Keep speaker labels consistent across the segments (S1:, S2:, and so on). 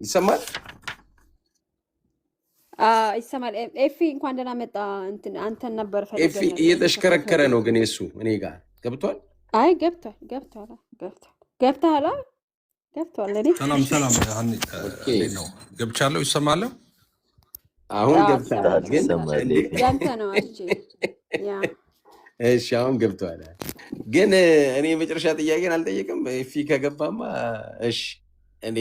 S1: ይሰማል
S2: ይሰማል ኤፊ እንኳን ደህና መጣ እንትን አንተን ነበር
S1: ኤፊ
S2: ፈልገን
S1: እየተሽከረከረ ነው ግን እሱ እኔ ጋር ገብቷል
S2: አይ ገብቷል ለኔ
S3: ሰላም ሀኒ ነው ገብቻለሁ ይሰማለሁ
S1: አሁን ገብቷል ግን
S2: ያንተ ነው አንቺ ያ
S1: እሺ አሁን ገብቷል ግን እኔ መጨረሻ ጥያቄን አልጠየቅም ኤፊ ከገባማ እሺ እኔ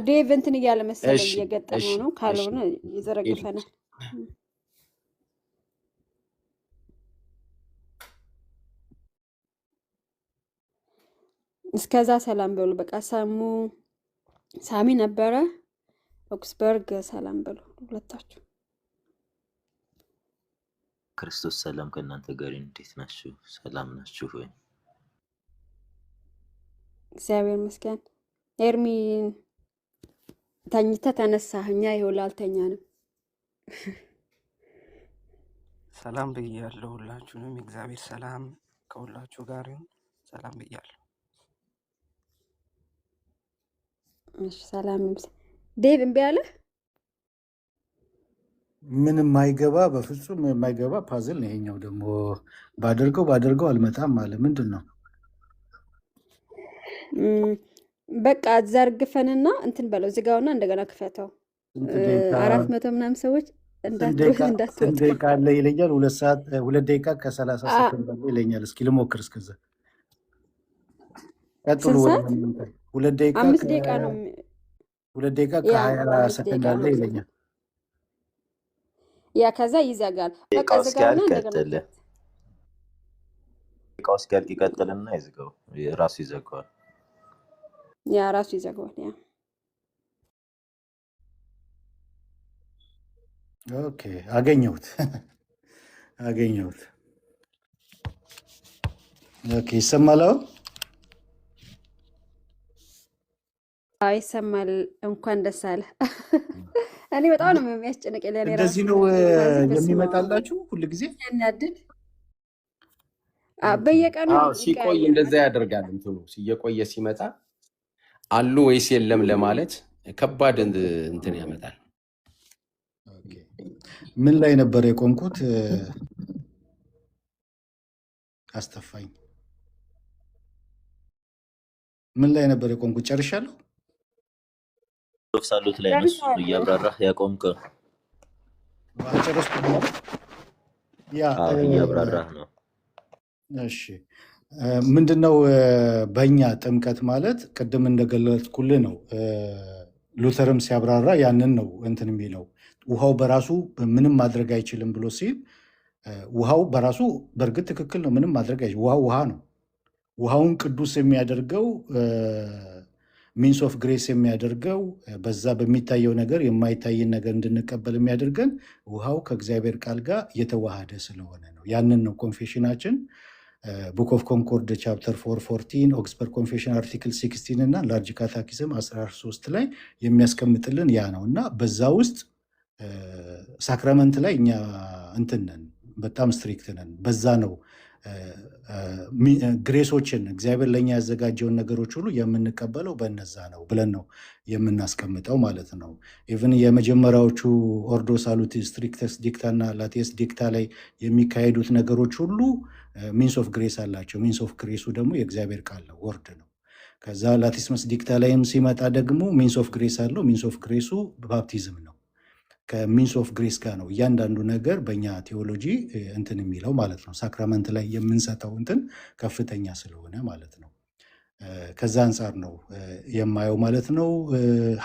S2: ዴቭ እንትን እያለ መሰለኝ እየገጠመው ነው ካልሆነ ይዘረግፈናል እስከዛ ሰላም በሉ በቃ ሳሚ ነበረ ኦክስበርግ ሰላም በሉ ሁለታችሁ
S4: ክርስቶስ ሰላም ከእናንተ ጋር እንዴት ናችሁ ሰላም ናችሁ ወይ
S2: እግዚአብሔር ይመስገን ኤርሚ ተኝተህ ተነሳህኛ ይውላልተኛንም
S5: ሰላም ብያለሁ ሁላችሁንም እግዚአብሔር ሰላም ከሁላችሁ ጋር ይሁን ሰላም ብያለሁ
S2: እሺ ሰላም ዴቭ እምቢ አለ
S6: ምንም ማይገባ በፍጹም የማይገባ ፓዝል ነው ይሄኛው ደግሞ ባደርገው አልመጣም አለ ምንድነው
S2: በቃ ዘርግፈንና እንትን በለው ዝጋውና እንደገና ክፈተው 400 ምናምን ሰዎች
S6: ደቂቃ አለ ይለኛል 2 ደቂቃ ከ30 ሰከንድ ይለኛል እስኪ ልሞክር እስከዛ ቀጥሉ 2 ደቂቃ
S2: 5 ደቂቃ ነው
S6: 2 ደቂቃ ከ20 ሰከንድ አለ ይለኛል
S2: ያ ከዛ ይዘጋል በቃ ዝጋውና እንደገና
S4: ደቂቃው እስኪያልቅ ይቀጥልና ይዘጋው ራሱ ይዘጋዋል
S2: ያ ራሱ ይዘጋዋል ያ
S6: ኦኬ አገኘሁት ኦኬ ይሰማል
S2: ይሰማል እንኳን ደስ አለ እኔ በጣም ነው የሚያስጨንቅ ለኔ ራሱ
S6: እንደዚህ ነው የሚመጣላችሁ ሁሉ ጊዜ
S2: ያናድድ በየቀኑ
S1: ሲቆይ እንደዛ ያደርጋል እንትኑ ሲየቆየ ሲመጣ አሉ ወይስ የለም ለማለት ከባድ እንትን ያመጣል
S6: ምን ላይ ነበር የቆምኩት አስተፋኝ ምን ላይ ነበር የቆምኩት ጨርሻለሁ
S4: ሳሉት ላይ ነው እያብራራህ ያቆምከው
S6: ጨረስኩ ያ
S4: እያብራራህ ነው
S6: እሺ ምንድነው በእኛ ጥምቀት ማለት ቅድም እንደገለጽኩልህ ነው ሉተርም ሲያብራራ ያንን ነው እንትን የሚለው ውሃው በራሱ ምንም ማድረግ አይችልም ብሎ ሲል ውሃው በራሱ በእርግጥ ትክክል ነው ምንም ማድረግ አይችልም ውሃ ነው ውሃውን ቅዱስ የሚያደርገው ሚንስ ኦፍ ግሬስ የሚያደርገው በዛ በሚታየው ነገር የማይታይን ነገር እንድንቀበል የሚያደርገን ውሃው ከእግዚአብሔር ቃል ጋር የተዋሃደ ስለሆነ ነው ያንን ነው ኮንፌሽናችን ቡክ ኦፍ ኮንኮርድ ቻፕተር 414 ኦክስፈርድ ኮንፌሽን አርቲክል 16 እና ላርጅ ካታኪዝም 13 ላይ የሚያስቀምጥልን ያ ነው እና በዛ ውስጥ ሳክራመንት ላይ እኛ እንትነን በጣም ስትሪክት ነን በዛ ነው ግሬሶችን እግዚአብሔር ለኛ ያዘጋጀውን ነገሮች ሁሉ የምንቀበለው በእነዛ ነው ብለን ነው የምናስቀምጠው ማለት ነው ኢቭን የመጀመሪያዎቹ ኦርዶ ሳሉት ስትሪክተስ ዲክታ እና ላቴስ ዲክታ ላይ የሚካሄዱት ነገሮች ሁሉ ሚንስ ኦፍ ግሬስ አላቸው ሚንስ ኦፍ ግሬሱ ደግሞ የእግዚአብሔር ቃል ነው ወርድ ነው ከዛ ላቲስመስ ዲክታ ላይም ሲመጣ ደግሞ ሚንስ ኦፍ ግሬስ አለው ሚንስ ኦፍ ግሬሱ ባፕቲዝም ነው ከሚንስ ኦፍ ግሬስ ጋር ነው እያንዳንዱ ነገር በእኛ ቴዎሎጂ እንትን የሚለው ማለት ነው ሳክራመንት ላይ የምንሰጠው እንትን ከፍተኛ ስለሆነ ማለት ነው ከዛ አንጻር ነው የማየው ማለት ነው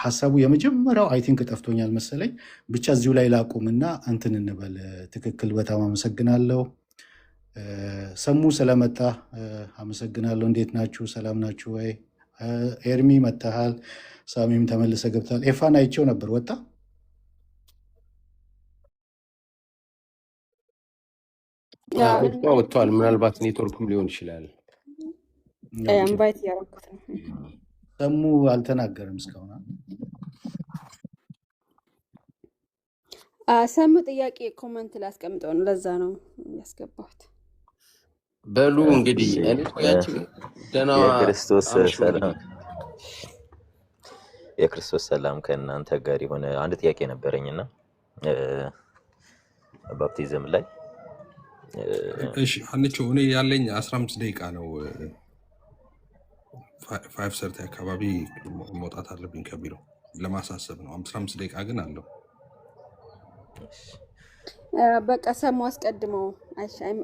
S6: ሐሳቡ የመጀመሪያው አይ ቲንክ ጠፍቶኛል መሰለኝ ብቻ እዚሁ ላይ ላቁምና እንትን እንበል ትክክል በጣም አመሰግናለሁ ሰሙ ስለመጣ አመሰግናለሁ እንዴት ናችሁ ሰላም ናችሁ ወይ ኤርሚ መጣሃል ሳሚም ተመልሰ ገብታል ኤፋን አይቼው ነበር ወጣ
S1: ወጥቷል ምናልባት ኔትወርኩም ሊሆን ይችላል
S2: ኢንቫይት ያደረኩት ነው
S6: ሰሙ አልተናገረም እስካሁን
S2: ሰሙ ጥያቄ ኮመንት ላይ አስቀምጠው ነው ለዛ ነው ያስገባሁት
S1: በሉ እንግዲህ እኔ ቆያችሁ ደና
S4: የክርስቶስ ሰላም የክርስቶስ ሰላም ከእናንተ ጋር የሆነ አንድ ጥያቄ ነበረኝና ባፕቲዝም ላይ
S3: እሺ አንቺ እኔ ያለኝ 15 ደቂቃ ነው። 5:30 አካባቢ መውጣት አለብኝ ከቢሮ ለማሳሰብ ነው። 15 ደቂቃ ግን አለው።
S2: በቃ ሰሙ አስቀድመው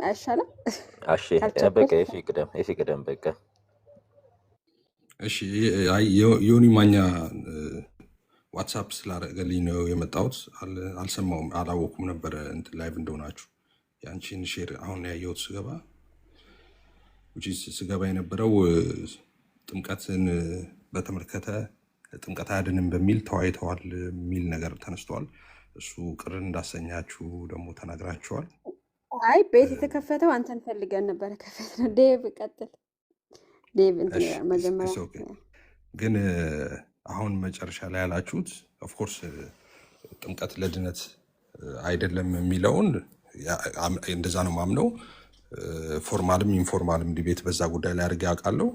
S2: አይሻልም?
S4: እሺ በቃ የፊ ቅደም በቃ
S3: እሺ ዮኒ ማኛ ዋትሳፕ ስላደረገልኝ ነው የመጣሁት። አልሰማውም፣ አላወኩም ነበረ እንትን ላይቭ እንደሆናችሁ። ያንቺን ሼር አሁን ያየሁት ስገባ የነበረው ጥምቀትን በተመለከተ ጥምቀት አያድንም በሚል ተወያይተዋል የሚል ነገር ተነስተዋል። እሱ ቅር እንዳሰኛችሁ ደግሞ ተናግራችኋል።
S2: አይ ቤት የተከፈተው አንተን ፈልገን ነበረ ከፈት ነው። ዴቭ ቀጥል። ዴቭ እንትን መጀመሪያ
S3: ግን አሁን መጨረሻ ላይ ያላችሁት ኦፍኮርስ ጥምቀት ለድነት አይደለም የሚለውን እንደዛ ነው ማምነው። ፎርማልም ኢንፎርማልም ዲቤት በዛ ጉዳይ ላይ አድርጌ ያውቃለሁ።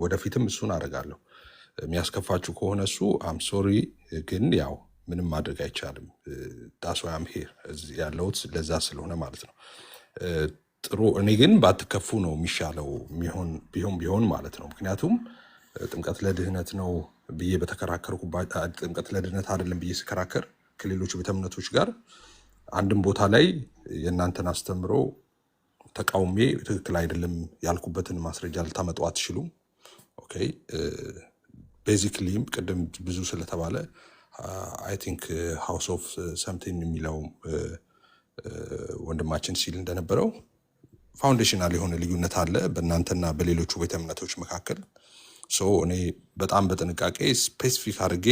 S3: ወደፊትም እሱን አደርጋለሁ። የሚያስከፋችሁ ከሆነ እሱ አም ሶሪ፣ ግን ያው ምንም ማድረግ አይቻልም። ዳስ ዋይ አም ሄር ያለሁት ለዛ ስለሆነ ማለት ነው። ጥሩ። እኔ ግን ባትከፉ ነው የሚሻለው ቢሆን ማለት ነው። ምክንያቱም ጥምቀት ለድህነት ነው ብዬ ጥምቀት ለድህነት አይደለም ብዬ ስከራከር ከሌሎች ቤተ እምነቶች ጋር አንድም ቦታ ላይ የእናንተን አስተምሮ ተቃውሜ ትክክል አይደለም ያልኩበትን ማስረጃ ልታመጡ አትችሉም። ኦኬ ቤዚክሊም ቅድም ብዙ ስለተባለ አይ ቲንክ ሃውስ ኦፍ ሰምቲንግ የሚለው ወንድማችን ሲል እንደነበረው ፋውንዴሽናል የሆነ ልዩነት አለ በእናንተና በሌሎቹ ቤተ እምነቶች መካከል። እኔ በጣም በጥንቃቄ ስፔሲፊክ አድርጌ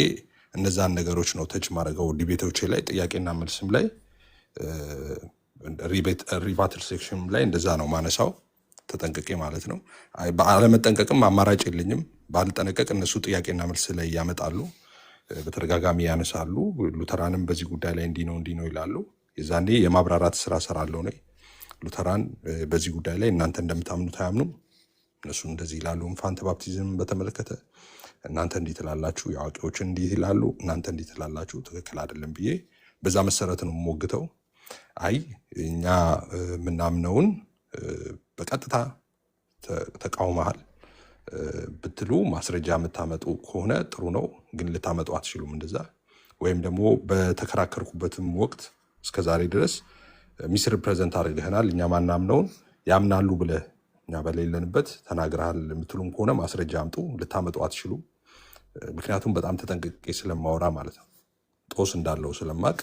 S3: እነዛን ነገሮች ነው ተች ማድረገው ዲቤቶቼ ላይ፣ ጥያቄና መልስም ላይ፣ ሪባትል ሴክሽን ላይ እንደዛ ነው ማነሳው፣ ተጠንቅቄ ማለት ነው። አለመጠንቀቅም አማራጭ የለኝም። ባልጠነቀቅ እነሱ ጥያቄና መልስ ላይ ያመጣሉ፣ በተደጋጋሚ ያነሳሉ። ሉተራንም በዚህ ጉዳይ ላይ እንዲህ ነው ይላሉ። የዛኔ የማብራራት ስራ ሰራለሁ። ሉተራን በዚህ ጉዳይ ላይ እናንተ እንደምታምኑት አያምኑም፣ እነሱ እንደዚህ ይላሉ። ኢንፋንት ባፕቲዝም በተመለከተ እናንተ እንዲህ ትላላችሁ፣ የአዋቂዎችን እንዲህ ይላሉ፣ እናንተ እንዲህ ትላላችሁ፣ ትክክል አይደለም ብዬ በዛ መሰረት ነው የምሞግተው። አይ እኛ የምናምነውን በቀጥታ ተቃውመሃል ብትሉ ማስረጃ የምታመጡ ከሆነ ጥሩ ነው፣ ግን ልታመጡ አትችሉም እንደዛ። ወይም ደግሞ በተከራከርኩበትም ወቅት እስከዛሬ ድረስ ሚስር ፕሬዘንት አድርገህናል፣ እኛ ማናምነውን ያምናሉ ብለህ እኛ በሌለንበት ተናግረሃል የምትሉም ከሆነ ማስረጃ አምጡ፣ ልታመጡ አትችሉም። ምክንያቱም በጣም ተጠንቅቄ ስለማወራ ማለት ነው። ጦስ እንዳለው ስለማቅ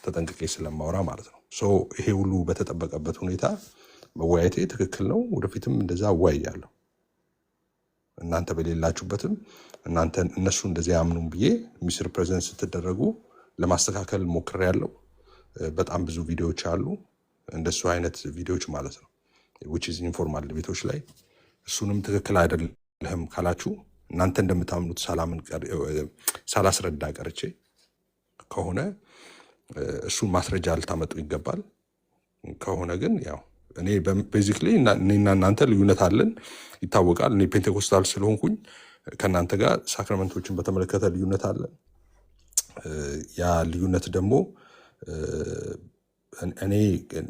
S3: ተጠንቅቄ ስለማወራ ማለት ነው። ይሄ ሁሉ በተጠበቀበት ሁኔታ መወያየቴ ትክክል ነው። ወደፊትም እንደዛ እወያያለሁ። እናንተ በሌላችሁበትም እነሱ እንደዚህ አያምኑም ብዬ ሚስር ፕሬዘንት ስትደረጉ ለማስተካከል ሞክሬያለሁ። በጣም ብዙ ቪዲዮዎች አሉ እንደሱ አይነት ቪዲዮዎች ማለት ነው፣ which is ኢንፎርማል ቤቶች ላይ እሱንም ትክክል አይደለም ካላችሁ እናንተ እንደምታምኑት ሳላስረዳ ቀርቼ ከሆነ እሱን ማስረጃ ልታመጡ ይገባል። ከሆነ ግን ያው እኔ ቤዚክሊ እኔና እናንተ ልዩነት አለን ይታወቃል። እኔ ፔንቴኮስታል ስለሆንኩኝ ከእናንተ ጋር ሳክራመንቶችን በተመለከተ ልዩነት አለን። ያ ልዩነት ደግሞ እኔ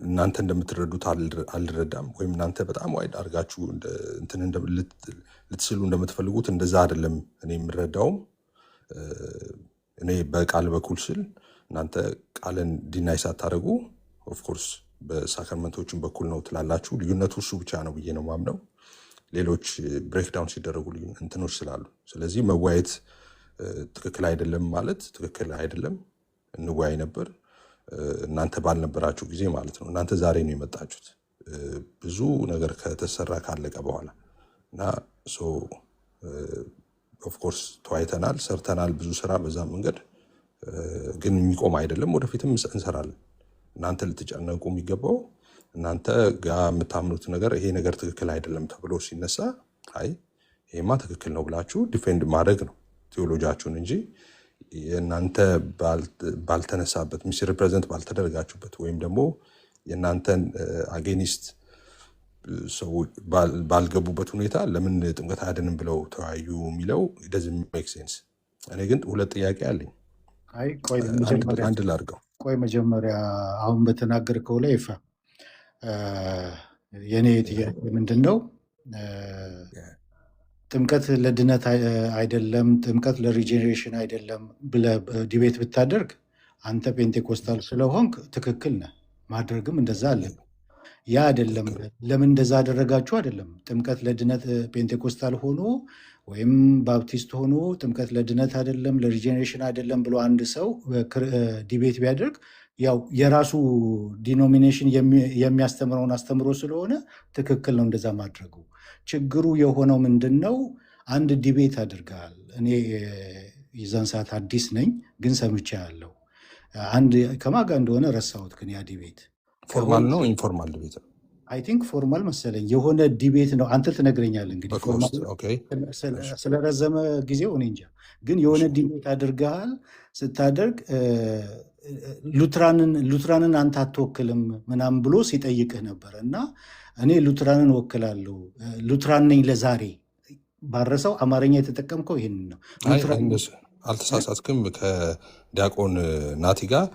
S3: እናንተ እንደምትረዱት አልረዳም፣ ወይም እናንተ በጣም ዋይድ አድርጋችሁ ልትስሉ እንደምትፈልጉት እንደዛ አይደለም እኔ የምረዳውም። እኔ በቃል በኩል ስል እናንተ ቃልን ዲናይ ሳታደርጉ ኦፍኮርስ በሳክራመንቶችን በኩል ነው ትላላችሁ። ልዩነቱ እሱ ብቻ ነው ብዬ ነው ማምነው። ሌሎች ብሬክዳውን ሲደረጉ እንትኖች ስላሉ፣ ስለዚህ መወያየት ትክክል አይደለም ማለት ትክክል አይደለም። እንወያይ ነበር እናንተ ባልነበራችሁ ጊዜ ማለት ነው። እናንተ ዛሬ ነው የመጣችሁት ብዙ ነገር ከተሰራ ካለቀ በኋላ እና ኦፍኮርስ ተወያይተናል፣ ሰርተናል ብዙ ስራ በዛ መንገድ። ግን የሚቆም አይደለም፣ ወደፊትም እንሰራለን። እናንተ ልትጨነቁ የሚገባው እናንተ ጋር የምታምኑት ነገር ይሄ ነገር ትክክል አይደለም ተብሎ ሲነሳ አይ ይሄማ ትክክል ነው ብላችሁ ዲፌንድ ማድረግ ነው ቴዎሎጂያችሁን እንጂ የእናንተ ባልተነሳበት ሚስ ሪፕሬዘንት ባልተደረጋችሁበት ወይም ደግሞ የእናንተን አጌኒስት ሰዎች ባልገቡበት ሁኔታ ለምን ጥምቀት አያድንም ብለው ተወያዩ የሚለው doesn't make sense። እኔ ግን ሁለት ጥያቄ አለኝ።
S6: አይ ቆይ መጀመሪያ
S3: አንድ ላድርገው።
S6: መጀመሪያ አሁን በተናገርከው ላይ ይፋ የኔ ጥያቄ ምንድን ነው? ጥምቀት ለድነት አይደለም፣ ጥምቀት ለሪጀኔሬሽን አይደለም ብለህ ዲቤት ብታደርግ አንተ ፔንቴኮስታል ስለሆንክ ትክክል ነህ፣ ማድረግም እንደዛ አለ። ያ አይደለም። ለምን እንደዛ አደረጋችሁ? አይደለም ጥምቀት ለድነት ፔንቴኮስታል ሆኖ ወይም ባፕቲስት ሆኖ ጥምቀት ለድነት አይደለም ለሪጀኔሬሽን አይደለም ብሎ አንድ ሰው ዲቤት ቢያደርግ ያው የራሱ ዲኖሚኔሽን የሚያስተምረውን አስተምሮ ስለሆነ ትክክል ነው እንደዛ ማድረጉ። ችግሩ የሆነው ምንድን ነው? አንድ ዲቤት አድርገሃል። እኔ የዛን ሰዓት አዲስ ነኝ፣ ግን ሰምቼ ያለው አንድ ከማጋ እንደሆነ ረሳሁት። ግን ያ ዲቤት
S3: ፎርማል ነው ኢንፎርማል ዲቤት ነው?
S6: አይ ቲንክ ፎርማል መሰለኝ። የሆነ ዲቤት ነው። አንተ ትነግረኛለህ እንግዲህ ስለረዘመ ጊዜው እኔ እንጃ። ግን የሆነ ዲቤት አድርገሃል። ስታደርግ ሉትራንን አንተ አትወክልም ምናምን ብሎ ሲጠይቅህ ነበረ እና እኔ ሉትራንን ወክላለሁ፣ ሉትራን ነኝ ለዛሬ ባረሰው አማርኛ የተጠቀምከው ይህንን ነው።
S3: አልተሳሳትክም። ከዲያቆን ናቲ ጋር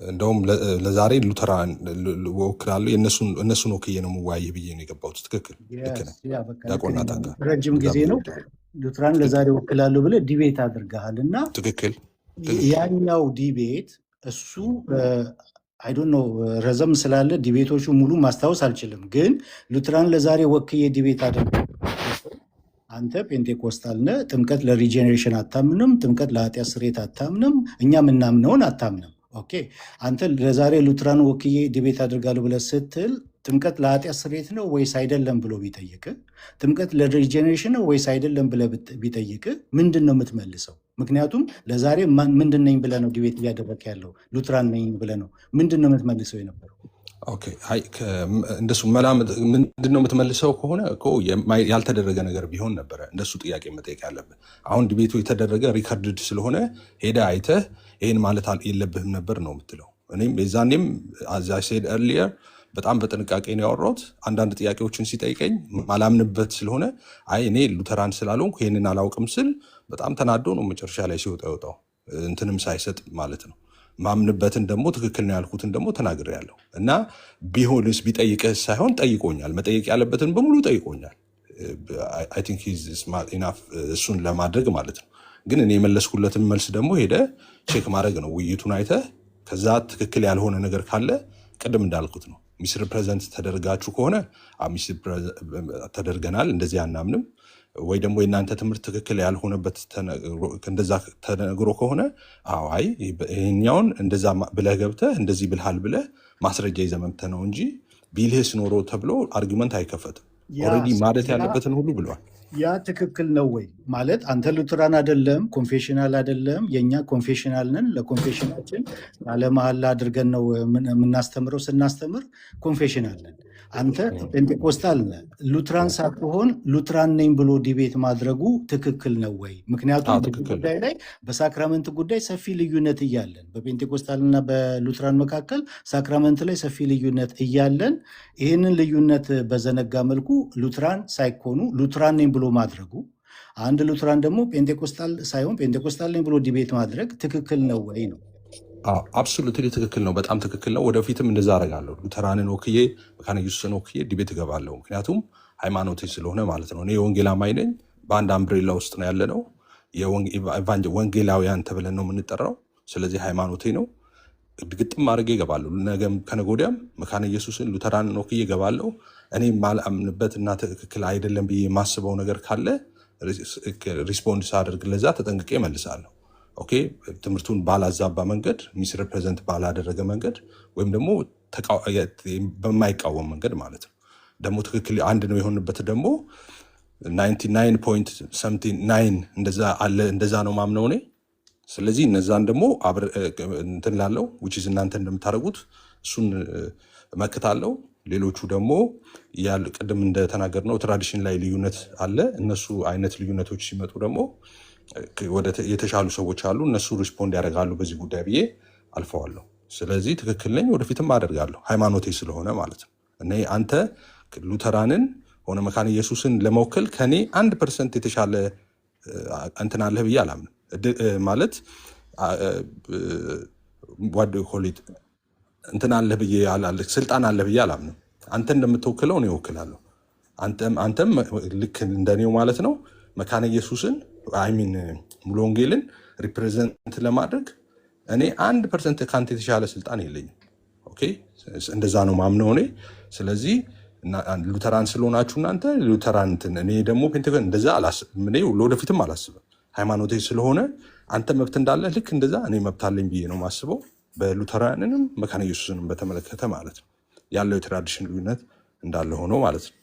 S3: እንደውም ለዛሬ ሉተራን ወክላለሁ እነሱን ወክዬ ነው የምወያየው ብዬ ነው የገባሁት። ትክክል ልክ ነህ። ዲያቆን ናታ ጋር
S6: ረጅም ጊዜ ነው ሉትራን ለዛሬ ወክላለሁ ብለህ ዲቤት አድርገሃል እና
S3: ትክክል
S6: ያኛው ዲቤት እሱ አይዶን ነው ረዘም ስላለ ዲቤቶቹ ሙሉ ማስታወስ አልችልም። ግን ሉትራን ለዛሬ ወክዬ ዲቤት አድርገ አንተ ፔንቴኮስታል ነህ፣ ጥምቀት ለሪጀኔሬሽን አታምንም፣ ጥምቀት ለኃጢአት ስርየት አታምንም፣ እኛ ምናምነውን አታምንም። ኦኬ አንተ ለዛሬ ሉትራን ወክዬ ዲቤት አድርጋለሁ ብለህ ስትል ጥምቀት ለኃጢአት ስርየት ነው ወይስ አይደለም ብሎ ቢጠይቅ፣ ጥምቀት ለሪጀኔሬሽን ነው ወይስ አይደለም ብለህ ቢጠይቅ ምንድን ነው የምትመልሰው? ምክንያቱም ለዛሬ ምንድን ነኝ ብለህ ነው ዲቤት እያደረክ ያለው፣ ሉትራን ነኝ ብለህ ነው። ምንድን ነው የምትመልሰው የነበረው?
S3: እንደሱ ምንድን ነው የምትመልሰው ከሆነ ያልተደረገ ነገር ቢሆን ነበረ እንደሱ ጥያቄ መጠየቅ ያለብህ። አሁን ዲቤቱ የተደረገ ሪከርድድ ስለሆነ ሄደ አይተህ ይህን ማለት የለብህም ነበር ነው የምትለው። እኔም የዛኔም አዝ አይ ሴድ ኤርሊየር በጣም በጥንቃቄ ነው ያወራሁት። አንዳንድ ጥያቄዎችን ሲጠይቀኝ ማላምንበት ስለሆነ አይ እኔ ሉተራን ስላልሆንኩ ይህንን አላውቅም ስል በጣም ተናዶ ነው መጨረሻ ላይ ሲወጣ ይወጣው እንትንም ሳይሰጥ ማለት ነው። ማምንበትን ደግሞ ትክክል ነው ያልኩትን ደግሞ ተናግሬያለሁ እና ቢሆንስ ቢጠይቅህ ሳይሆን ጠይቆኛል። መጠየቅ ያለበትን በሙሉ ጠይቆኛል። አይ ቲንክ ሂዝ ስማርት ኢናፍ እሱን ለማድረግ ማለት ነው። ግን እኔ የመለስኩለትን መልስ ደግሞ ሄደ ቼክ ማድረግ ነው። ውይይቱን አይተህ ከዛ ትክክል ያልሆነ ነገር ካለ ቅድም እንዳልኩት ነው። ሚስሪፕሬዘንት ተደርጋችሁ ከሆነ ተደርገናል እንደዚህ አናምንም፣ ወይ ደግሞ የእናንተ ትምህርት ትክክል ያልሆነበት እንደዛ ተነግሮ ከሆነ አይ ይሄኛውን እንደዛ ብለህ ገብተህ እንደዚህ ብልሃል ብለህ ማስረጃ ይዘህ መምተህ ነው እንጂ ቢልህስ ኖሮ ተብሎ አርጊመንት አይከፈትም። ኦልሬዲ ማለት ያለበትን ሁሉ ብለዋል።
S6: ያ ትክክል ነው ወይ ማለት አንተ ሉትራን አይደለም ኮንፌሽናል አይደለም፣ የእኛ ኮንፌሽናል ነን። ለኮንፌሽናችን ቃለ መሐላ አድርገን ነው የምናስተምረው። ስናስተምር ኮንፌሽናል ነን። አንተ ፔንቴኮስታል ነህ። ሉትራን ሳትሆን ሉትራን ነኝ ብሎ ዲቤት ማድረጉ ትክክል ነው ወይ? ምክንያቱም ጉዳይ ላይ በሳክራመንት ጉዳይ ሰፊ ልዩነት እያለን በፔንቴኮስታልና በሉትራን መካከል ሳክራመንት ላይ ሰፊ ልዩነት እያለን ይህንን ልዩነት በዘነጋ መልኩ ሉትራን ሳይኮኑ ሉትራን ነኝ ብሎ ማድረጉ፣ አንድ ሉትራን ደግሞ ፔንቴኮስታል ሳይሆን ፔንቴኮስታል ነኝ ብሎ ዲቤት ማድረግ ትክክል ነው ወይ ነው?
S3: አብሶሉትሊ ትክክል ነው። በጣም ትክክል ነው። ወደፊትም እንደዛ አደርጋለሁ። ሉተራንን ወክዬ መካነ ኢየሱስን ወክዬ ዲቤት እገባለሁ። ምክንያቱም ሃይማኖቴ ስለሆነ ማለት ነው። እኔ የወንጌል አማኝ ነኝ። በአንድ አምብሬላ ውስጥ ነው ያለ ነው። ወንጌላውያን ተብለን ነው የምንጠራው። ስለዚህ ሃይማኖቴ ነው። ግጥም አድርጌ እገባለሁ። ነገም ከነገ ወዲያም መካነ ኢየሱስን ሉተራንን ወክዬ እገባለሁ። እኔ ማላምንበት እና ትክክል አይደለም ብዬ የማስበው ነገር ካለ ሪስፖንድ ሳደርግ ለዛ ተጠንቅቄ እመልሳለሁ። ኦኬ ትምህርቱን ባላዛባ መንገድ፣ ሚስሪፕሬዘንት ባላደረገ መንገድ ወይም ደግሞ በማይቃወም መንገድ ማለት ነው። ደግሞ ትክክል አንድ ነው የሆንበት ደግሞ 99.9 እንደዛ ነው ማምነው እኔ። ስለዚህ እነዛን ደግሞ እንትን ላለው ዊችዝ እናንተ እንደምታደርጉት እሱን እመክታለሁ። ሌሎቹ ደግሞ ቅድም እንደተናገርነው ትራዲሽን ላይ ልዩነት አለ። እነሱ አይነት ልዩነቶች ሲመጡ ደግሞ ወደ የተሻሉ ሰዎች አሉ፣ እነሱ ሪስፖንድ ያደርጋሉ በዚህ ጉዳይ ብዬ አልፈዋለሁ። ስለዚህ ትክክል ነኝ፣ ወደፊትም አደርጋለሁ ሃይማኖቴ ስለሆነ ማለት ነው። እኔ አንተ ሉተራንን ሆነ መካነ ኢየሱስን ለመወከል ከኔ 1% የተሻለ እንትን አለህ ብዬ አላምንም። ማለት ዋዶ ኮሊት እንትን አለ ብዬ ስልጣን አለ ብዬ አላምንም። አንተ እንደምትወክለው ነው ይወክላለሁ። አንተም ልክ እንደኔው ማለት ነው መካነ ኢየሱስን አይሚን ሙሉ ወንጌልን ሪፕሬዘንት ለማድረግ እኔ 1% ከአንተ የተሻለ ስልጣን የለኝም። ኦኬ እንደዛ ነው ማምነው እኔ። ስለዚህ ሉተራን ስለሆናችሁ እናንተ ሉተራን እንትን እኔ ደግሞ ፔንቴኮስት እንደዛ አላስብም። እኔ ለወደፊትም አላስብም። ሃይማኖቴ ስለሆነ አንተ መብት እንዳለ ልክ እንደዛ እኔ መብት አለኝ ብዬ ነው ማስበው። በሉተራንንም መካነ ኢየሱስንም በተመለከተ ማለት ነው ያለው የትራዲሽን ልዩነት እንዳለ ሆኖ ማለት ነው።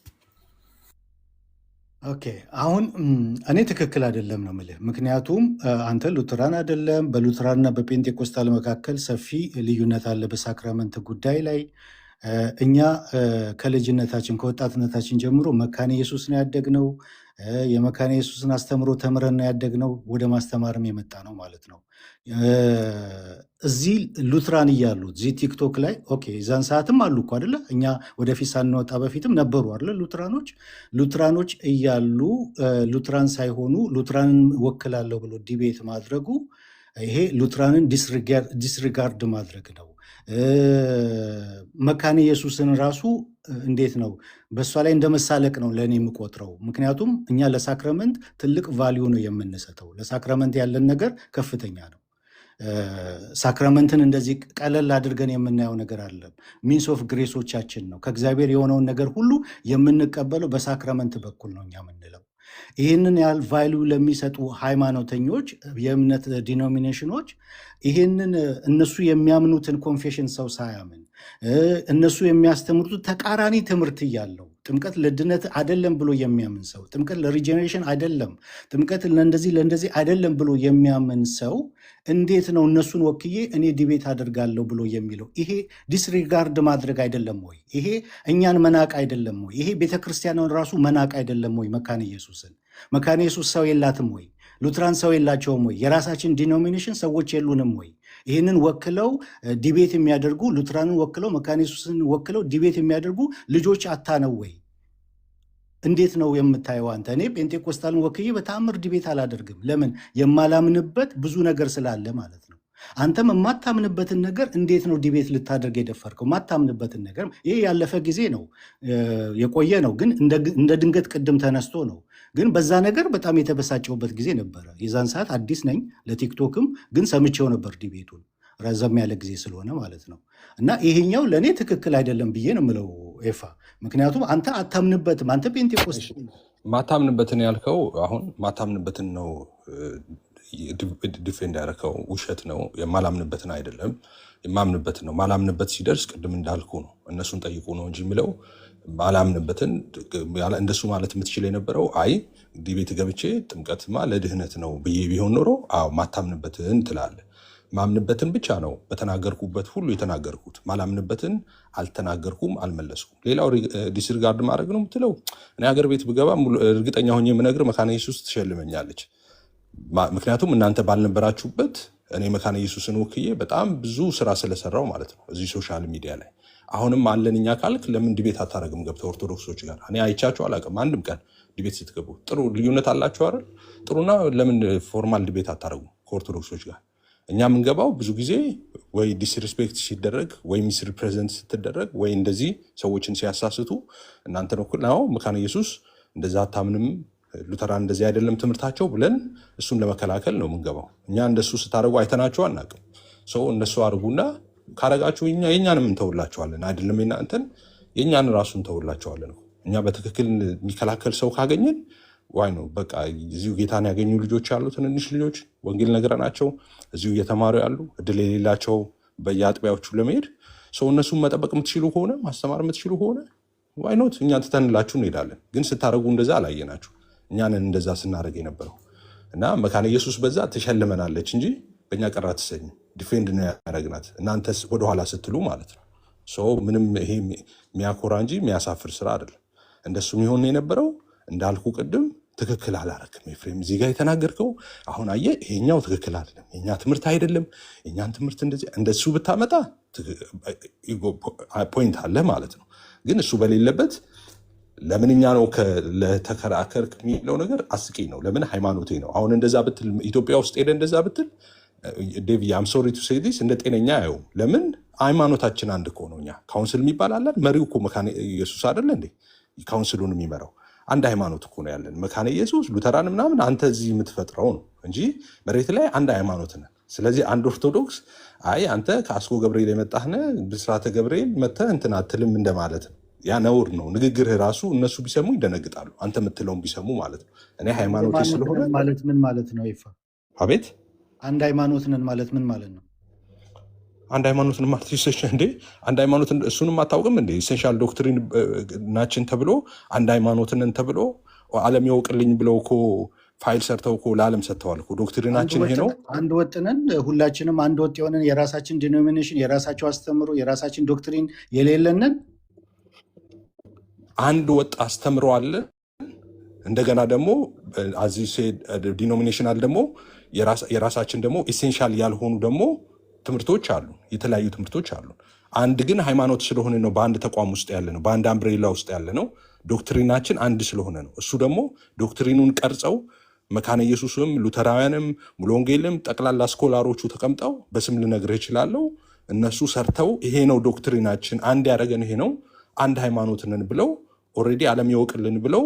S6: ኦኬ አሁን እኔ ትክክል አይደለም ነው የምልህ። ምክንያቱም አንተ ሉተራን አይደለም። በሉተራንና በፔንቴኮስታል መካከል ሰፊ ልዩነት አለ በሳክራመንት ጉዳይ ላይ። እኛ ከልጅነታችን ከወጣትነታችን ጀምሮ መካነ ኢየሱስ ነው ያደግነው። የመካነ ኢየሱስን አስተምሮ ተምረን ነው ያደግነው። ወደ ማስተማርም የመጣ ነው ማለት ነው። እዚህ ሉትራን እያሉ እዚህ ቲክቶክ ላይ ኦኬ እዛን ሰዓትም አሉ እኮ አይደለ? እኛ ወደፊት ሳንወጣ በፊትም ነበሩ አይደለ? ሉትራኖች እያሉ ሉትራን ሳይሆኑ ሉትራንን ወክላለሁ ብሎ ዲቤት ማድረጉ ይሄ ሉትራንን ዲስሪጋርድ ማድረግ ነው። መካነ ኢየሱስን ራሱ እንዴት ነው በእሷ ላይ እንደመሳለቅ ነው ለእኔ የምቆጥረው። ምክንያቱም እኛ ለሳክረመንት ትልቅ ቫሊዩ ነው የምንሰጠው። ለሳክረመንት ያለን ነገር ከፍተኛ ነው። ሳክራመንትን እንደዚህ ቀለል አድርገን የምናየው ነገር አለ። ሚንስ ኦፍ ግሬሶቻችን ነው። ከእግዚአብሔር የሆነውን ነገር ሁሉ የምንቀበለው በሳክራመንት በኩል ነው እኛ የምንለው። ይህንን ያህል ቫልዩ ለሚሰጡ ሃይማኖተኞች፣ የእምነት ዲኖሚኔሽኖች ይህንን እነሱ የሚያምኑትን ኮንፌሽን ሰው ሳያምን እነሱ የሚያስተምሩት ተቃራኒ ትምህርት እያለው ጥምቀት ለድነት አይደለም ብሎ የሚያምን ሰው፣ ጥምቀት ለሪጀኔሬሽን አይደለም፣ ጥምቀት ለእንደዚህ አይደለም ብሎ የሚያምን ሰው እንዴት ነው እነሱን ወክዬ እኔ ዲቤት አደርጋለሁ ብሎ የሚለው? ይሄ ዲስሪጋርድ ማድረግ አይደለም ወይ? ይሄ እኛን መናቅ አይደለም ወይ? ይሄ ቤተክርስቲያንን ራሱ መናቅ አይደለም ወይ? መካነ ኢየሱስ ሰው የላትም ወይ? ሉትራን ሰው የላቸውም ወይ? የራሳችን ዲኖሚኔሽን ሰዎች የሉንም ወይ? ይህንን ወክለው ዲቤት የሚያደርጉ ሉትራንን ወክለው መካነ ኢየሱስን ወክለው ዲቤት የሚያደርጉ ልጆች አታ ነው ወይ? እንዴት ነው የምታየው አንተ? እኔ ጴንጤኮስታልን ወክዬ በተአምር ዲቤት አላደርግም። ለምን? የማላምንበት ብዙ ነገር ስላለ ማለት ነው። አንተም የማታምንበትን ነገር እንዴት ነው ዲቤት ልታደርግ የደፈርከው? የማታምንበትን ነገር ይሄ ያለፈ ጊዜ ነው የቆየ ነው፣ ግን እንደ ድንገት ቅድም ተነስቶ ነው። ግን በዛ ነገር በጣም የተበሳጨውበት ጊዜ ነበረ። የዛን ሰዓት አዲስ ነኝ ለቲክቶክም፣ ግን ሰምቼው ነበር ዲቤቱን ረዘም ያለ ጊዜ ስለሆነ ማለት ነው። እና ይሄኛው ለእኔ ትክክል አይደለም ብዬ ነው የምለው ኤፋ። ምክንያቱም አንተ አታምንበትም። አንተ ፔንቴኮስት
S3: ማታምንበትን ያልከው አሁን ማታምንበትን ነው ዲፌንድ ያደረከው። ውሸት ነው። የማላምንበትን አይደለም የማምንበትን ነው። ማላምንበት ሲደርስ ቅድም እንዳልኩ ነው እነሱን ጠይቁ ነው እንጂ የሚለው ማላምንበትን እንደሱ ማለት የምትችል የነበረው አይ ዲቤት ገብቼ ጥምቀትማ ለድህነት ነው ብዬ ቢሆን ኖሮ አዎ ማታምንበትን ትላለህ። ማምንበትን ብቻ ነው በተናገርኩበት ሁሉ የተናገርኩት። ማላምንበትን አልተናገርኩም፣ አልመለስኩም። ሌላው ዲስሪጋርድ ማድረግ ነው የምትለው። እኔ ሀገር ቤት ብገባ እርግጠኛ ሆኜ የምነግር መካነ ኢየሱስ ትሸልመኛለች። ምክንያቱም እናንተ ባልነበራችሁበት እኔ መካነ ኢየሱስን ወክዬ በጣም ብዙ ስራ ስለሰራው ማለት ነው እዚህ ሶሻል ሚዲያ ላይ። አሁንም አለን እኛ ካልክ ለምን ዲቤት አታረግም ገብተህ ኦርቶዶክሶች ጋር? እኔ አይቻችሁ አላውቅም አንድም ቀን ዲቤት ስትገቡ። ጥሩ ልዩነት አላችሁ አይደል? ጥሩና ለምን ፎርማል ዲቤት አታረጉም ከኦርቶዶክሶች ጋር? እኛ የምንገባው ብዙ ጊዜ ወይ ዲስሪስፔክት ሲደረግ ወይ ሚስሪፕሬዘንት ስትደረግ ወይ እንደዚህ ሰዎችን ሲያሳስቱ እናንተ ነው መካነ ኢየሱስ እንደዛ አታምንም፣ ሉተራን እንደዚህ አይደለም ትምህርታቸው ብለን እሱን ለመከላከል ነው የምንገባው። እኛ እንደሱ ስታደርጉ አይተናቸው አናውቅም። ሰው እነሱ አድርጉና ካረጋችሁ የእኛንም እንተውላቸዋለን። አይደለም እናንተን የእኛን ራሱ እንተውላቸዋለን። እኛ በትክክል የሚከላከል ሰው ካገኘን ዋይ ነው በቃ። እዚሁ ጌታን ያገኙ ልጆች ያሉ ትንንሽ ልጆች ወንጌል ነገረናቸው እዚሁ እየተማሩ ያሉ እድል የሌላቸው በየአጥቢያዎቹ ለመሄድ ሰው እነሱን መጠበቅ የምትችሉ ከሆነ ማስተማር የምትችሉ ከሆነ ዋይ ኖት እኛ ትተንላችሁ እንሄዳለን። ግን ስታደረጉ እንደዛ አላየናችሁ። እኛንን እንደዛ ስናደረግ የነበረው እና መካነ ኢየሱስ በዛ ትሸልመናለች እንጂ በእኛ ቀር አትሰኝም። ዲፌንድ ነው ያደረግናት እናንተ ወደኋላ ስትሉ ማለት ነው። ምንም ይሄ የሚያኮራ እንጂ የሚያሳፍር ስራ አይደለም። እንደሱ የሚሆን የነበረው እንዳልኩ ቅድም ትክክል አላረክም ኤፍሬም። እዚህ ጋር የተናገርከው አሁን አየህ ይሄኛው ትክክል አይደለም፣ የኛ ትምህርት አይደለም፣ የኛን ትምህርት እንደሱ ብታመጣ ፖይንት አለ ማለት ነው። ግን እሱ በሌለበት ለምንኛ ነው ለተከራከርክ የሚለው ነገር አስቂኝ ነው። ለምን ሃይማኖቴ ነው። አሁን እንደዛ ብትል ኢትዮጵያ ውስጥ ሄደ እንደዛ ብትል ዴቪ አም ሶሪ ቱ ሴይ ዲስ እንደ ጤነኛ ያው ለምን ሃይማኖታችን አንድ እኮ ነው። እኛ ካውንስል የሚባል አለን። መሪው እኮ መካነ ኢየሱስ አይደለ እንዴ? ካውንስሉን የሚመራው አንድ ሃይማኖት እኮ ነው ያለን። መካነ ኢየሱስ ሉተራን ምናምን አንተ እዚህ የምትፈጥረው ነው እንጂ መሬት ላይ አንድ ሃይማኖት ነን። ስለዚህ አንድ ኦርቶዶክስ አይ አንተ ከአስኮ ገብርኤል የመጣህነ ብስራተ ገብርኤል መተህ እንትን አትልም እንደማለት ነው። ያ ነውር ነው። ንግግርህ ራሱ እነሱ ቢሰሙ ይደነግጣሉ። አንተ የምትለውን ቢሰሙ ማለት ነው። እኔ ሃይማኖቴ ስለሆነ
S6: ማለት ምን ማለት ነው? ይፋ
S3: አቤት
S6: አንድ ሃይማኖት ነን ማለት ምን ማለት ነው?
S3: አንድ ሃይማኖትን ማለት እንዴ? አንድ ሃይማኖት እሱንም አታውቅም እንዴ? ኢሴንሻል ዶክትሪን ናችን ተብሎ አንድ ሃይማኖትን ተብሎ ዓለም ያውቅልኝ ብለው እኮ ፋይል ሰርተው እኮ ለዓለም ሰጥተዋል እኮ። ዶክትሪናችን ይሄ ነው።
S6: አንድ ወጥ ነን። ሁላችንም አንድ ወጥ የሆነን የራሳችን ዲኖሚኔሽን፣ የራሳቸው አስተምሮ፣ የራሳችን ዶክትሪን የሌለንን
S3: አንድ ወጥ አስተምሮ አለ። እንደገና ደግሞ ዲኖሚኔሽናል ደግሞ የራሳችን ደግሞ ኢሴንሻል ያልሆኑ ደግሞ ትምህርቶች አሉ። የተለያዩ ትምህርቶች አሉ። አንድ ግን ሃይማኖት ስለሆነ ነው በአንድ ተቋም ውስጥ ያለ ነው፣ በአንድ አምብሬላ ውስጥ ያለ ነው። ዶክትሪናችን አንድ ስለሆነ ነው። እሱ ደግሞ ዶክትሪኑን ቀርጸው መካነ ኢየሱስም ሉተራውያንም ሙሉ ወንጌልም ጠቅላላ ስኮላሮቹ ተቀምጠው በስም ልነግርህ እችላለሁ። እነሱ ሰርተው ይሄ ነው ዶክትሪናችን፣ አንድ ያደረገን ይሄ ነው፣ አንድ ሃይማኖት ነን ብለው ኦልሬዲ ዓለም ያውቅልን ብለው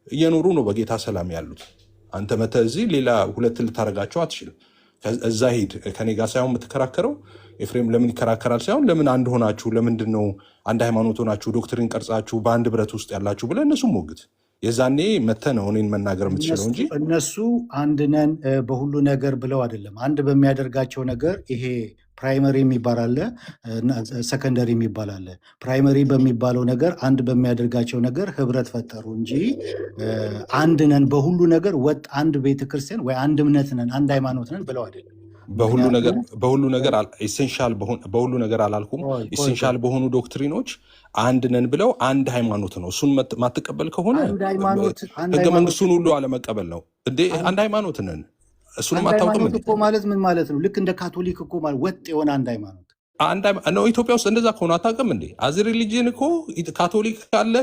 S3: እየኖሩ ነው በጌታ ሰላም ያሉት። አንተ መተህ እዚህ ሌላ ሁለት ልታደርጋቸው አትችልም። እዛ ሂድ። ከኔ ጋር ሳይሆን የምትከራከረው ኤፍሬም ለምን ይከራከራል ሳይሆን ለምን አንድ ሆናችሁ፣ ለምንድን ነው አንድ ሃይማኖት ሆናችሁ ዶክትሪን ቀርጻችሁ በአንድ ብረት ውስጥ ያላችሁ ብለህ እነሱ ሞግት። የዛኔ መተህ ነው እኔን መናገር የምትችለው እንጂ
S6: እነሱ አንድ ነን በሁሉ ነገር ብለው አይደለም። አንድ በሚያደርጋቸው ነገር ይሄ ፕራይመሪ የሚባል አለ፣ ሰከንደሪ የሚባል አለ። ፕራይመሪ በሚባለው ነገር አንድ በሚያደርጋቸው ነገር ህብረት ፈጠሩ እንጂ አንድ ነን በሁሉ ነገር ወጥ አንድ ቤተክርስቲያን ወይ አንድ እምነት ነን አንድ ሃይማኖት ነን ብለው አይደለም።
S3: በሁሉ ነገር ኢሴንሻል በሁሉ ነገር አላልኩም። ኢሴንሻል በሆኑ ዶክትሪኖች አንድ ነን ብለው አንድ ሃይማኖት ነው። እሱን ማትቀበል ከሆነ ህገ መንግስቱን ሁሉ አለመቀበል ነው እንዴ? አንድ ሃይማኖት ነን እሱንም አታውቅም
S6: እኮ ማለት ምን ማለት ነው? ልክ እንደ ካቶሊክ እኮ ማለት ወጥ የሆነ አንድ ሃይማኖት
S3: ነው። ኢትዮጵያ ውስጥ እንደዛ ከሆነ አታውቅም እንዴ? አዚ ሪሊጅን እኮ ካቶሊክ አለ፣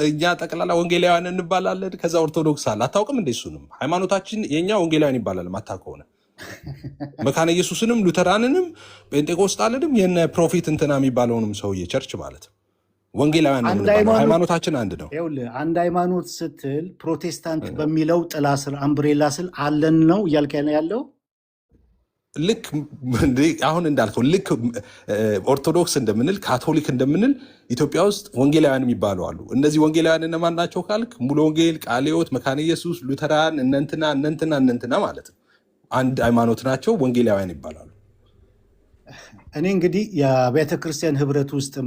S3: እኛ ጠቅላላ ወንጌላውያን እንባላለን፣ ከዛ ኦርቶዶክስ አለ። አታውቅም እንዴ? እሱንም ሃይማኖታችን የኛ ወንጌላውያን ይባላል። ማታ ከሆነ መካነ ኢየሱስንም ሉተራንንም ጴንጤቆስጣልንም የነ ፕሮፌት እንትና የሚባለውንም ሰውዬ ቸርች ማለት ወንጌላውያን ነው የምንባለው። ሃይማኖታችን አንድ ነው።
S6: አንድ ሃይማኖት ስትል ፕሮቴስታንት በሚለው ጥላ ስር አምብሬላ ስል አለን ነው እያልክ ያለው።
S3: ልክ አሁን እንዳልከው ልክ ኦርቶዶክስ እንደምንል ካቶሊክ እንደምንል ኢትዮጵያ ውስጥ ወንጌላውያን የሚባሉ አሉ። እነዚህ ወንጌላውያን እነማን ናቸው ካልክ ሙሉ ወንጌል፣ ቃለ ሕይወት፣ መካነ ኢየሱስ፣ ሉተራን እነንትና ማለት ነው። አንድ ሃይማኖት ናቸው፣ ወንጌላውያን ይባላሉ።
S6: እኔ እንግዲህ የቤተ ክርስቲያን ህብረት ውስጥም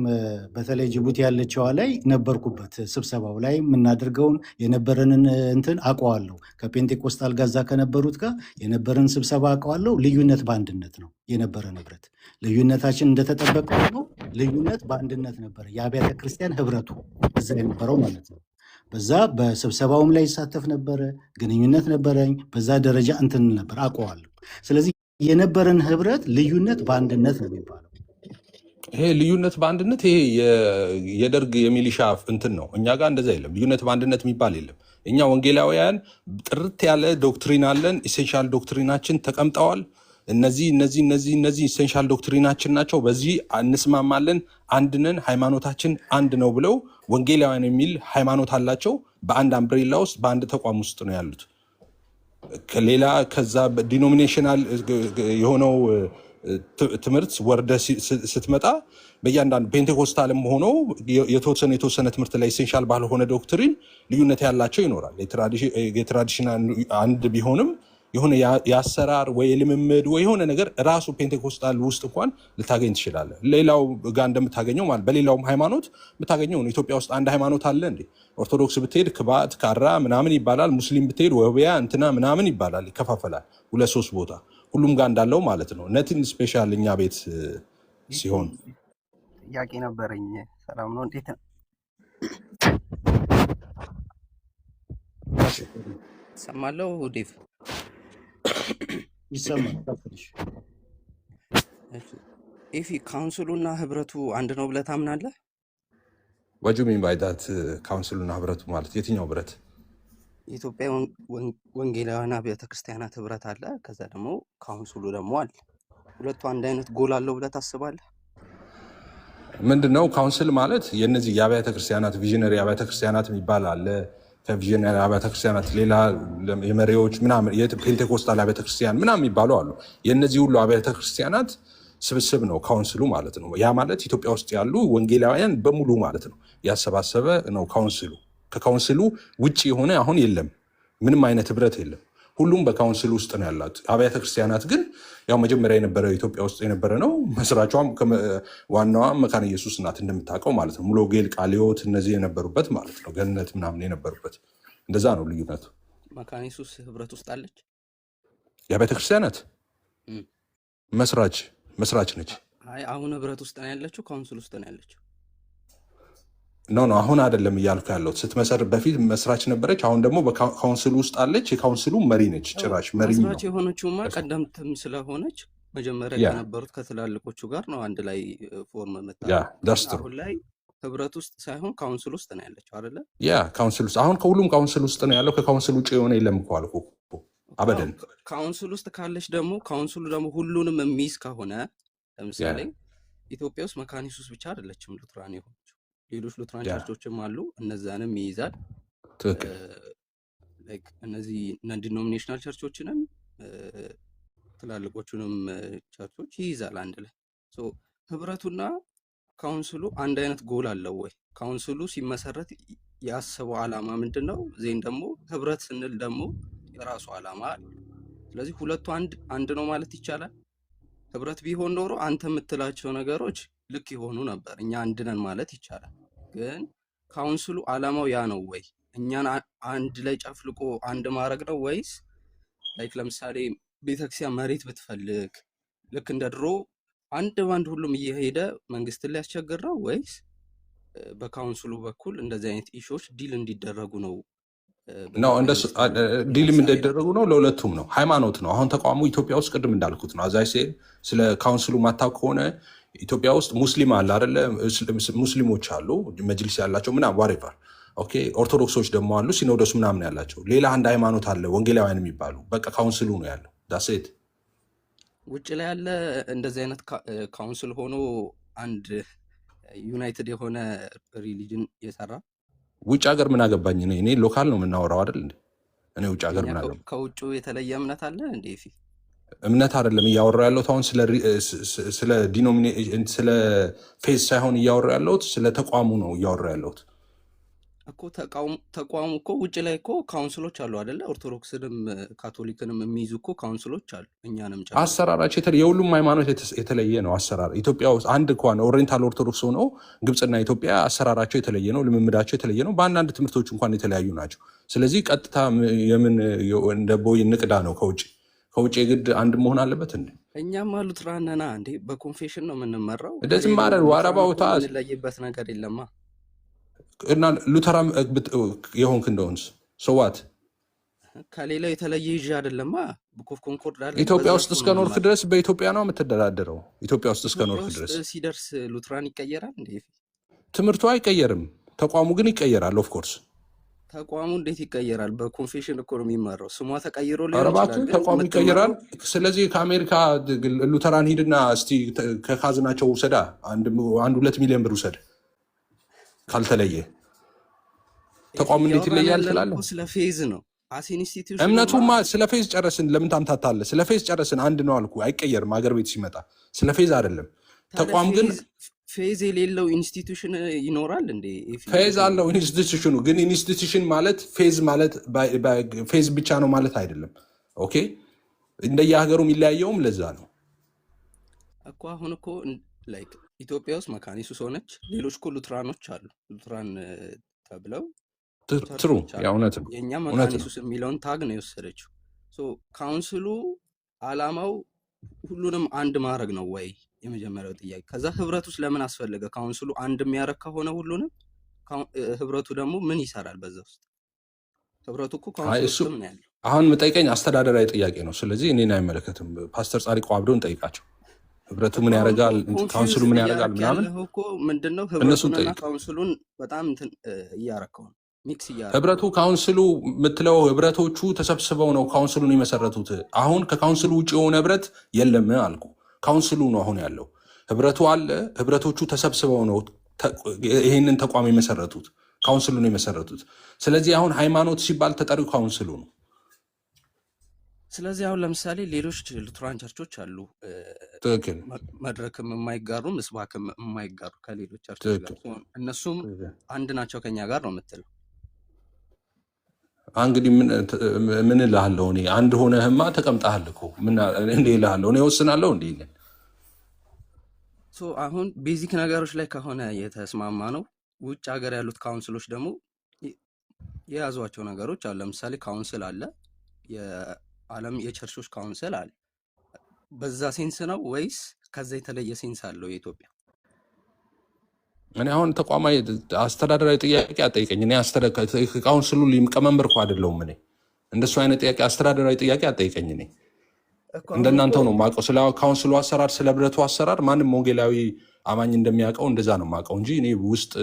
S6: በተለይ ጅቡቲ ያለችዋ ላይ ነበርኩበት። ስብሰባው ላይ የምናደርገውን የነበረንን እንትን አውቀዋለሁ። ከፔንቴኮስታል ጋዛ ከነበሩት ጋር የነበረን ስብሰባ አውቀዋለሁ። ልዩነት በአንድነት ነው የነበረን ህብረት። ልዩነታችን እንደተጠበቀ ነው። ልዩነት በአንድነት ነበረ። የአብያተ ክርስቲያን ህብረቱ እዛ የነበረው ማለት ነው። በዛ በስብሰባውም ላይ ይሳተፍ ነበረ። ግንኙነት ነበረኝ። በዛ ደረጃ እንትን ነበር አውቀዋለሁ። ስለዚህ የነበረን ህብረት ልዩነት በአንድነት ነው የሚባለው።
S3: ይሄ ልዩነት በአንድነት ይሄ የደርግ የሚሊሻ እንትን ነው። እኛ ጋር እንደዛ የለም። ልዩነት በአንድነት የሚባል የለም። እኛ ወንጌላውያን ጥርት ያለ ዶክትሪን አለን። ኢሴንሻል ዶክትሪናችን ተቀምጠዋል። እነዚህ ኢሴንሻል ዶክትሪናችን ናቸው። በዚህ እንስማማለን። አንድ ነን፣ ሃይማኖታችን አንድ ነው ብለው ወንጌላውያን የሚል ሃይማኖት አላቸው። በአንድ አምብሬላ ውስጥ በአንድ ተቋም ውስጥ ነው ያሉት። ሌላ ከዛ ዲኖሚኔሽናል የሆነው ትምህርት ወርደ ስትመጣ በእያንዳንዱ ፔንቴኮስታልም ሆኖ የተወሰነ ትምህርት ላይ ኢሴንሻል ባልሆነ ዶክትሪን ልዩነት ያላቸው ይኖራል። የትራዲሽናል አንድ ቢሆንም የሆነ የአሰራር ወይ ልምምድ ወይ የሆነ ነገር ራሱ ፔንቴኮስታል ውስጥ እንኳን ልታገኝ ትችላለህ። ሌላው ጋር እንደምታገኘው ማለት በሌላውም ሃይማኖት የምታገኘው ነው። ኢትዮጵያ ውስጥ አንድ ሃይማኖት አለ እንዴ? ኦርቶዶክስ ብትሄድ ክባት ካራ ምናምን ይባላል። ሙስሊም ብትሄድ ወህቢያ እንትና ምናምን ይባላል። ይከፋፈላል 2-3 ቦታ ሁሉም ጋር እንዳለው ማለት ነው። ነትን ስፔሻል እኛ ቤት ሲሆን
S5: ጥያቄ ነበረኝ። ሰላም ነው? እንዴት ነው? ሰማለው ዴቭ
S6: ይሰማል።
S5: ኤፊ ካውንስሉና ህብረቱ አንድ ነው ብለህ ታምናለህ?
S3: ወጁ ሚንባይዳት ካውንስሉና ህብረቱ ማለት የትኛው ህብረት?
S5: የኢትዮጵያ ወንጌላውያን አብያተ ክርስቲያናት ህብረት አለ። ከዛ ደግሞ ካውንስሉ ደግሞ አለ። ሁለቱ አንድ አይነት ጎል አለው ብለህ ታስባለህ?
S3: ምንድነው ካውንስል ማለት? የነዚህ የአብያተ ክርስቲያናት ቪዥነሪ አብያተ ክርስቲያናት የሚባል አለ። ከቪዥነሪ አብያተ ክርስቲያናት ሌላ የመሪዎች ምናምን የፔንቴኮስታል አብያተ ክርስቲያን ምናምን የሚባሉ አሉ። የነዚህ ሁሉ አብያተ ክርስቲያናት ስብስብ ነው ካውንስሉ ማለት ነው። ያ ማለት ኢትዮጵያ ውስጥ ያሉ ወንጌላውያን በሙሉ ማለት ነው ያሰባሰበ ነው ካውንስሉ። ከካውንስሉ ውጭ የሆነ አሁን የለም፣ ምንም አይነት ህብረት የለም። ሁሉም በካውንስሉ ውስጥ ነው ያላት። አብያተ ክርስቲያናት ግን ያው መጀመሪያ የነበረ ኢትዮጵያ ውስጥ የነበረ ነው። መስራቿም ዋናዋ መካነ ኢየሱስ ናት እንደምታውቀው ማለት ነው። ሙሉ ወንጌል፣ ቃለ ሕይወት እነዚህ የነበሩበት ማለት ነው። ገነት ምናምን የነበሩበት እንደዛ ነው ልዩነቱ።
S5: መካነ ኢየሱስ ህብረት ውስጥ አለች
S3: የአብያተ ክርስቲያናት መስራች ነች።
S5: አይ አሁን ህብረት ውስጥ ነው ያለችው፣ ካውንስል ውስጥ ነው ያለችው።
S3: ኖ አሁን አይደለም እያልኩ ያለሁት። ስትመሰር በፊት መስራች ነበረች። አሁን ደግሞ በካውንስሉ ውስጥ አለች። የካውንስሉ መሪ ነች። ጭራሽ መሪ ነው።
S5: መስራች የሆነችውማ ቀደምትም ስለሆነች መጀመሪያ ከነበሩት ከትላልቆቹ ጋር ነው አንድ ላይ ፎርም መጣ። አሁን ላይ ህብረት ውስጥ ሳይሆን ካውንስል ውስጥ ነው ያለችው አይደለ? ያ
S3: ካውንስል ውስጥ አሁን ከሁሉም ካውንስል ውስጥ ነው ያለው። ከካውንስል ውጭ የሆነ የለም እኮ አልኩ አበደን።
S5: ካውንስል ውስጥ ካለች ደግሞ ካውንስሉ ደግሞ ሁሉንም የሚይዝ ከሆነ ለምሳሌ ኢትዮጵያ ውስጥ መካነ ኢየሱስ ብቻ አይደለችም ሉትራን የሆነችው፣ ሌሎች ሉትራን ቸርቾችም አሉ። እነዛንም ይይዛል። እነዚህ ነን ዲኖሚኔሽናል ቸርቾችንም ትላልቆቹንም ቸርቾች ይይዛል አንድ ላይ። ህብረቱና ካውንስሉ አንድ አይነት ጎል አለው ወይ? ካውንስሉ ሲመሰረት ያሰበው ዓላማ ምንድን ነው? ዜን ደግሞ ህብረት ስንል ደግሞ የራሱ ዓላማ አለ። ስለዚህ ሁለቱ አንድ ነው ማለት ይቻላል። ህብረት ቢሆን ኖሮ አንተ የምትላቸው ነገሮች ልክ ይሆኑ ነበር፣ እኛ አንድ ነን ማለት ይቻላል። ግን ካውንስሉ ዓላማው ያ ነው ወይ? እኛን አንድ ላይ ጨፍልቆ አንድ ማድረግ ነው ወይስ ላይክ ለምሳሌ ቤተክርስቲያን መሬት ብትፈልግ ልክ እንደ ድሮ አንድ ባንድ ሁሉም እየሄደ መንግስትን ሊያስቸግር ነው ወይስ በካውንስሉ በኩል እንደዚህ አይነት ኢሹዎች ዲል እንዲደረጉ ነው?
S3: እንደሱ ዲልም እንደደረጉ ነው። ለሁለቱም ነው። ሃይማኖት ነው። አሁን ተቋሙ ኢትዮጵያ ውስጥ ቅድም እንዳልኩት ነው። አዛይ ሴ ስለ ካውንስሉ ማታውቅ ከሆነ ኢትዮጵያ ውስጥ ሙስሊም አለ አይደለ? ሙስሊሞች አሉ መጅሊስ ያላቸው ምናምን ዋሬቨር። ኦኬ ኦርቶዶክሶች ደግሞ አሉ ሲኖዶስ ምናምን ያላቸው። ሌላ አንድ ሃይማኖት አለ ወንጌላውያን የሚባሉ። በቃ ካውንስሉ ነው ያለው። ዳሴት
S5: ውጭ ላይ ያለ እንደዚህ አይነት ካውንስል ሆኖ አንድ ዩናይትድ የሆነ ሪሊጅን የሰራ
S3: ውጭ ሀገር ምን አገባኝ? እኔ ሎካል ነው የምናወራው አይደል እንዴ? እኔ ውጭ ሀገር ምን አገባኝ?
S5: ከውጭ የተለየ እምነት አለ እንዴ?
S3: እምነት አይደለም እያወራ ያለሁት አሁን ስለ ዲኖሚኔሽን ስለ ፌዝ ሳይሆን እያወራ ያለሁት ስለ ተቋሙ ነው እያወራ ያለሁት
S5: እኮ። ተቋሙ እኮ ውጭ ላይ እኮ ካውንስሎች አሉ አይደለ? ኦርቶዶክስንም ካቶሊክንም የሚይዙ እኮ ካውንስሎች አሉ። እኛንም ጨምሮ
S3: አሰራራቸው የሁሉም ሃይማኖት የተለየ ነው። አሰራር ኢትዮጵያ ውስጥ አንድ እንኳን ኦሪየንታል ኦርቶዶክስ ሆነው ግብፅና ኢትዮጵያ አሰራራቸው የተለየ ነው። ልምምዳቸው የተለየ ነው። በአንዳንድ ትምህርቶች እንኳን የተለያዩ ናቸው። ስለዚህ ቀጥታ የምን እንደ ቦይ ንቅዳ ነው ከውጭ የግድ አንድ መሆን አለበት እንዴ?
S5: እኛም ሉትራን ነና እንዴ? በኮንፌሽን ነው የምንመራው።
S3: እንደዚህ ማረር ዋራባውታ
S5: ለይበት ነገር የለማ
S3: እና ሉተራም የሆንክ እንደሆንስ ሰዋት
S5: ከሌላው የተለየ ይዤ አይደለማ። ቡክ ኦፍ ኮንኮርድ አለ
S3: ኢትዮጵያ ውስጥ እስከ ኖርክ ድረስ በኢትዮጵያ ነው የምትደራደረው። ኢትዮጵያ ውስጥ እስከ ኖርክ ድረስ
S5: ሲደርስ ሉትራን ይቀየራል እንዴ?
S3: ትምህርቱ አይቀየርም፣ ተቋሙ ግን ይቀየራል። ኦፍ ኮርስ
S5: ተቋሙ እንዴት ይቀየራል? በኮንፌሽን እኮ ነው የሚመራው። ስሟ ተቀይሮ
S3: ተቋሙ ይቀየራል። ስለዚህ ከአሜሪካ ሉተራን ሂድና እስቲ ከካዝናቸው ውሰዳ 1-2 ሚሊዮን ብር ውሰድ። ካልተለየ ተቋም እንዴት ይለያል ትላለህ?
S5: ስለ ፌዝ ነው
S3: እምነቱማ። ስለ ፌዝ ጨረስን። ለምን ታምታታለህ? ስለ ፌዝ ጨረስን። አንድ ነው አልኩ። አይቀየርም። ሀገር ቤት ሲመጣ ስለ ፌዝ አይደለም። ተቋም ግን
S5: ፌዝ የሌለው ኢንስቲትዩሽን ይኖራል እንዴ?
S3: ፌዝ አለው ኢንስቲትዩሽኑ። ግን ኢንስቲትዩሽን ማለት ፌዝ ብቻ ነው ማለት አይደለም። ኦኬ እንደየሀገሩ የሚለያየውም ለዛ ነው
S5: እኮ። አሁን እኮ ላይክ ኢትዮጵያ ውስጥ መካነ ኢየሱስ ሆነች፣ ሌሎች እኮ ሉትራኖች አሉ። ሉትራን ተብለው
S3: ትሩ እውነት ነው።
S5: የእኛ መካነ ኢየሱስ የሚለውን ታግ ነው የወሰደችው። ካውንስሉ አላማው ሁሉንም አንድ ማድረግ ነው ወይ? የመጀመሪያው ጥያቄ። ከዛ ህብረት ውስጥ ለምን አስፈለገ? ካውንስሉ አንድ የሚያደርግ ከሆነ ሁሉንም ህብረቱ ደግሞ ምን ይሰራል በዛ ውስጥ? ህብረቱ እኮ ካውንስሉ ውስጥ ምን ያለው?
S3: አሁን የምጠይቀኝ አስተዳደራዊ ጥያቄ ነው። ስለዚህ እኔን አይመለከትም። ፓስተር ጻድቁ አብዶን ጠይቃቸው። ህብረቱ
S5: እኮ
S3: ምን
S5: አሁን
S3: ያደርጋል፣ ካውንስሉ
S5: ኮንፊውዝድ
S3: ምን ያደርጋል
S5: እያረክ
S3: ምናምን
S5: ያለህ እኮ ምንድነው
S3: እነሱን
S5: ህብረቱንና
S3: ጠይቅ።
S5: ካውንስሉን በጣም እንትን እያረከው ነው፣ ሚክስ እያረከው
S3: ህብረቱ ካውንስሉ የምትለው ህብረቶቹ ተሰብስበው ነው ካውንስሉን የመሰረቱት። አሁን ከካውንስሉ ውጭ የሆነ ህብረት የለም አልኩ። ካውንስሉ ነው አሁን ያለው። ህብረቱ አለ። ህብረቶቹ ተሰብስበው ነው ይህንን ተቋም የመሰረቱት፣ ካውንስሉን የመሰረቱት። ስለዚህ አሁን ሃይማኖት ሲባል ተጠሪው ካውንስሉ ነው።
S5: ስለዚህ አሁን ለምሳሌ ሌሎች ሉትራን ቸርቾች አሉ፣
S3: ትክክል
S5: መድረክም የማይጋሩ ምስባክም የማይጋሩ ከሌሎች ቸርቾች ጋር
S3: ትክክል።
S5: እነሱም አንድ ናቸው ከኛ ጋር ነው የምትለው።
S3: እንግዲህ ምን እልሃለሁ እኔ፣ አንድ ሆነህማ ተቀምጠሃል እኮ እንዴ እልሃለሁ እኔ ወስናለሁ እንዴ ይለን።
S5: አሁን ቤዚክ ነገሮች ላይ ከሆነ የተስማማ ነው። ውጭ ሀገር ያሉት ካውንስሎች ደግሞ የያዟቸው ነገሮች አሉ። ለምሳሌ ካውንስል አለ፣ የዓለም የቸርቾች ካውንስል አለ። በዛ ሴንስ ነው ወይስ ከዛ የተለየ ሴንስ አለው የኢትዮጵያ?
S3: እኔ አሁን ተቋማዊ አስተዳደራዊ ጥያቄ አጠይቀኝ። እኔ ካውንስሉ ሊቀመንበር እኮ አይደለሁም። እኔ እንደሱ አይነት ጥያቄ አስተዳደራዊ ጥያቄ አጠይቀኝ። እኔ እንደናንተው ነው የማውቀው ስለ ካውንስሉ አሰራር፣ ስለ ህብረቱ አሰራር ማንም ወንጌላዊ አማኝ እንደሚያውቀው እንደዛ ነው የማውቀው እንጂ እኔ ውስጥ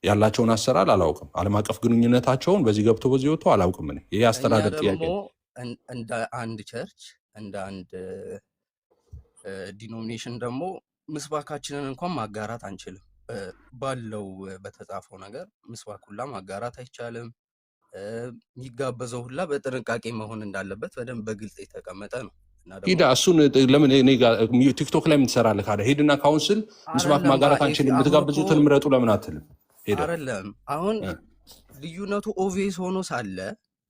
S3: ያላቸውን አሰራር አላውቅም። ዓለም አቀፍ ግንኙነታቸውን በዚህ ገብቶ በዚህ ወጥቶ አላውቅም። እኔ ይሄ አስተዳደር ጥያቄ
S5: ደግሞ እንደ አንድ ቸርች እንደ አንድ ዲኖሚኔሽን ደግሞ ምስባካችንን እንኳን ማጋራት አንችልም። ባለው በተጻፈው ነገር ምስባክ ሁላ ማጋራት አይቻልም። የሚጋበዘው ሁላ በጥንቃቄ መሆን እንዳለበት በደንብ በግልጽ የተቀመጠ ነው።
S3: ሂዳ እሱን ለምን እኔ ጋር ቲክቶክ ላይ የምትሰራለህ? ካለ ሄድና ካውንስል ምስባክ ማጋራት አንችልም የምትጋብዙትን ምረጡ ለምን አትልም?
S5: አይደለም አሁን ልዩነቱ ኦቪየስ ሆኖ ሳለ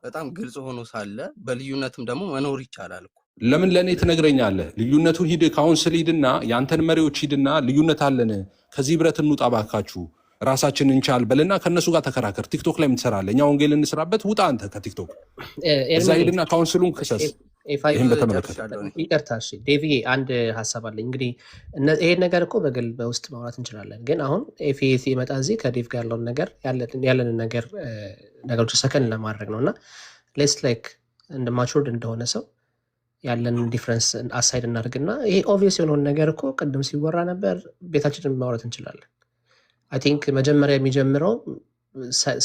S5: በጣም ግልጽ ሆኖ ሳለ በልዩነትም ደግሞ መኖር ይቻላል እኮ።
S3: ለምን ለእኔ ትነግረኛለህ? ልዩነቱን ሂድ ካውንስል ሂድና የአንተን መሪዎች ሂድና ልዩነት አለን ከዚህ ብረት እንውጣ ባካችሁ ራሳችን እንቻል በልና ከእነሱ ጋር ተከራከር። ቲክቶክ ላይ የምትሰራለህ እኛ ወንጌል እንስራበት ውጣ አንተ ከቲክቶክ እዛ ሂድና ካውንስሉን ክሰስ። ይህን በተመለከተ
S7: ይቅርታ ዴቪ አንድ ሀሳብ አለኝ። እንግዲህ ይሄን ነገር እኮ በግል በውስጥ ማውራት እንችላለን፣ ግን አሁን ኤፌ ሲመጣ እዚህ ከዴቭ ጋር ያለውን ነገር ያለንን ነገር ነገሮች ሰከን ለማድረግ ነው እና ሌስ ላይክ እንደ ማቹርድ እንደሆነ ሰው ያለን ዲፍረንስ አሳይድ እናድርግና ይሄ ኦብቪየስ የሆነውን ነገር እኮ ቅድም ሲወራ ነበር ቤታችንን ማውራት እንችላለን። አይ ቲንክ መጀመሪያ የሚጀምረው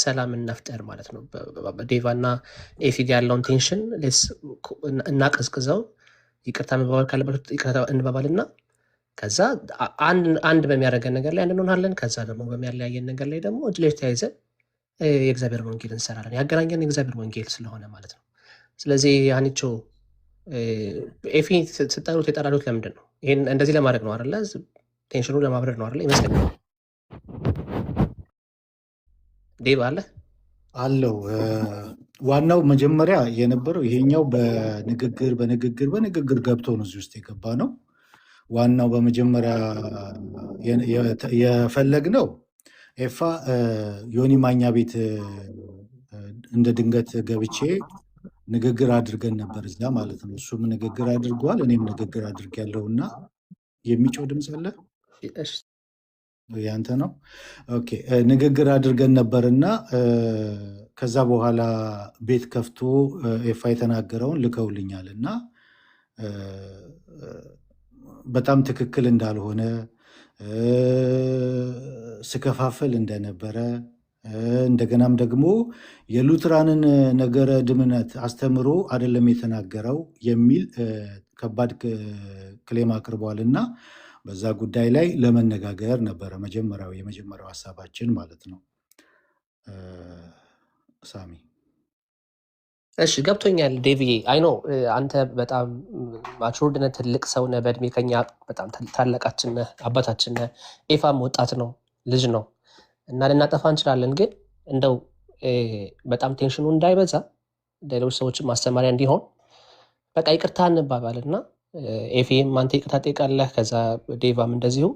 S7: ሰላም እንፍጠር ማለት ነው። ዴቫ እና ኤፊ ጋር ያለውን ቴንሽን እናቀዝቅዘው፣ ይቅርታ መባባል ካለበት ይቅርታ እንባባልና ከዛ አንድ በሚያደርገን ነገር ላይ አንድ እንሆናለን። ከዛ ደግሞ በሚያለያየን ነገር ላይ ደግሞ እጅ ላይ ተያይዘን የእግዚአብሔር ወንጌል እንሰራለን። ያገናኘን የእግዚአብሔር ወንጌል ስለሆነ ማለት ነው። ስለዚህ አንቾ ኤፊ ስጠሩት የጠራሉት ለምንድን ነው? ይሄን እንደዚህ ለማድረግ ነው አይደለ? ቴንሽኑ ለማብረድ ነው አይደለ? ይመስለኛል። ዴቭ አለ
S6: አለው ዋናው መጀመሪያ የነበረው ይሄኛው በንግግር ገብቶ ነው እዚህ ውስጥ የገባ ነው። ዋናው በመጀመሪያ የፈለግነው ኤፋ ዮኒ ማኛ ቤት እንደ ድንገት ገብቼ ንግግር አድርገን ነበር እዛ ማለት ነው። እሱም ንግግር አድርጓል፣ እኔም ንግግር አድርጌያለሁ እና የሚጮህ ድምፅ አለ ያንተ ነው። ኦኬ ንግግር አድርገን ነበርና ከዛ በኋላ ቤት ከፍቶ ኤፋ የተናገረውን ልከውልኛል እና በጣም ትክክል እንዳልሆነ ስከፋፈል እንደነበረ እንደገናም ደግሞ የሉትራንን ነገረ ድምነት አስተምሮ አይደለም የተናገረው የሚል ከባድ ክሌም አቅርቧል እና በዛ ጉዳይ ላይ ለመነጋገር ነበረ የመጀመሪያው ሀሳባችን ማለት ነው። ሳሚ
S7: እሺ ገብቶኛል። ዴቪዬ አይኖ አንተ በጣም ማቹርድ ነህ፣ ትልቅ ሰው ነህ፣ በእድሜ ከኛ በጣም ታላቃችን ነህ፣ አባታችን ነህ። ኤፋም ወጣት ነው፣ ልጅ ነው እና ልናጠፋ እንችላለን። ግን እንደው በጣም ቴንሽኑ እንዳይበዛ ሌሎች ሰዎችን ማስተማሪያ እንዲሆን በቃ ይቅርታ እንባባልና ኤፊም አንተ ይቅርታ ጠይቃለህ፣ ከዛ ዴቫም እንደዚሁ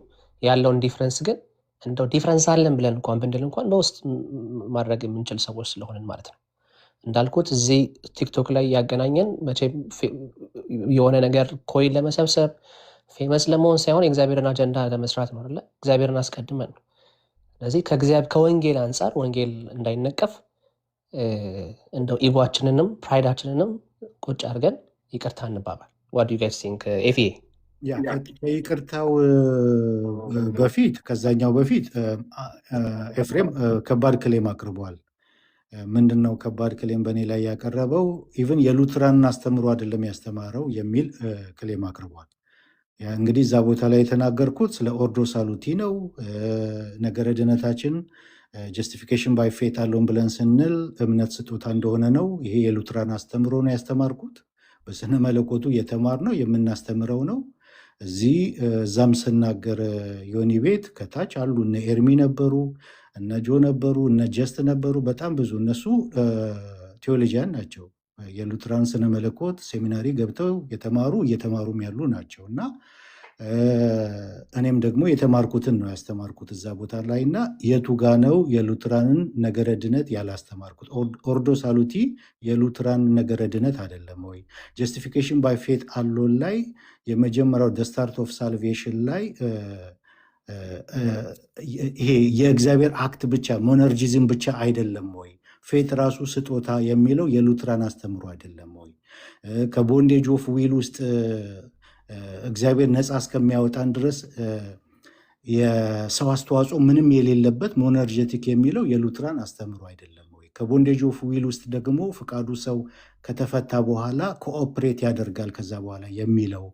S7: ያለውን ዲፍረንስ ግን እንደው ዲፍረንስ አለን ብለን እንኳን ብንል እንኳን በውስጥ ማድረግ የምንችል ሰዎች ስለሆንን ማለት ነው። እንዳልኩት እዚህ ቲክቶክ ላይ ያገናኘን መቼም የሆነ ነገር ኮይን ለመሰብሰብ ፌመስ ለመሆን ሳይሆን የእግዚአብሔርን አጀንዳ ለመስራት ነው አይደለ? እግዚአብሔርን አስቀድመን ነው። ስለዚህ ከወንጌል አንጻር ወንጌል እንዳይነቀፍ እንደው ኢጓችንንም ፕራይዳችንንም ቁጭ አድርገን ይቅርታ እንባባል። ዋት ዱ ዩ ጋይስ ቲንክ ኤፊ?
S6: ያ ከይቅርታው በፊት ከዛኛው በፊት ኤፍሬም ከባድ ክሌም አቅርቧል። ምንድን ነው ከባድ ክሌም በእኔ ላይ ያቀረበው? ኢቭን የሉትራንን አስተምሮ አይደለም ያስተማረው የሚል ክሌም አቅርቧል። እንግዲህ እዛ ቦታ ላይ የተናገርኩት ስለ ኦርዶ ሳሉቲ ነው። ነገረ ድነታችን ጀስቲፊኬሽን ባይ ፌት አለውን ብለን ስንል እምነት ስጦታ እንደሆነ ነው። ይሄ የሉትራን አስተምሮ ነው ያስተማርኩት። በስነ መለኮቱ የተማርነው የምናስተምረው ነው። እዛም ስናገር ዮኒ ቤት ከታች አሉ እነ ኤርሚ ነበሩ፣ እነ ጆ ነበሩ፣ እነ ጀስት ነበሩ። በጣም ብዙ እነሱ ቴዎሎጂያን ናቸው። የሉትራን ስነ መለኮት ሴሚናሪ ገብተው የተማሩ እየተማሩም ያሉ ናቸው እና እኔም ደግሞ የተማርኩትን ነው ያስተማርኩት እዛ ቦታ ላይ እና የቱ ጋ ነው የሉትራንን ነገረ ድነት ያላስተማርኩት? ኦርዶ ሳሉቲ የሉትራን ነገረ ድነት አይደለም ወይ? ጀስቲፊኬሽን ባይ ፌት አሎን ላይ የመጀመሪያው ደ ስታርት ኦፍ ሳልቬሽን ላይ ይሄ የእግዚአብሔር አክት ብቻ ሞነርጂዝም ብቻ አይደለም ወይ? ፌት ራሱ ስጦታ የሚለው የሉትራን አስተምሮ አይደለም ወይ? ከቦንዴጅ ኦፍ ዊል ውስጥ እግዚአብሔር ነፃ እስከሚያወጣን ድረስ የሰው አስተዋጽኦ ምንም የሌለበት ሞነርጀቲክ የሚለው የሉትራን አስተምሮ አይደለም ወይ? ከቦንዴጅ ኦፍ ዊል ውስጥ ደግሞ ፍቃዱ ሰው ከተፈታ በኋላ ኮኦፕሬት ያደርጋል ከዛ በኋላ የሚለው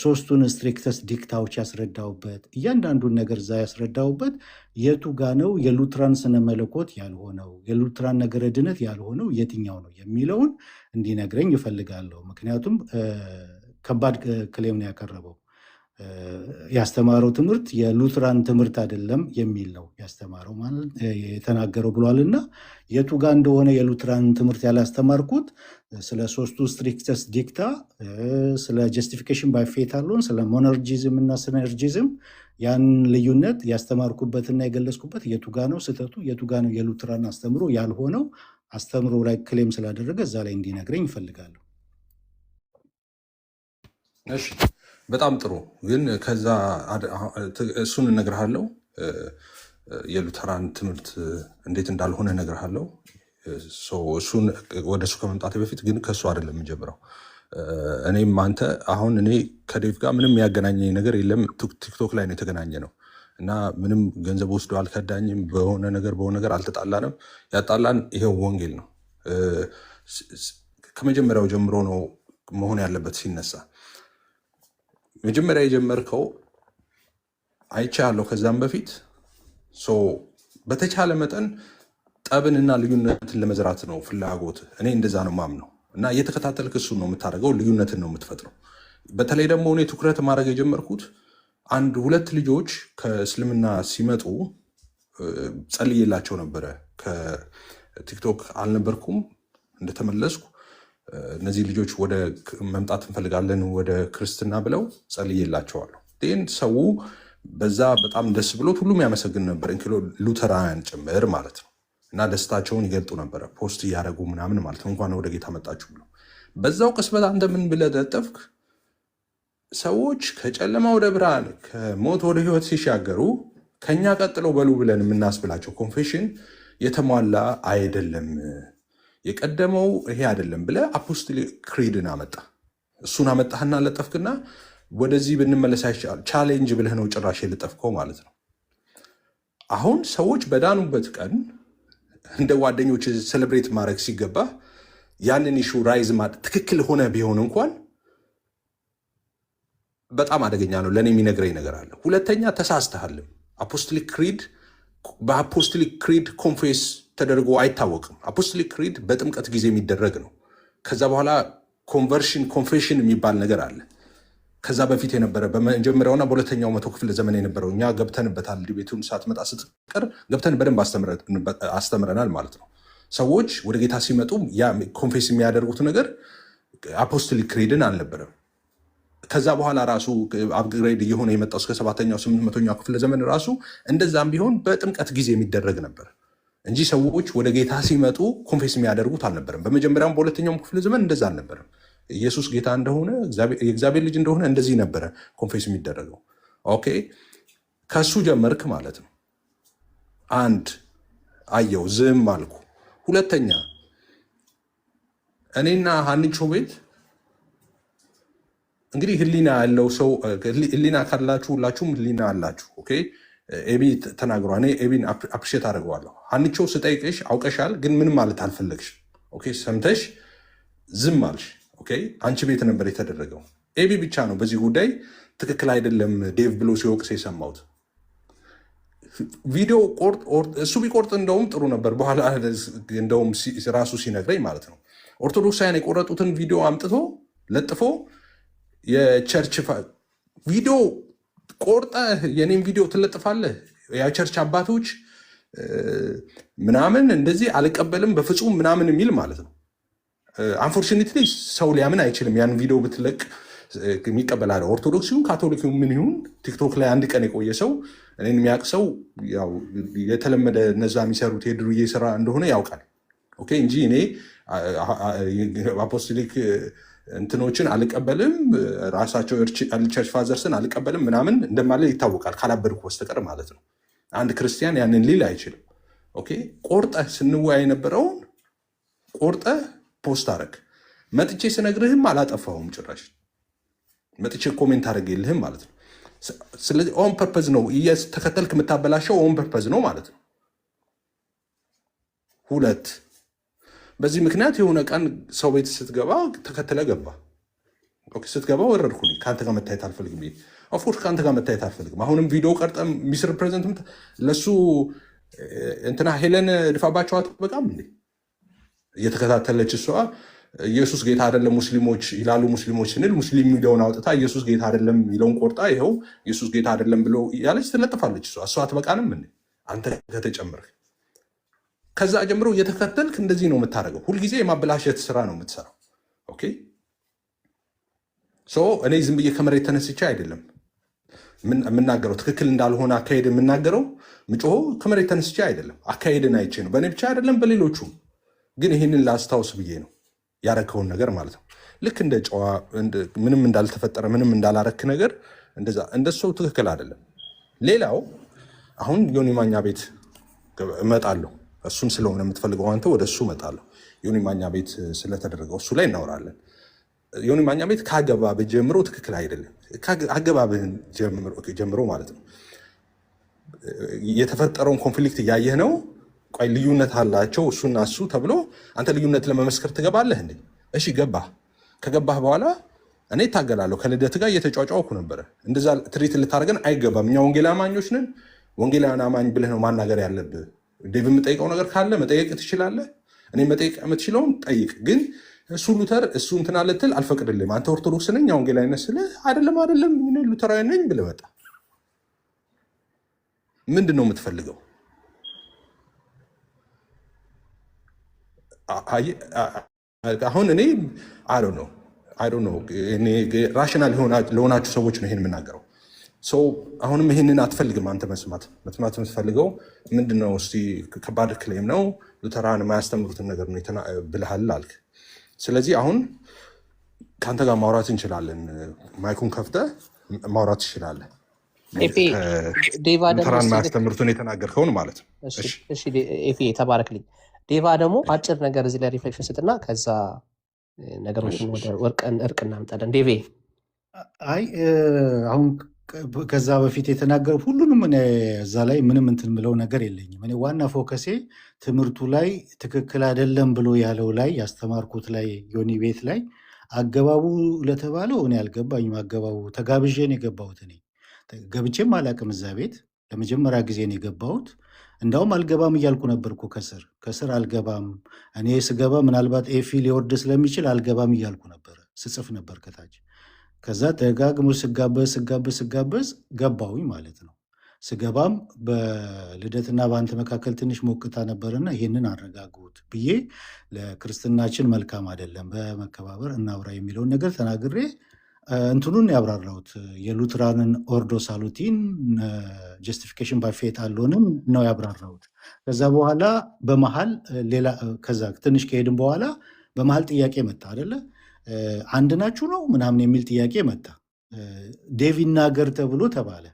S6: ሶስቱን ስትሪክተስ ዲክታዎች ያስረዳውበት እያንዳንዱን ነገር እዛ ያስረዳውበት የቱ ጋ ነው የሉትራን ስነ መለኮት ያልሆነው የሉትራን ነገረ ድነት ያልሆነው የትኛው ነው የሚለውን እንዲነግረኝ ይፈልጋለሁ። ምክንያቱም ከባድ ክሌም ነው ያቀረበው። ያስተማረው ትምህርት የሉትራን ትምህርት አይደለም የሚል ነው ያስተማረው ማለት የተናገረው ብሏልና የቱ ጋር እንደሆነ የሉትራን ትምህርት ያላስተማርኩት ስለ ሶስቱ ስትሪክተስ ዲክታ፣ ስለ ጀስቲፊኬሽን ባይ ፌት አሎን፣ ስለ ሞነርጂዝም እና ሲነርጂዝም ያን ልዩነት ያስተማርኩበትና የገለጽኩበት የቱ ጋ ነው ስህተቱ፣ የቱ ጋ ነው የሉትራን አስተምሮ ያልሆነው አስተምሮ ላይ ክሌም ስላደረገ እዛ ላይ እንዲነግረኝ ይፈልጋለሁ።
S3: እሺ በጣም ጥሩ። ግን ከዛ እሱን እነግርሃለሁ፣ የሉተራን ትምህርት እንዴት እንዳልሆነ እነግርሃለሁ። እሱን ወደ እሱ ከመምጣት በፊት ግን ከእሱ አይደለም የምንጀምረው። እኔም አንተ አሁን እኔ ከዴቭ ጋር ምንም ያገናኘኝ ነገር የለም። ቲክቶክ ላይ ነው የተገናኘ ነው እና ምንም ገንዘብ ወስዶ አልከዳኝም። በሆነ ነገር አልተጣላንም። ያጣላን ይሄው ወንጌል ነው። ከመጀመሪያው ጀምሮ ነው መሆን ያለበት ሲነሳ መጀመሪያ የጀመርከው አይቻለሁ። ከዛም በፊት በተቻለ መጠን ጠብንና ልዩነትን ለመዝራት ነው ፍላጎት። እኔ እንደዛ ነው ማምነው እና እየተከታተልክ እሱን ነው የምታደርገው፣ ልዩነትን ነው የምትፈጥረው። በተለይ ደግሞ እኔ ትኩረት ማድረግ የጀመርኩት አንድ ሁለት ልጆች ከእስልምና ሲመጡ ጸልዬላቸው ነበረ። ከቲክቶክ አልነበርኩም። እንደተመለስኩ እነዚህ ልጆች ወደ መምጣት እንፈልጋለን ወደ ክርስትና ብለው ጸልዬላቸዋለሁ። ን ሰው በዛ በጣም ደስ ብሎት ሁሉም ያመሰግን ነበር፣ ሉተራውያን ጭምር ማለት ነው። እና ደስታቸውን ይገልጡ ነበረ ፖስት እያደረጉ ምናምን ማለት ነው፣ እንኳን ወደ ጌታ መጣችሁ ብለው። በዛው ቅስበት አንተ ምን ብለህ ለጠፍክ? ሰዎች ከጨለማ ወደ ብርሃን ከሞት ወደ ህይወት ሲሻገሩ ከኛ ቀጥለው በሉ ብለን የምናስብላቸው ኮንፌሽን የተሟላ አይደለም፣ የቀደመው ይሄ አይደለም ብለህ አፖስቶሊክ ክሪድን አመጣ። እሱን አመጣህና ለጠፍክና ወደዚህ ብንመለስ አይቻል ቻሌንጅ ብለህ ነው ጭራሽ የለጠፍከው ማለት ነው። አሁን ሰዎች በዳኑበት ቀን እንደ ጓደኞች ሴሌብሬት ማድረግ ሲገባ ያንን ኢሹ ራይዝ ትክክል ሆነ ቢሆን እንኳን በጣም አደገኛ ነው። ለእኔ የሚነግረኝ ነገር አለ። ሁለተኛ ተሳስተሃልም። አፖስቶሊክ ክሪድ በአፖስቶሊክ ክሪድ ኮንፌስ ተደርጎ አይታወቅም። አፖስቶሊክ ክሪድ በጥምቀት ጊዜ የሚደረግ ነው። ከዛ በኋላ ኮንቨርሽን ኮንፌሽን የሚባል ነገር አለ። ከዛ በፊት የነበረ በመጀመሪያውና በሁለተኛው መቶ ክፍለ ዘመን የነበረው እኛ ገብተንበታል። ቤቱን ሳትመጣ ስትቀር ገብተን በደንብ አስተምረናል ማለት ነው። ሰዎች ወደ ጌታ ሲመጡ ያ ኮንፌስ የሚያደርጉት ነገር አፖስቶሊክ ክሪድን አልነበረም። ከዛ በኋላ ራሱ አፕግሬድ እየሆነ የመጣው እስከ 7ኛው 800ኛው ክፍለ ዘመን ራሱ እንደዛም ቢሆን በጥምቀት ጊዜ የሚደረግ ነበር እንጂ ሰዎች ወደ ጌታ ሲመጡ ኮንፌስ የሚያደርጉት አልነበረም። በመጀመሪያውም በሁለተኛውም ክፍለ ዘመን እንደዛ አልነበረም። ኢየሱስ ጌታ እንደሆነ የእግዚአብሔር ልጅ እንደሆነ እንደዚህ ነበረ ኮንፌስ የሚደረገው። ኦኬ፣ ከሱ ጀመርክ ማለት ነው። አንድ አየው፣ ዝም አልኩ። ሁለተኛ እኔና ሀኒቾ ቤት እንግዲህ ህሊና ያለው ሰው ህሊና ካላችሁ ሁላችሁም ህሊና አላችሁ። ኦኬ ኤቢ ተናግሯ። እኔ ኤቢን አፕሪሼት አድርገዋለሁ። ሀንቾ ስጠይቅሽ አውቀሻል፣ ግን ምንም ማለት አልፈለግሽ። ኦኬ ሰምተሽ ዝም አልሽ። ኦኬ አንቺ ቤት ነበር የተደረገው። ኤቢ ብቻ ነው በዚህ ጉዳይ ትክክል አይደለም ዴቭ ብሎ ሲወቅስ የሰማሁት። ቪዲዮ እሱ ቢቆርጥ እንደውም ጥሩ ነበር። በኋላ እንደውም ራሱ ሲነግረኝ ማለት ነው ኦርቶዶክሳውያን የቆረጡትን ቪዲዮ አምጥቶ ለጥፎ የቸርች ቪዲዮ ቆርጠ የኔም ቪዲዮ ትለጥፋለህ። የቸርች አባቶች ምናምን እንደዚህ አልቀበልም በፍጹም ምናምን የሚል ማለት ነው። አንፎርቹኔትሊ ሰው ሊያምን አይችልም። ያን ቪዲዮ ብትለቅ የሚቀበል አለ። ኦርቶዶክስ ይሁን ካቶሊክ ምን ይሁን ቲክቶክ ላይ አንድ ቀን የቆየ ሰው እኔን የሚያውቅ ሰው የተለመደ እነዛ የሚሰሩት የድሩዬ ስራ እንደሆነ ያውቃል። ኦኬ እንጂ እኔ አፖስቶሊክ እንትኖችን አልቀበልም፣ ራሳቸው ቸርች ፋዘርስን አልቀበልም ምናምን እንደማለ ይታወቃል፣ ካላበድኩ በስተቀር ማለት ነው። አንድ ክርስቲያን ያንን ሊል አይችልም። ኦኬ ቆርጠህ ስንወያይ የነበረውን ቆርጠህ ፖስት አረግ። መጥቼ ስነግርህም አላጠፋሁም ጭራሽ መጥቼ ኮሜንት አድርጌልህም ማለት ነው። ስለዚህ ኦን ፐርፐዝ ነው ተከተልክ የምታበላሸው ኦን ፐርፐዝ ነው ማለት ነው። ሁለት በዚህ ምክንያት የሆነ ቀን ሰው ቤት ስትገባ ተከትለ ገባ። ስትገባ ወረድኩኝ። ከአንተ ጋር መታየት አልፈልግም። ኦፍኮርስ ከአንተ ጋር መታየት አልፈልግም። አሁንም ቪዲዮ ቀርጠም ሚስ ሪፕሬዘንት ለሱ እንትና ሄለን ድፋባቸው አትበቃም እንዴ? እየተከታተለች እሷ ኢየሱስ ጌታ አይደለም ሙስሊሞች ይላሉ ሙስሊሞች ስንል ሙስሊም የሚለውን አውጥታ ኢየሱስ ጌታ አይደለም የሚለውን ቆርጣ ይኸው ኢየሱስ ጌታ አይደለም ብሎ ያለች ትለጥፋለች። እሷ አትበቃንም እንዴ? አንተ ከተጨመርክ ከዛ ጀምሮ እየተከተልክ እንደዚህ ነው የምታደርገው። ሁልጊዜ የማበላሸት ስራ ነው የምትሰራው። ኦኬ እኔ ዝም ብዬ ከመሬት ተነስቼ አይደለም የምናገረው። ትክክል እንዳልሆነ አካሄድ የምናገረው ምጮሆ ከመሬት ተነስቼ አይደለም፣ አካሄድን አይቼ ነው። በእኔ ብቻ አይደለም በሌሎቹም። ግን ይህንን ላስታውስ ብዬ ነው ያረከውን ነገር ማለት ነው። ልክ እንደ ጨዋ ምንም እንዳልተፈጠረ ምንም እንዳላረክ ነገር እንደሰው ትክክል አይደለም። ሌላው አሁን ዮኒ ማኛ ቤት እመጣለሁ። እሱን ስለሆነ የምትፈልገው አንተ ወደ እሱ እመጣለሁ። ዮኒ ማኛ ቤት ስለተደረገው እሱ ላይ እናወራለን። ዮኒ ማኛ ቤት ከአገባብህ ጀምሮ ትክክል አይደለም። አገባብህን ጀምሮ ማለት ነው የተፈጠረውን ኮንፍሊክት እያየህ ነው። ቆይ ልዩነት አላቸው እሱና እሱ ተብሎ አንተ ልዩነት ለመመስከር ትገባለህ እንዴ? እሺ ገባህ። ከገባህ በኋላ እኔ እታገላለሁ። ከልደት ጋር እየተጫጫውኩ ነበረ። እንደዛ ትሪት ልታደርገን አይገባም። እኛ ወንጌል አማኞች ነን። ወንጌላውያን አማኝ ብለህ ነው ማናገር ያለብህ። ዴቭ የምጠይቀው ነገር ካለ መጠየቅ ትችላለህ። እኔ መጠየቅ የምትችለውን ጠይቅ። ግን እሱ ሉተር እሱ እንትና ልትል አልፈቅድልም። አንተ ኦርቶዶክስ ነኝ ወንጌላዊ ነህ ስልህ አይደለም ሉተራዊ ነኝ ብለህ መጣ። ምንድን ነው የምትፈልገው? አሁን እኔ አይ ዶንት ኖ ራሽናል ለሆናችሁ ሰዎች ነው ይሄን የምናገረው። አሁንም ይሄንን አትፈልግም አንተ መስማት የምትፈልገው ምንድን ነው? እስኪ ከባድ ክሌም ነው ሉተራን የማያስተምሩትን ነገር ነው ብልሃል አልክ። ስለዚህ አሁን ከአንተ ጋር ማውራት እንችላለን። ማይኩን ከፍተህ ማውራት ትችላለህ። ሉተራን የማያስተምሩትን የተናገርከውን ማለት ነው።
S7: ተባረክልኝ። ዴቫ ደግሞ አጭር ነገር እዚህ ላይ ሪፍሌክሽን ስጥና ከዛ ነገሮችን ወደ እርቅ እናምጣለን። ዴቬ
S6: አይ አሁን ከዛ በፊት የተናገሩ ሁሉንም እኔ እዛ ላይ ምንም እንትን ምለው ነገር የለኝም። እኔ ዋና ፎከሴ ትምህርቱ ላይ ትክክል አይደለም ብሎ ያለው ላይ ያስተማርኩት ላይ ዮኒ ቤት ላይ አገባቡ ለተባለው እኔ አልገባኝም። አገባቡ ተጋብዤ ነው የገባሁት። እኔ ገብቼም አላቅም እዛ ቤት ለመጀመሪያ ጊዜ ነው የገባሁት። እንዳውም አልገባም እያልኩ ነበርኩ። ከስር አልገባም። እኔ ስገባ ምናልባት ኤፊ ሊወርድ ስለሚችል አልገባም እያልኩ ነበር፣ ስጽፍ ነበር ከታች። ከዛ ደጋግሞ ስጋበዝ ገባሁኝ ማለት ነው። ስገባም በልደትና በአንተ መካከል ትንሽ ሞቅታ ነበርና ይህንን አረጋጉት ብዬ ለክርስትናችን መልካም አይደለም፣ በመከባበር እናውራ የሚለውን ነገር ተናግሬ እንትኑን ያብራራሁት የሉትራንን ኦርዶ ሳሉቲን ጀስቲፊኬሽን ባይ ፌት አልሆንም ነው ያብራራሁት። ከዛ በኋላ በመሀል ሌላ ከዛ ትንሽ ከሄድን በኋላ በመሀል ጥያቄ መጣ አይደለ? አንድ ናችሁ ነው ምናምን የሚል ጥያቄ መጣ። ዴቭ ይናገር ተብሎ ተባለ።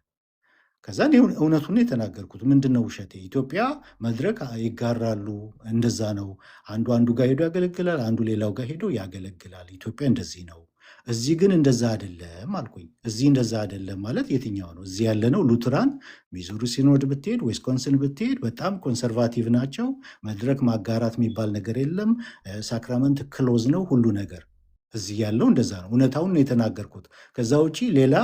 S6: ከዛ እውነቱን የተናገርኩት ምንድን ነው ውሸቴ? ኢትዮጵያ መድረክ ይጋራሉ፣ እንደዛ ነው። አንዱ ጋር ሄዶ ያገለግላል፣ አንዱ ሌላው ጋር ሄዶ ያገለግላል። ኢትዮጵያ እንደዚህ ነው። እዚህ ግን እንደዛ አይደለም አልኩኝ። እዚህ እንደዛ አይደለም ማለት የትኛው ነው? እዚህ ያለነው ሉትራን ሚዙሪ ሲኖድ ብትሄድ፣ ዊስኮንስን ብትሄድ በጣም ኮንሰርቫቲቭ ናቸው። መድረክ ማጋራት የሚባል ነገር የለም። ሳክራመንት ክሎዝ ነው ሁሉ ነገር። እዚህ ያለው እንደዛ ነው። እውነታውን ነው የተናገርኩት። ከዛ ውጪ ሌላ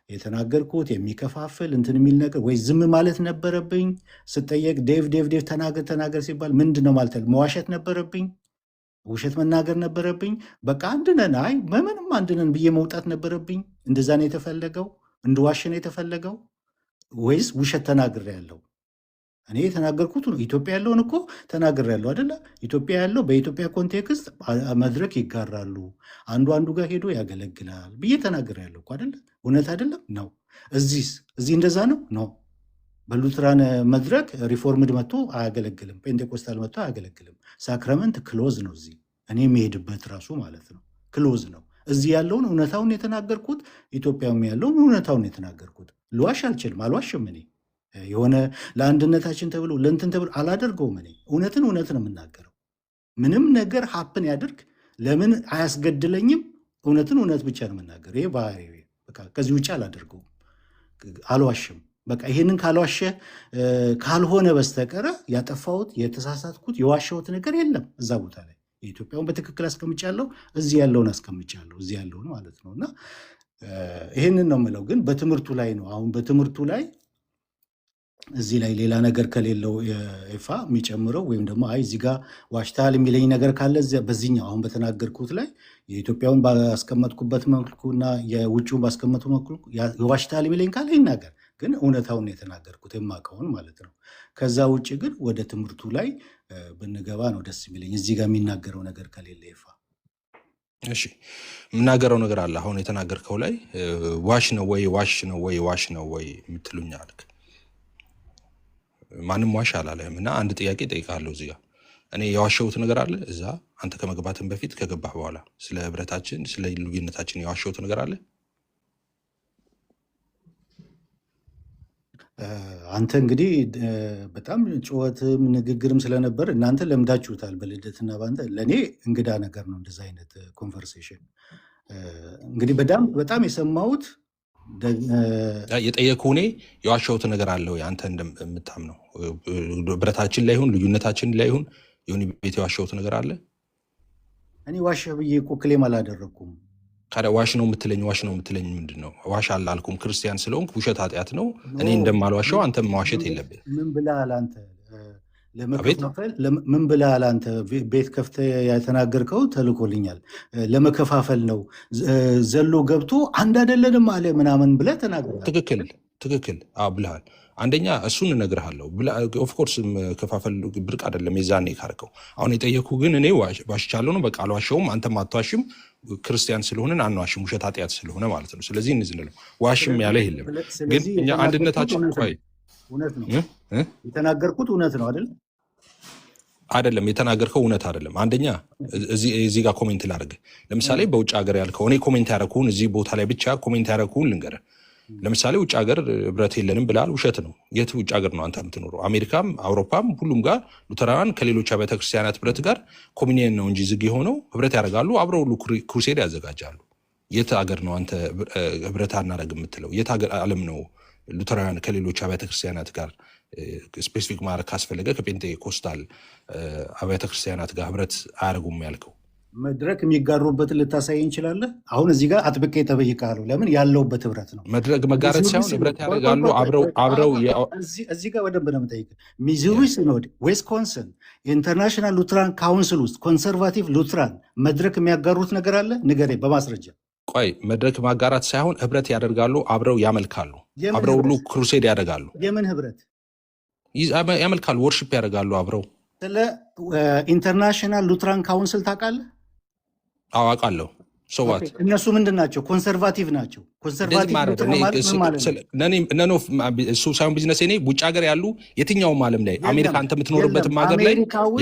S6: የተናገርኩት የሚከፋፍል እንትን የሚል ነገር ወይ ዝም ማለት ነበረብኝ? ስጠየቅ ዴቭ ተናገር ሲባል ምንድን ነው ማለት መዋሸት ነበረብኝ? ውሸት መናገር ነበረብኝ? በቃ አንድነን አይ በምንም አንድነን ብዬ መውጣት ነበረብኝ? እንደዛ ነው የተፈለገው? እንድዋሽ ነው የተፈለገው? ወይስ ውሸት ተናግሬያለሁ? እኔ የተናገርኩት ነው። ኢትዮጵያ ያለውን እኮ ተናግሬያለሁ አይደለ? ኢትዮጵያ ያለው በኢትዮጵያ ኮንቴክስት መድረክ ይጋራሉ፣ አንዱ ጋር ሄዶ ያገለግላል ብዬ ተናግሬያለሁ እኮ አይደለ? እውነት አይደለም ነው? እዚህ እንደዛ ነው ነው? በሉትራን መድረክ ሪፎርምድ መጥቶ አያገለግልም፣ ፔንቴኮስታል መጥቶ አያገለግልም። ሳክራመንት ክሎዝ ነው። እዚህ እኔ የሚሄድበት ራሱ ማለት ነው ክሎዝ ነው። እዚህ ያለውን እውነታውን የተናገርኩት፣ ኢትዮጵያም ያለውን እውነታውን የተናገርኩት። ልዋሽ አልችልም፣ አልዋሽም። እኔ የሆነ ለአንድነታችን ተብሎ ለእንትን ተብሎ አላደርገውም። እኔ እውነትን እውነት ነው የምናገረው። ምንም ነገር ሀፕን ያድርግ ለምን አያስገድለኝም። እውነትን እውነት ብቻ ነው የምናገረው። ይሄ ባህሪ፣ በቃ ከዚህ ውጭ አላደርገውም፣ አልዋሽም። በቃ ይሄንን ካልዋሸ ካልሆነ በስተቀረ ያጠፋሁት የተሳሳትኩት የዋሸሁት ነገር የለም። እዛ ቦታ ላይ የኢትዮጵያውን በትክክል አስቀምጫለሁ፣ እዚህ ያለውን አስቀምጫለሁ፣ እዚህ ያለውን ማለት ነው። እና ይሄንን ነው የምለው። ግን በትምህርቱ ላይ ነው አሁን በትምህርቱ ላይ እዚህ ላይ ሌላ ነገር ከሌለው ኤፋ የሚጨምረው ወይም ደግሞ አይ እዚህ ጋር ዋሽታል የሚለኝ ነገር ካለ በዚህኛው አሁን በተናገርኩት ላይ የኢትዮጵያውን ባስቀመጥኩበት መልኩና የውጭውን ባስቀመጡ መልኩ ዋሽታል የሚለኝ ካለ ይናገር። ግን እውነታውን የተናገርኩት የማውቀውን ማለት ነው። ከዛ ውጭ ግን ወደ ትምህርቱ ላይ ብንገባ ነው ደስ የሚለኝ እዚህ ጋር የሚናገረው ነገር ከሌለ ኤፋ።
S3: እሺ የምናገረው ነገር አለ። አሁን የተናገርከው ላይ ዋሽ ነው ወይ ዋሽ ነው ወይ የምትሉኝ አልክ። ማንም ዋሽ አላለህም። እና አንድ ጥያቄ ጠይቃለሁ እዚህ ጋር እኔ የዋሸሁት ነገር አለ እዛ አንተ ከመግባትን በፊት ከገባህ በኋላ ስለ ህብረታችን ስለ ልዩነታችን የዋሸሁት ነገር አለ?
S6: አንተ እንግዲህ በጣም ጩኸትም ንግግርም ስለነበር እናንተ ለምዳችሁታል በልደትና በአንተ። ለእኔ እንግዳ ነገር ነው እንደዚ አይነት ኮንቨርሴሽን። እንግዲህ በጣም የሰማሁት
S3: የጠየቅኩህ እኔ የዋሸሁት ነገር አለ ወይ አንተ እንደምታምነው ህብረታችን ላይ ይሁን ልዩነታችን ላይ ይሁን የሆነ ቤት የዋሸሁት ነገር አለ? እኔ
S6: ዋሸ ብዬ እኮ ክሌም አላደረግኩም።
S3: ካዲያ ዋሽ ነው የምትለኝ ምንድን ነው? ዋሽ አላልኩም። ክርስቲያን ስለሆንክ ውሸት ኃጢአት ነው። እኔ እንደማልዋሸው አንተም መዋሸት የለብህ።
S6: ምን ብለሃል አንተ? ምን ብለሃል አንተ? ቤት ከፍተህ የተናገርከው ተልኮልኛል። ለመከፋፈል ነው ዘሎ ገብቶ አንድ አይደለንም አለ ምናምን ብለህ ተናግረሃል።
S3: ትክክል ብለሃል። አንደኛ እሱን እነግርሃለሁ። ኦፍኮርስ መከፋፈል ብርቅ አይደለም የዛኔ ካርከው። አሁን የጠየኩ ግን እኔ ዋሽቻለሁ ነው። በቃ አልዋሸውም፣ አንተም አትዋሽም። ክርስቲያን ስለሆንን አንዋሽም፣ ውሸት ኃጢአት ስለሆነ ማለት ነው። ስለዚህ እንዝንለው ዋሽም ያለ የለም። ግን እኛ አንድነታችን
S6: እውነት ነው የተናገርኩት እውነት ነው አይደል?
S3: አይደለም የተናገርከው እውነት አይደለም። አንደኛ እዚህ ጋር ኮሜንት ላድርግ። ለምሳሌ በውጭ ሀገር ያልከው እኔ ኮሜንት ያደረኩህን እዚህ ቦታ ላይ ብቻ ኮሜንት ያደረኩህን ልንገርህ። ለምሳሌ ውጭ ሀገር ህብረት የለንም ብላል። ውሸት ነው። የት ውጭ ሀገር ነው አንተ የምትኖረው? አሜሪካም አውሮፓም ሁሉም ጋር ሉተራውያን ከሌሎች አብያተ ክርስቲያናት ህብረት ጋር ኮሚኒየን ነው እንጂ ዝግ የሆነው ህብረት ያደርጋሉ። አብረው ሁሉ ክሩሴድ ያዘጋጃሉ። የት ሀገር ነው አንተ ህብረት አናደርግ የምትለው? የት ሀገር ዓለም ነው ሉተራውያን ከሌሎች አብያተ ክርስቲያናት ጋር ስፔሲፊክ ማድረግ ካስፈለገ ከፔንቴኮስታል አብያተ ክርስቲያናት ጋር ህብረት አያደርጉም ያልከው?
S6: መድረክ የሚጋሩበትን ልታሳይ እንችላለን። አሁን እዚህ ጋር አጥብቄ ተጠይቃለሁ። ለምን ያለውበት ህብረት ነው።
S3: መድረክ መጋረት ሳይሆን ህብረት ያደርጋሉ አብረው።
S6: እዚህ ጋር በደንብ ነው የምጠይቅ። ሚዙሪ ሲኖድ፣ ዊስኮንሰን የኢንተርናሽናል ሉትራን ካውንስል ውስጥ ኮንሰርቫቲቭ ሉትራን መድረክ የሚያጋሩት ነገር አለ? ንገረኝ በማስረጃ።
S3: ቆይ መድረክ ማጋራት ሳይሆን ህብረት ያደርጋሉ፣ አብረው ያመልካሉ፣ አብረው ሁሉ ክሩሴድ ያደርጋሉ።
S6: የምን ህብረት
S3: ያመልካሉ? ወርሽፕ ያደርጋሉ አብረው።
S6: ስለ ኢንተርናሽናል ሉትራን ካውንስል ታውቃለህ?
S3: አዋቃለሁ። ሰዋት
S6: እነሱ ምንድን ናቸው? ኮንሰርቫቲቭ ናቸው። ኮንሰርቫቲቭ
S3: እሱ ሳይሆን ቢዝነስ እኔ ውጭ ሀገር ያሉ የትኛውም ዓለም ላይ አሜሪካ አንተ የምትኖርበትም ሀገር ላይ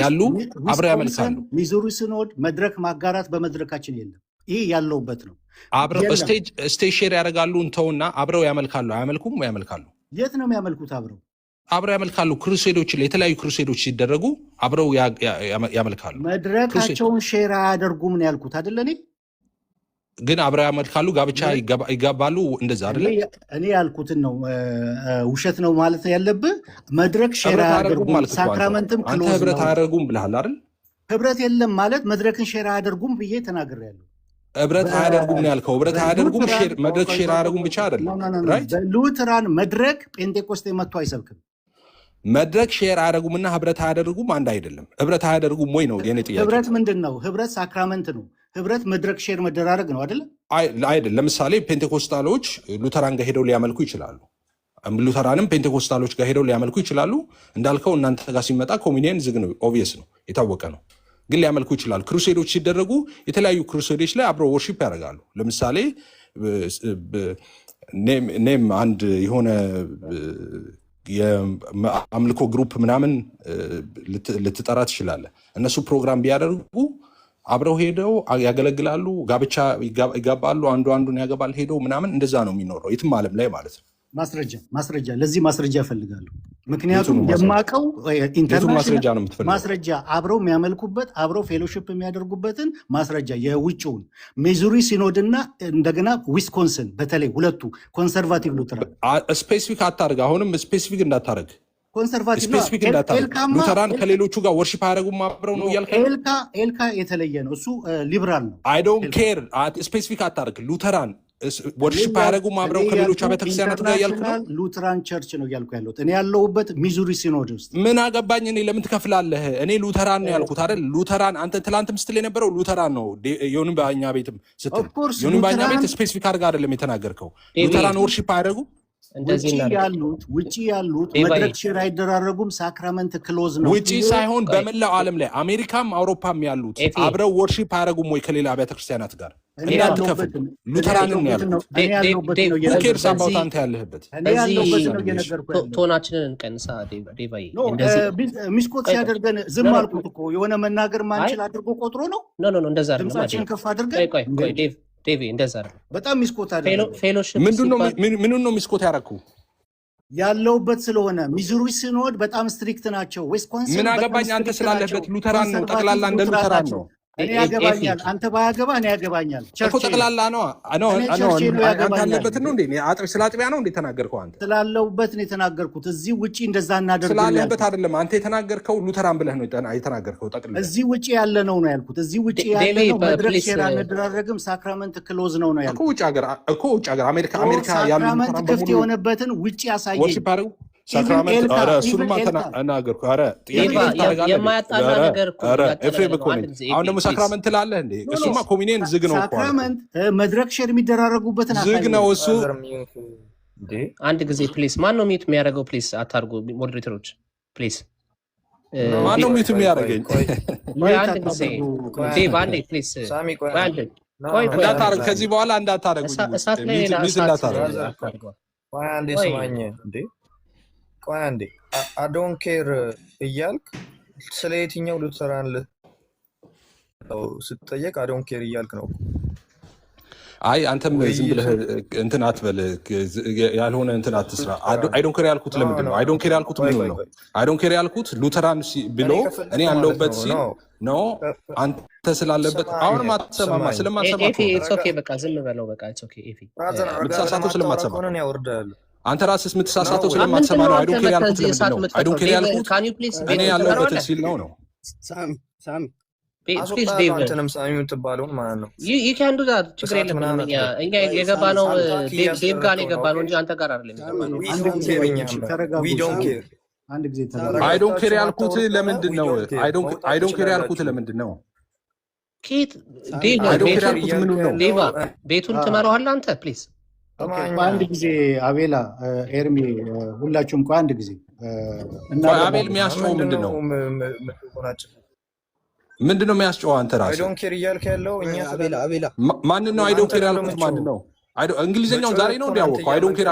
S3: ያሉ አብረው ያመልካሉ።
S6: ሚዙሪ ሲኖድ መድረክ ማጋራት በመድረካችን የለም። ይህ ያለውበት ነው።
S3: አብረው ስቴጅ ሼር ያደርጋሉ እንተውና አብረው ያመልካሉ። አያመልኩም? ያመልካሉ።
S6: የት ነው የሚያመልኩት?
S3: አብረው ያመልካሉ። ክሩሴዶች ላይ የተለያዩ ክሩሴዶች ሲደረጉ አብረው ያመልካሉ።
S6: መድረካቸውን ሼር አያደርጉም ነው ያልኩት አይደለ? እኔ
S3: ግን አብረው ያመልካሉ፣ ጋብቻ ይጋባሉ። እንደዛ አይደለ?
S6: እኔ ያልኩትን ነው። ውሸት ነው ማለት ያለብህ። መድረክ ሼር አያደርጉም፣ ሳክራመንትም ክሎዝ ነው።
S3: ህብረት አያደርጉም ብለሃል አይደል?
S6: ህብረት የለም ማለት መድረክን ሼር አያደርጉም ብዬ ተናግሬያለሁ።
S3: ህብረት አያደርጉም ነው ያልከው። ህብረት አያደርጉም፣ መድረክ ሼር አያደርጉም ብቻ አይደለም።
S6: በሉትራን መድረክ ጴንጤቆስጤ መጥቶ አይሰብክም።
S3: መድረክ ሼር አያደርጉምና ህብረት አያደርጉም አንድ አይደለም። ህብረት አያደርጉም ወይ ነው የኔ ጥያቄ።
S6: ህብረት ምንድን ነው? ህብረት ሳክራመንት ነው። ህብረት መድረክ ሼር መደራረግ ነው አይደለም?
S3: አይደለም። ለምሳሌ ፔንቴኮስታሎች ሉተራን ጋር ሄደው ሊያመልኩ ይችላሉ። ሉተራንም ፔንቴኮስታሎች ጋር ሄደው ሊያመልኩ ይችላሉ። እንዳልከው እናንተ ጋር ሲመጣ ኮሚኒየን ዝግ ነው፣ ኦብቪየስ ነው፣ የታወቀ ነው። ግን ሊያመልኩ ይችላሉ። ክሩሴዶች ሲደረጉ የተለያዩ ክሩሴዶች ላይ አብረው ወርሺፕ ያደርጋሉ። ለምሳሌ ኔም አንድ የሆነ የአምልኮ ግሩፕ ምናምን ልትጠራ ትችላለህ። እነሱ ፕሮግራም ቢያደርጉ አብረው ሄደው ያገለግላሉ፣ ጋብቻ ይጋባሉ፣ አንዱ አንዱን ያገባል ሄደው ምናምን። እንደዛ ነው የሚኖረው የትም ዓለም ላይ ማለት ነው። ማስረጃ ለዚህ ማስረጃ እፈልጋለሁ። ምክንያቱም የማውቀው ኢንተርናሽናል ማስረጃ አብረው የሚያመልኩበት አብረው ፌሎሺፕ የሚያደርጉበትን ማስረጃ የውጭውን ሚዙሪ ሲኖድ እና እንደገና ዊስኮንሰን በተለይ ሁለቱ ኮንሰርቫቲቭ ሉተራን ስፔሲፊክ አታርግ። አሁንም ስፔሲፊክ እንዳታረግ
S6: ኮንሰርቫቲቭ
S3: ሉተራን ከሌሎቹ ጋር ወርሺፕ አያደርጉም አብረው ነው እያልከኝ።
S6: ኤልካ የተለየ ነው፣ እሱ ሊብራል ነው።
S3: አይ ዶንት ኬር። ስፔሲፊክ አታርግ። ሉተራን ወርሺፕ አያደርጉም አብረው ከሌሎች ቤተክርስቲያናት ጋር እያልክ ነው።
S6: ሉተራን ቸርች ነው እያልኩ ያለሁት እኔ ያለሁበት ሚዙሪ ሲኖድ ውስጥ።
S3: ምን አገባኝ እኔ፣ ለምን ትከፍላለህ? እኔ ሉተራን ነው ያልኩት አይደል? ሉተራን አንተ ትላንትም ስትል የነበረው ሉተራን ነው። የሆንም በእኛ ቤትም ስትል የሆንም በእኛ ቤት ስፔሲፊክ አድርገህ አይደለም የተናገርከው። ሉተራን ወርሺፕ አያደርጉም።
S6: ውጭ ያሉት መድረክ ሼር አይደራረጉም። ሳክራመንት ክሎዝ ነው።
S3: ውጭ ሳይሆን በመላው ዓለም ላይ አሜሪካም አውሮፓም ያሉት አብረው ወርሺፕ አያደርጉም ወይ ከሌላ ቤተክርስቲያናት ጋር? እንዳትከፍል ሉተራንን ነው ያሉት። ኬርስ አባውት አንተ ያለህበት
S7: ቶናችንን እንቀንሳ። ዴቫይ
S6: ሚስኮት ሲያደርገን ዝም አልኩት እኮ የሆነ መናገር ማንችል አድርጎ ቆጥሮ ነው።
S7: ኖ እንደዛ
S6: ድምጻችን ከፍ አድርገን
S7: ዴቪ እንደዛ አይደለም።
S6: በጣም ሚስኮት አይደለም።
S7: ፌሎሺፕ
S3: ምኑን ነው ሚስኮት ያደረኩ?
S6: ያለውበት ስለሆነ ሚዙሪ ሲኖድ በጣም ስትሪክት ናቸው። ዊስኮንሲን
S3: ምን አገባኝ? አንተ ስላለበት ሉተራን ነው፣ ጠቅላላ እንደ ሉተራን ነው።
S6: እኔ ያገባኛል፣ አንተ ባያገባ እኔ ያገባኛል።
S3: እኮ ጠቅላላ ነው። አንተ ያለበት ነው እንዴ? ስለ አጥቢያ ነው እንዴ ተናገርከው? አንተ
S6: ስላለውበት ነው የተናገርኩት። እዚህ ውጪ እንደዛ እናደርግ
S3: ስላለበት አይደለም። አንተ የተናገርከው ሉተራን ብለህ ነው የተናገርከው። ጠቅላላ
S6: እዚህ ውጪ ያለ ነው ነው ያልኩት። እዚህ ውጪ ያለ ነው። መድረክ ሼር አንደራረግም። ሳክራመንት ክሎዝ ነው ነው ያልኩት።
S3: እኮ ውጭ ሀገር አሜሪካ ያሉ
S6: ሳክራመንት ክፍት የሆነበትን ውጪ ያሳየኝ።
S3: ሳክራመንት እሱንማ ተናገርኩ።
S7: የማያጣላ ነገር
S3: አሁን ደግሞ ሳክራመንት ትላለህ እንዴ? እሱማ ኮሚኒየን ዝግ ነው።
S6: ሳክራመንት መድረክ ሼር የሚደራረጉበትን
S3: ዝግ ነው እሱ።
S7: አንድ ጊዜ ፕሊስ፣ ማን ነው ሚት የሚያደርገው? ፕሊስ አታርጉ፣ ሞዴሬተሮች ፕሊስ።
S3: ማን ነው ሚት የሚያደርገኝ?
S7: አንድ ጊዜ አንዴ ፕሊስ፣
S3: እንዳታረግ፣ ከዚህ በኋላ እንዳታረጉ፣
S7: እሳት ላይ ሌላ
S8: አንዴ ስማኝ እንዴ፣ ቆይ አንዴ። አዶን ኬር እያልክ ስለ የትኛው ሉተራን ስትጠየቅ አዶን ኬር እያልክ ነው።
S3: አይ አንተም ዝም ብለህ እንትን አትበል፣ ያልሆነ እንትን አትስራ። አይዶን ኬር ያልኩት ለምንድን ነው? አይዶን ኬር ያልኩት ምን ነው? አይዶን ኬር ያልኩት ሉተራን ብሎ እኔ ያለሁበት ሲል ነው። አንተ ስላለበት አሁንም አትሰማማ። ስለማትሰማ
S7: በቃ ዝም በለው። በቃ
S3: የምትሳሳተው ስለማትሰማ አንተ ራስህ የምትሳሳተው ስለማትሰማ ነው። አይዶን ኬር ያልኩት ለምንድን ነው? አይዶን ኬር ያልኩት እኔ ያለሁበትን ሲል ነው።
S8: አንተንም ሳሚ የምትባለውን ማለት ነው።
S7: ይካንዱ ችግር የለም። እኛ የገባነው ዴቭ ጋር የገባነው እንጂ አንተ ጋር አይደለም።
S3: አይዶን ኬር ያልኩት ለምንድን ነው? አይዶን ኬር ያልኩት ለምንድን ነው?
S7: ቤቱን ትመራዋለህ አንተ ፕሊዝ።
S6: አንድ ጊዜ አቤላ፣ ኤርሚ፣ ሁላችሁም ቆይ አንድ ጊዜ።
S3: አቤል የሚያስጨው ምንድን ነው? ምንድን ነው የሚያስጨው? አንተ ራስህ
S8: አይዶን ኬር እያልክ ያለው እኛ
S5: አቤላ
S3: ማንን ነው? አይዶን ኬር ያልኩት ማንን ነው? እንግሊዝኛውን ዛሬ ነው እንዲያወቀው። አይዶን ኬር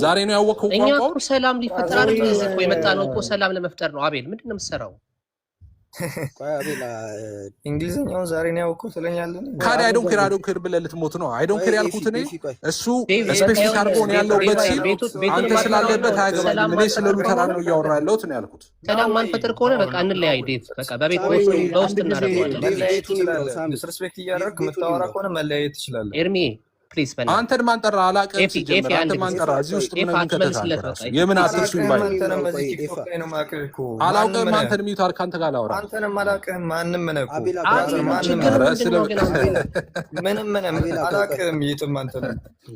S3: ዛሬ ነው ያወቀው።
S7: እኛ እኮ ሰላም ሊፈጠር አይደል? እኮ የመጣ ነው እኮ ሰላም ለመፍጠር ነው። አቤል ምንድን ነው የምትሰራው?
S9: ቆይ አቤላ
S8: እንግሊዝኛውን ዛሬ ነው ያውቀው ትለኛለህ።
S3: ካዲ አይ ዶንት ኬር
S9: አልገባኝም።
S3: ብለህ ልትሞት ነው። አይ ዶንት ኬር
S9: ቆይ
S3: ያልኩት እኔ
S9: ኤፊ ቆይ
S3: እሱ
S7: ዴቭ በቃ
S3: ስፔሲፊክ
S7: ይኸውልህ
S3: አድርጎ ነው ያለውበት ሲል
S7: ቤቱን
S3: አንተ
S7: ማናወራ
S3: ስላለበት
S7: ከሆነ
S3: አያገባኝም።
S7: ሰላም
S3: እኔ ስለ
S7: ማንፈጥር
S3: ሉተራን
S7: ከሆነ
S3: ነው እያወራ ያለሁት ነው ያልኩት።
S7: ሰላም ማንፈጥር ከሆነ በቃ እንለያይ ዴቭ። በቃ በቤት
S9: ሳሚ
S7: በውስጥ
S6: አንድ ጊዜ
S7: እናደርገዋለን።
S8: መለያየት
S9: ቤቱን ይምራው።
S8: ትችላለህ።
S9: ሳሚ
S8: ዲስሪስፔክት እያደረግክ
S9: ቤቱን
S8: የምታወራ
S9: ይምራው።
S8: ከሆነ መለያየት ትችላለህ።
S7: ኤርሚ ፕሊዝ በእናትህ
S3: አንተን ማን ጠራ? አላውቅህም።
S7: ኤፊ
S3: ሲጀምር
S7: አንድ
S3: አንተን ማን
S7: ጊዜ
S3: ጠራ? እዚህ ውስጥ
S7: ኤፋ
S3: ምን ከተታ
S7: አትመልስለት።
S3: አንተ
S7: በቃ
S3: ራስህ የምን አትርሱ
S8: አላውቅህም።
S3: ይባል
S8: አንተንም
S9: ይምራው። ቆይ
S8: በዚህ
S9: ኤፋ
S8: ቲክቶክ ላይ ነው የማውቅህ እኮ። ማንም
S3: አላውቅህም።
S8: ነህ?
S3: አንተን ሚዩት አድርግ። ከአንተ ጋር ላውራ
S8: አንተንም አላውቅህም። ማንም ነህ እኮ
S9: አቤላ
S8: ብራዘር፣
S9: አቤላ
S8: ማንም
S7: ችግር
S8: ነህ።
S3: ኧረ
S7: ምንድን
S3: ስለ
S7: ነው ግን አንተ?
S9: አቤላ
S8: ምንም
S9: አቤላ ቆይ ቆይ
S8: አላውቅህም። ይጥም አንተንም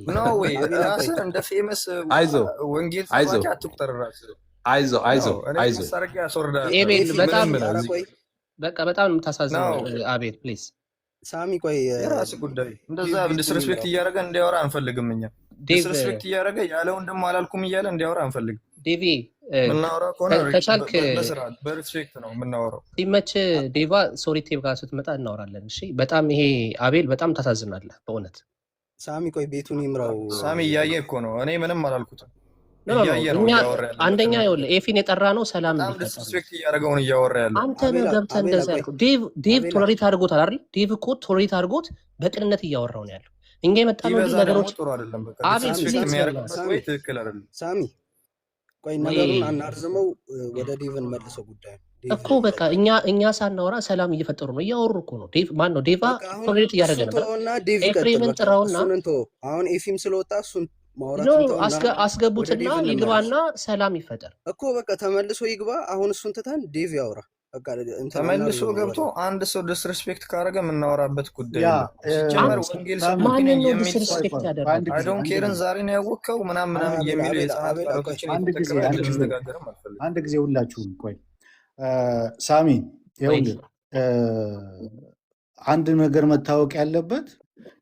S8: ኖ ወይ
S9: አቤላ ቆይ
S8: ራስህን እንደ ፌመስ
S3: አይዞ
S8: ወንጌል
S3: አይዞ
S8: ሰባኪ አትቁጠር ራስህ።
S3: አይዞ አይዞ
S8: ነው እኔ
S3: አይዞ
S8: ማስታረቂያ ያስወርዳለሁ።
S7: ኤቤል
S9: ኤፊ
S7: በጣም
S8: ምንም ነህ
S9: ኧረ
S8: እዚህ
S9: ቆይ
S7: በቃ በጣም የምታሳዝነው
S8: ነው።
S7: አቤል ፕሊዝ።
S9: ሳሚ ቆይ
S8: የራስህ ጉዳይ። እንደዛ
S9: ቤቱን
S8: ዲስሪስፔክት
S9: ይምራው።
S8: እያደረገ እንዲያወራ አንፈልግም እኛ።
S7: ዴቭ
S8: ዲስሪስፔክት እያደረገ ያለውን ደግሞ አላልኩም እያለ እንዲያወራ አንፈልግም።
S7: ዴቪ
S8: የምናወራው ከሆነ
S7: ከቻልክ
S8: በስርዓት በሪስፔክት ነው የምናወራው።
S7: ሲመች ዴቫ ሶሪ ቴብ ጋር ስትመጣ እናወራለን። እሺ በጣም ይሄ አቤል በጣም ታሳዝናለህ በእውነት።
S9: ሳሚ ቆይ ቤቱን ይምራው።
S8: ሳሚ እያየ እኮ ነው። እኔ ምንም አላልኩትም።
S7: ኖ ኖ
S8: እያየ ነው
S7: እኛ
S8: እያወራ ያለው።
S7: አንደኛ ይኸውልህ ኤፊን የጠራ ነው ሰላም
S8: በጣም
S7: እንዲፈጠር ነው።
S8: ዲስሪስፔክት እያደረገውን እያወራ ያለው።
S7: አንተ ነህ
S9: አቤላ
S7: ገብተህ
S9: አቤላ
S7: እንደዛ
S9: ቆይ
S7: ያልከው። ዴቭ
S9: አቤላ
S7: ቶለሬት አድርጎታል አይደል? ዴቭ እኮ ቶለሬት አድርጎት በቅንነት እያወራው ነው ያለው። እኛ የመጣነው እንጂ
S8: ይበዛ ደግሞ
S7: ነገሮች
S8: ጥሩ አይደለም። በቃ
S7: አቤል
S9: ሳሚ
S7: ፕሊዝ
S8: ዲስሪስፔክት
S9: ሳሚ
S8: የሚያደርግበት
S9: ሳሚ
S8: ወይ ትክክል አይደለም።
S9: ሳሚ ቆይ
S7: ወይ
S9: ነገሩን አናርዝመው። ወደ ዴቭን መልሰው ጉዳዩ ዴቭ
S7: እኮ በቃ እኛ ሳናወራ ሰላም እየፈጠሩ ነው። እያወሩ እኮ ነው። ዴቭ ማን ነው? ዴቫ
S9: በቃ አሁን
S7: ቶለሬት እያደረገ
S9: እሱን
S7: ነበር።
S9: ተወውና ዴቭ ይቀጥል።
S7: ኤፍሬምን
S9: በቃ
S7: ጥራውና
S9: እሱን እንተወው። አሁን ኤፊም ስለወጣ እሱን
S7: ኖ
S9: ማውራቱን ተውና ወደ
S7: አስገቡትና
S9: ዴቭ እንመለስ
S7: ይግባና ሰላም ይፈጠር
S9: እኮ በቃ ተመልሶ ይግባ። አሁን እሱን ትተን ዴቭ ያውራ። በቃ እንትን
S8: ተመልሶ
S9: አናርዝመው
S8: ገብቶ
S9: ወሬውን።
S8: አንድ ሰው ዲስሪስፔክት ካደረገ የምናወራበት ጉዳይ
S6: ያ
S8: የለም። ሲጀመር
S7: አንተ
S8: ወንጌል
S6: ሳሚ
S8: ሰባኪ
S7: ማንን
S8: ነኝ
S7: ነው
S8: የሚል ሰው
S7: ዲስሪስፔክት
S6: በአንድ
S7: ያደረገው?
S8: አይ
S6: ጊዜ
S8: ዶንት
S6: አንድ
S8: ኬርን
S6: ጊዜ
S8: ዛሬ ነው ያወቅከው ምናምን
S9: አቤላ
S8: የሚሉ
S9: አቤላ
S8: የህፃናት
S9: አቤላ ቆይ
S8: ቃላቶችን
S6: አንድ ጊዜ
S8: እየተጠቀመ
S6: አንድ ጊዜ
S8: እንድንነጋገርም አልፈልግም።
S6: አንድ ጊዜ ሁላችሁም ቆይ ሳሚ
S7: ወይ
S6: ይኸውልህ አንድ ነገር መታወቅ ያለበት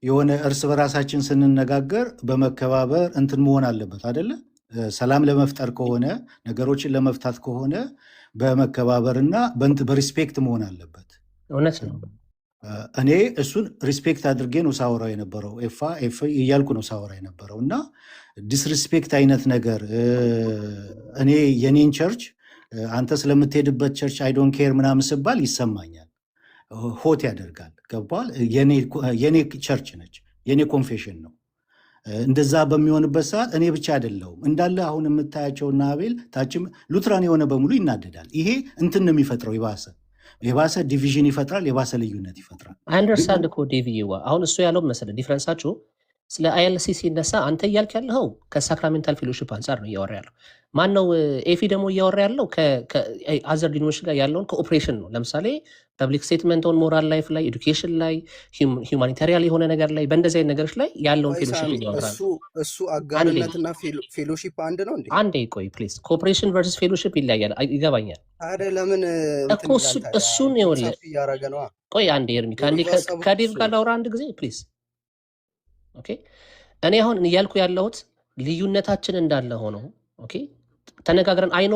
S6: የሆነ እርስ በራሳችን ስንነጋገር በመከባበር እንትን መሆን አለበት አይደለ? ሰላም ለመፍጠር ከሆነ ነገሮችን ለመፍታት ከሆነ በመከባበርና በሪስፔክት መሆን አለበት።
S7: እውነት ነው።
S6: እኔ እሱን ሪስፔክት አድርጌ ነው ሳወራው የነበረው ኤፋ እያልኩ ነው ሳወራ የነበረው እና ዲስሪስፔክት አይነት ነገር እኔ የኔን ቸርች አንተ ስለምትሄድበት ቸርች አይዶን ኬር ምናምን ስባል ይሰማኛል፣ ሆት ያደርጋል። ገባል? የኔ ቸርች ነች፣ የኔ ኮንፌሽን ነው። እንደዛ በሚሆንበት ሰዓት እኔ ብቻ አይደለሁም እንዳለ አሁን የምታያቸውና አቤል ታችም ሉትራን የሆነ በሙሉ ይናደዳል። ይሄ እንትን ነው የሚፈጥረው፣ የባሰ ዲቪዥን ይፈጥራል፣ የባሰ ልዩነት ይፈጥራል።
S7: አንደርስታንድ እኮ ዴቪዬዋ አሁን እሱ ያለው መሰለህ ዲፍረንሳችሁ ስለ አይኤልሲ ሲነሳ አንተ እያልክ ያለኸው ከሳክራሜንታል ፌሎሺፕ አንጻር ነው እያወራ ያለው። ማን ነው ኤፊ ደግሞ እያወራ ያለው ከአዘር ዲኖሚኔሽን ጋር ያለውን ኮኦፕሬሽን ነው። ለምሳሌ ፐብሊክ ስቴትመንት ኦን ሞራል ላይፍ ላይ፣ ኤዱኬሽን ላይ፣ ሁማኒታሪያን የሆነ ነገር ላይ በእንደዚህ አይነት ነገሮች ላይ ያለውን
S9: ቆይ
S7: ፌሎሺፕ
S9: ሳሚ
S7: እያወራ ነው።
S9: እሱ አጋርነትና ፌሎሺፕ አንድ ነው እንዴ?
S7: አንዴ ቆይ ፕሊዝ፣ ኮኦፕሬሽን ቨርሰስ ፌሎሺፕ ይለያያል። ይገባኛል
S9: ታዲያ ለምን
S7: እኮ እሱን ይኸውልህ።
S9: ሰፊ እያደረገ ነዋ።
S7: ቆይ አንዴ ኤርሚ ከዴቭ ጋር ላውራ አንድ ጊዜ ፕሊዝ። ኦኬ እኔ አሁን እያልኩ ያለሁት ልዩነታችን እንዳለ ሆኖ ኦኬ ተነጋግረን አይኖ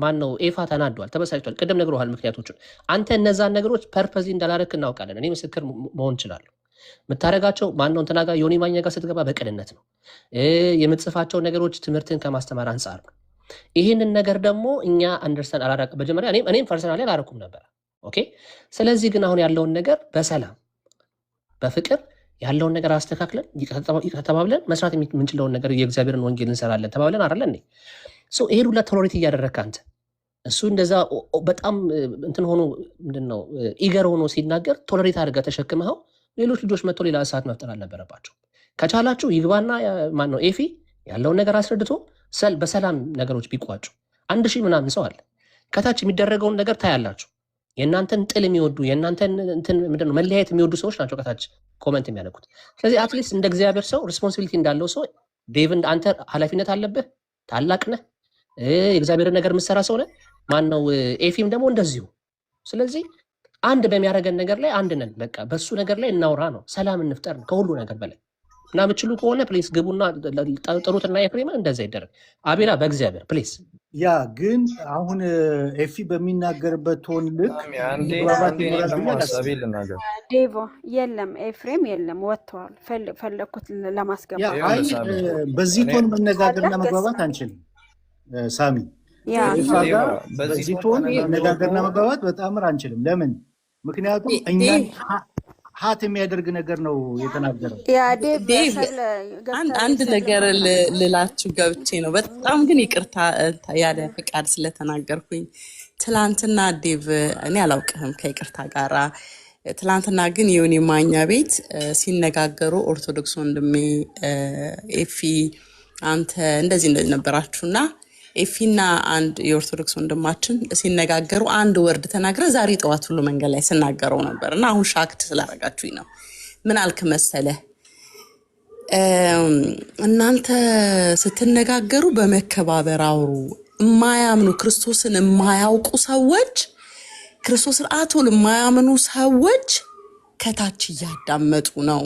S7: ማን ነው ኤፋ ተናዷል፣ ተበሳጭቷል። ቅድም ነግሮሃል ምክንያቶቹን። አንተ እነዛን ነገሮች ፐርፐዚ እንዳላረክ እናውቃለን። እኔ ምስክር መሆን እችላለሁ። የምታደርጋቸው ማነው እንትና ጋር ዮኒ ማኛ ጋር ስትገባ በቅንነት ነው። የምትጽፋቸው ነገሮች ትምህርትን ከማስተማር አንጻር ነው። ይህንን ነገር ደግሞ እኛ አንደርስታንድ አላረቅ መጀመሪያ እኔም ፐርሰናሊ አላረኩም ነበር። ኦኬ ስለዚህ ግን አሁን ያለውን ነገር በሰላም በፍቅር ያለውን ነገር አስተካክለን ተባብለን መስራት የምንችለውን ነገር የእግዚአብሔርን ወንጌል እንሰራለን ተባብለን አይደለ እንዴ? ይሄን ሁላ ቶሎሬት እያደረግክ አንተ እሱ እንደዛ በጣም እንትን ሆኖ ምንድነው ኢገር ሆኖ ሲናገር ቶሎሬት አድርገህ ተሸክመኸው ሌሎች ልጆች መጥቶ ሌላ እሳት መፍጠር አልነበረባቸው። ከቻላችሁ ይግባና ማን ነው ኤፊ ያለውን ነገር አስረድቶ በሰላም ነገሮች ቢቋጩ 1000 ምናምን ሰው አለ። ከታች የሚደረገውን ነገር ታያላችሁ። የእናንተን ጥል የሚወዱ የእናንተን እንትን ምንድነው መለያየት የሚወዱ ሰዎች ናቸው ከታች ኮመንት የሚያደርጉት። ስለዚህ አትሊስት እንደ እግዚአብሔር ሰው ሪስፖንሲቢሊቲ እንዳለው ሰው ዴቭን አንተ ኃላፊነት አለብህ፣ ታላቅ ነህ፣ የእግዚአብሔርን ነገር የምትሰራ ሰው ነህ። ማነው ኤፊም ደግሞ እንደዚሁ። ስለዚህ አንድ በሚያደርገን ነገር ላይ አንድ ነን። በቃ በሱ ነገር ላይ እናውራ ነው፣ ሰላም እንፍጠር ነው ከሁሉ ነገር በላይ እና ምችሉ ከሆነ ፕሊስ ግቡና ጥሩትና ኤፍሬምን እንደዛ ይደረግ። አቤላ በእግዚአብሔር ፕሊስ።
S6: ያ ግን አሁን ኤፊ በሚናገርበት ቶን ልክ
S2: ዴቮ የለም፣ ኤፍሬም የለም፣ ወጥተዋል። ፈለግኩት ለማስገባት
S6: በዚህ ቶን መነጋገርና መግባባት አንችልም። ሳሚ
S2: ያ
S6: ከእሷ
S8: ዴቫ
S6: ጋር
S8: በዚህ
S6: በዚህ
S8: ቶን
S6: ቶን
S8: ተነጋግሮ
S6: መነጋገርና
S8: እኮ
S6: መግባባት በጣም አንችልም። ለምን? ምክንያቱም እኛን ሀት የሚያደርግ ነገር ነው የተናገረው።
S2: ያ ዴቭ
S10: ዴቭ
S2: ሰብለ
S10: አንድ
S2: ገብታለች።
S10: አንድ
S2: ሰብለ
S10: ነገር
S2: ማናገር
S10: ልላችሁ ገብቼ ነው። በጣም ግን ይቅርታ ያለ ፍቃድ ስለተናገርኩኝ። ትላንትና ዴቭ እኔ አላውቅህም ከይቅርታ ጋራ። ትላንትና ግን የዮኒ ማኛ ቤት ሲነጋገሩ ኦርቶዶክስ ወንድሜ ኤፊ አንተ እንደዚህ እንደዚህ ነበራችሁና ኤፊና አንድ የኦርቶዶክስ ወንድማችን ሲነጋገሩ አንድ ወርድ ተናግረ ዛሬ ጠዋት ሁሉ መንገድ ላይ ስናገረው ነበር እና አሁን ሻክት ስላረጋችሁኝ ነው። ምን አልክ መሰለህ? እናንተ ስትነጋገሩ በመከባበር አውሩ። የማያምኑ ክርስቶስን የማያውቁ ሰዎች ክርስቶስን አቶል የማያምኑ ሰዎች ከታች እያዳመጡ ነው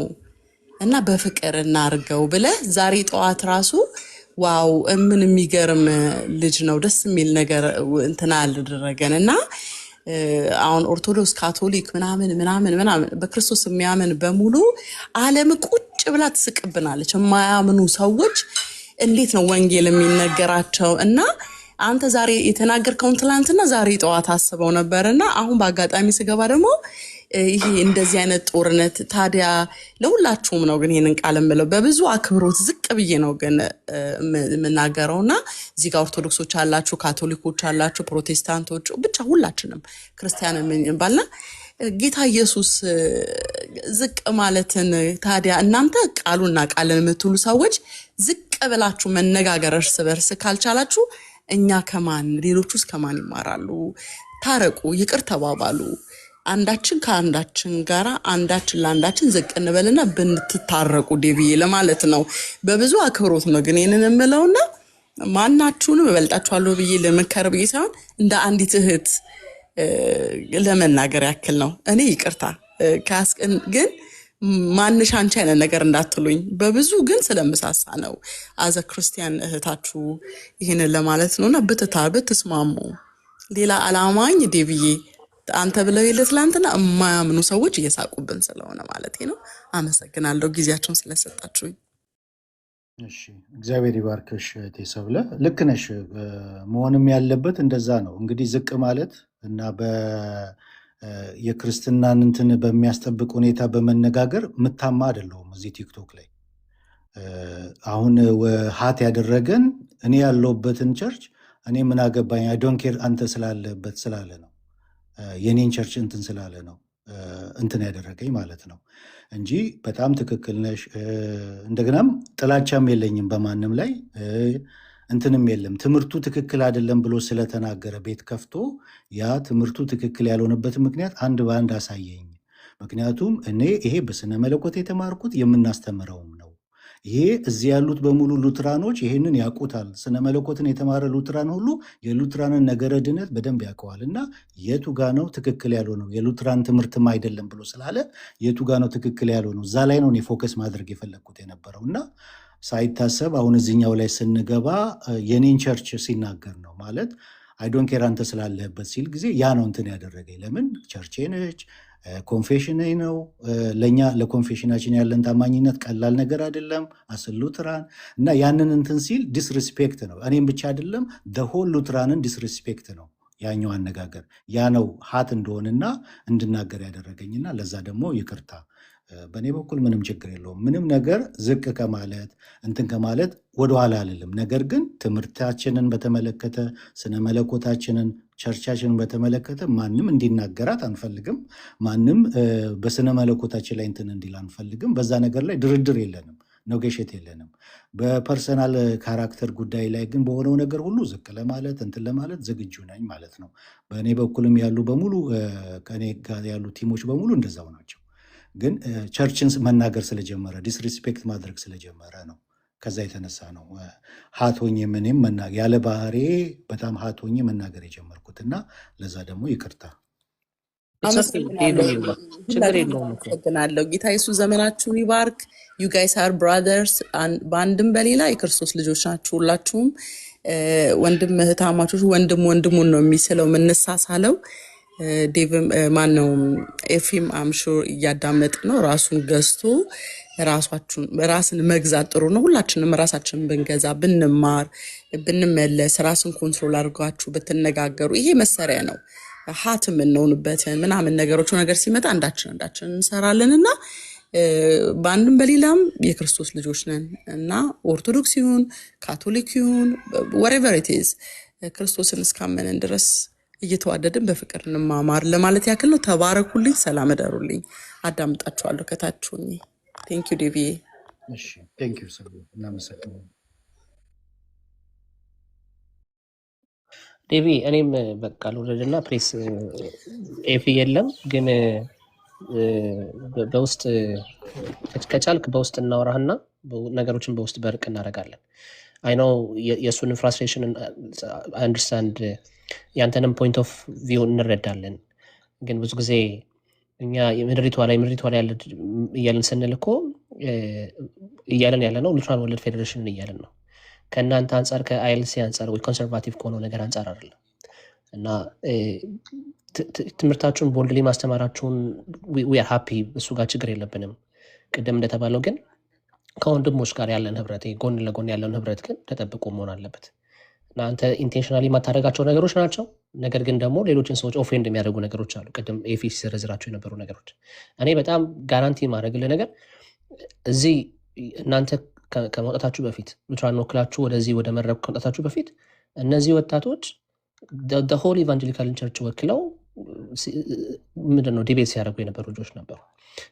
S10: እና በፍቅር እናርገው ብለህ ዛሬ ጠዋት ራሱ ዋው ምን የሚገርም ልጅ ነው፣ ደስ የሚል ነገር እንትና አልደረገን እና አሁን ኦርቶዶክስ ካቶሊክ ምናምን ምናምን ምናምን በክርስቶስ የሚያምን በሙሉ ዓለም ቁጭ ብላ ትስቅብናለች። የማያምኑ ሰዎች እንዴት ነው ወንጌል የሚነገራቸው? እና አንተ ዛሬ የተናገርከውን ትላንትና ዛሬ ጠዋት አስበው ነበርና አሁን በአጋጣሚ ስገባ ደግሞ ይሄ እንደዚህ አይነት ጦርነት ታዲያ ለሁላችሁም ነው። ግን ይሄንን ቃል የምለው በብዙ አክብሮት ዝቅ ብዬ ነው ግን የምናገረውና እዚህ ጋር ኦርቶዶክሶች አላችሁ፣ ካቶሊኮች አላችሁ፣ ፕሮቴስታንቶች ብቻ ሁላችንም ክርስቲያን የምንባልና ጌታ ኢየሱስ ዝቅ ማለትን ታዲያ እናንተ ቃሉና ቃልን የምትሉ ሰዎች ዝቅ ብላችሁ መነጋገር እርስ በርስ ካልቻላችሁ እኛ ከማን ሌሎቹስ ከማን ይማራሉ? ታረቁ፣ ይቅር ተባባሉ። አንዳችን ከአንዳችን ጋራ አንዳችን ለአንዳችን ዝቅ እንበልና ብንትታረቁ ዴቪዬ ለማለት ነው። በብዙ አክብሮት ነው ግን ይሄንን የምለውና ማናችሁንም እበልጣችኋለሁ ብዬ ለመከር ብዬ ሳይሆን እንደ አንዲት እህት ለመናገር ያክል ነው። እኔ ይቅርታ ግን ማንሽ አንቺ አይነት ነገር እንዳትሉኝ በብዙ ግን ስለምሳሳ ነው። አዘ ክርስቲያን እህታችሁ ይሄንን ለማለት ነውና ብትስማሙ ሌላ አላማኝ ዴቪዬ አንተ ብለው የለ ትላንትና የማያምኑ ሰዎች እየሳቁብን ስለሆነ ማለት ነው። አመሰግናለሁ ጊዜያቸውን ስለሰጣችሁኝ።
S6: እሺ እግዚአብሔር ይባርክሽ ተሰብለ። ልክ ነሽ። መሆንም ያለበት እንደዛ ነው። እንግዲህ ዝቅ ማለት እና የክርስትናን እንትን በሚያስጠብቅ ሁኔታ በመነጋገር ምታማ አይደለሁም። እዚህ ቲክቶክ ላይ አሁን ሀት ያደረገን እኔ ያለሁበትን ቸርች እኔ ምን አገባኝ አይ ዶንት ኬር አንተ ስላለበት ስላለ ነው የኔን ቸርች እንትን ስላለ ነው እንትን ያደረገኝ ማለት ነው እንጂ በጣም ትክክል ነሽ። እንደገናም ጥላቻም የለኝም በማንም ላይ እንትንም የለም። ትምህርቱ ትክክል አይደለም ብሎ ስለተናገረ ቤት ከፍቶ ያ ትምህርቱ ትክክል ያልሆነበት ምክንያት አንድ በአንድ አሳየኝ። ምክንያቱም እኔ ይሄ በስነ መለኮት የተማርኩት የምናስተምረውም ነው። ይሄ እዚህ ያሉት በሙሉ ሉትራኖች ይሄንን ያውቁታል። ስነ መለኮትን የተማረ ሉትራን ሁሉ የሉትራንን ነገረ ድነት በደንብ ያውቀዋል። እና የቱ ጋ ነው ትክክል ያልሆነው? የሉትራን ትምህርትም አይደለም ብሎ ስላለ የቱ ጋ ነው ትክክል ያልሆነው? እዛ ላይ ነው እኔ ፎከስ ማድረግ የፈለግኩት የነበረው እና ሳይታሰብ አሁን እዚኛው ላይ ስንገባ የኔን ቸርች ሲናገር ነው ማለት አይዶን ኬር አንተ ስላለህበት ሲል ጊዜ ያ ነው እንትን ያደረገኝ። ለምን ቸርቼ ነች፣ ኮንፌሽን ነው። ለእኛ ለኮንፌሽናችን ያለን ታማኝነት ቀላል ነገር አይደለም። አስል ሉትራን እና ያንን እንትን ሲል ዲስሪስፔክት ነው። እኔም ብቻ አይደለም ደሆል ሉትራንን ዲስሪስፔክት ነው ያኛው አነጋገር። ያ ነው ሀት እንደሆንና እንድናገር ያደረገኝና ለዛ ደግሞ ይቅርታ። በእኔ በኩል ምንም ችግር የለውም። ምንም ነገር ዝቅ ከማለት እንትን ከማለት ወደኋላ አልልም። ነገር ግን ትምህርታችንን በተመለከተ ስነ መለኮታችንን ቸርቻችንን በተመለከተ ማንም እንዲናገራት አንፈልግም። ማንም በስነ መለኮታችን ላይ እንትን እንዲል አንፈልግም። በዛ ነገር ላይ ድርድር የለንም፣ ኔጎሼት የለንም። በፐርሰናል ካራክተር ጉዳይ ላይ ግን በሆነው ነገር ሁሉ ዝቅ ለማለት እንትን ለማለት ዝግጁ ነኝ ማለት ነው። በእኔ በኩልም ያሉ በሙሉ ከእኔ ጋር ያሉ ቲሞች በሙሉ እንደዛው ናቸው። ግን ቸርችን መናገር ስለጀመረ ዲስሪስፔክት ማድረግ ስለጀመረ ነው። ከዛ የተነሳ ነው ሀቶኝ ምንም ያለ ባህሬ በጣም ሀቶኝ መናገር የጀመርኩት እና ለዛ ደግሞ ይቅርታ።
S10: አመሰግናለሁ። ጌታ ኢየሱስ ዘመናችሁን ይባርክ። ዩ ጋይስ አር ብራዘርስ። በአንድም በሌላ የክርስቶስ ልጆች ናችሁ ሁላችሁም። ወንድም እህታማቾች፣ ወንድም ወንድሙን ነው የሚስለው የምንሳሳለው። ዴቭም ማን ነው ኤፍሬም አምሹር እያዳመጥ ነው። ራሱን ገዝቶ ራስን መግዛት ጥሩ ነው። ሁላችንም ራሳችንን ብንገዛ ብንማር ብንመለስ ራስን ኮንትሮል አድርጋችሁ ብትነጋገሩ ይሄ መሳሪያ ነው። ሀት የምንሆንበትን ምናምን ነገሮች ነገር ሲመጣ አንዳችን እንሰራለን እና በአንድም በሌላም የክርስቶስ ልጆች ነን እና ኦርቶዶክስ ይሁን ካቶሊክ ይሁን whatever it is ክርስቶስን እስካመንን ድረስ እየተዋደድን በፍቅር እንማማር ለማለት ያክል ነው። ተባረኩልኝ፣ ሰላም እደሩልኝ። አዳምጣችኋለሁ ከታች ሆኜ። ቴንክ ዩ ዴቪዬ።
S6: እሺ ቴንክ ዩ ሰው እናመሰግናለን።
S7: ዴቪ እኔም በቃ ልውረድና ፕሬስ ኤፊ የለም ግን በውስጥ ከቻልክ በውስጥ እናወራህና ነገሮችን በውስጥ በርቅ እናደርጋለን። አይ ነው የእሱን ፍራስትሬሽን አንደርስታንድ ያንተንም ፖይንት ኦፍ ቪው እንረዳለን። ግን ብዙ ጊዜ እኛ ምድሪቷ ላይ ያለ እያለን ስንል እኮ እያለን ያለ ነው ሉትራን ወርልድ ፌዴሬሽንን እያለን ነው። ከእናንተ አንጻር ከአይኤልሲ አንጻር ወይ ኮንሰርቫቲቭ ከሆነው ነገር አንጻር አይደለም እና ትምህርታችሁን ቦልድሊ ማስተማራችሁን ዊ አር ሃፒ፣ እሱ ጋር ችግር የለብንም። ቅድም እንደተባለው ግን ከወንድሞች ጋር ያለን ህብረት ጎን ለጎን ያለን ህብረት ግን ተጠብቆ መሆን አለበት እና አንተ ኢንቴንሽናሊ የማታደርጋቸው ነገሮች ናቸው። ነገር ግን ደግሞ ሌሎችን ሰዎች ኦፌንድ የሚያደርጉ ነገሮች አሉ። ቅድም ኤፊ ሲዘረዝራቸው የነበሩ ነገሮች እኔ በጣም ጋራንቲ ማድረግልህ ነገር እዚህ እናንተ ከመውጣታችሁ በፊት ሉትራን ወክላችሁ ወደዚህ ወደ መድረኩ ከመውጣታችሁ በፊት እነዚህ ወጣቶች ሆል ኢቫንጀሊካልን ቸርች ወክለው ምንድነው ዲቤት ሲያደርጉ የነበሩ ልጆች ነበሩ።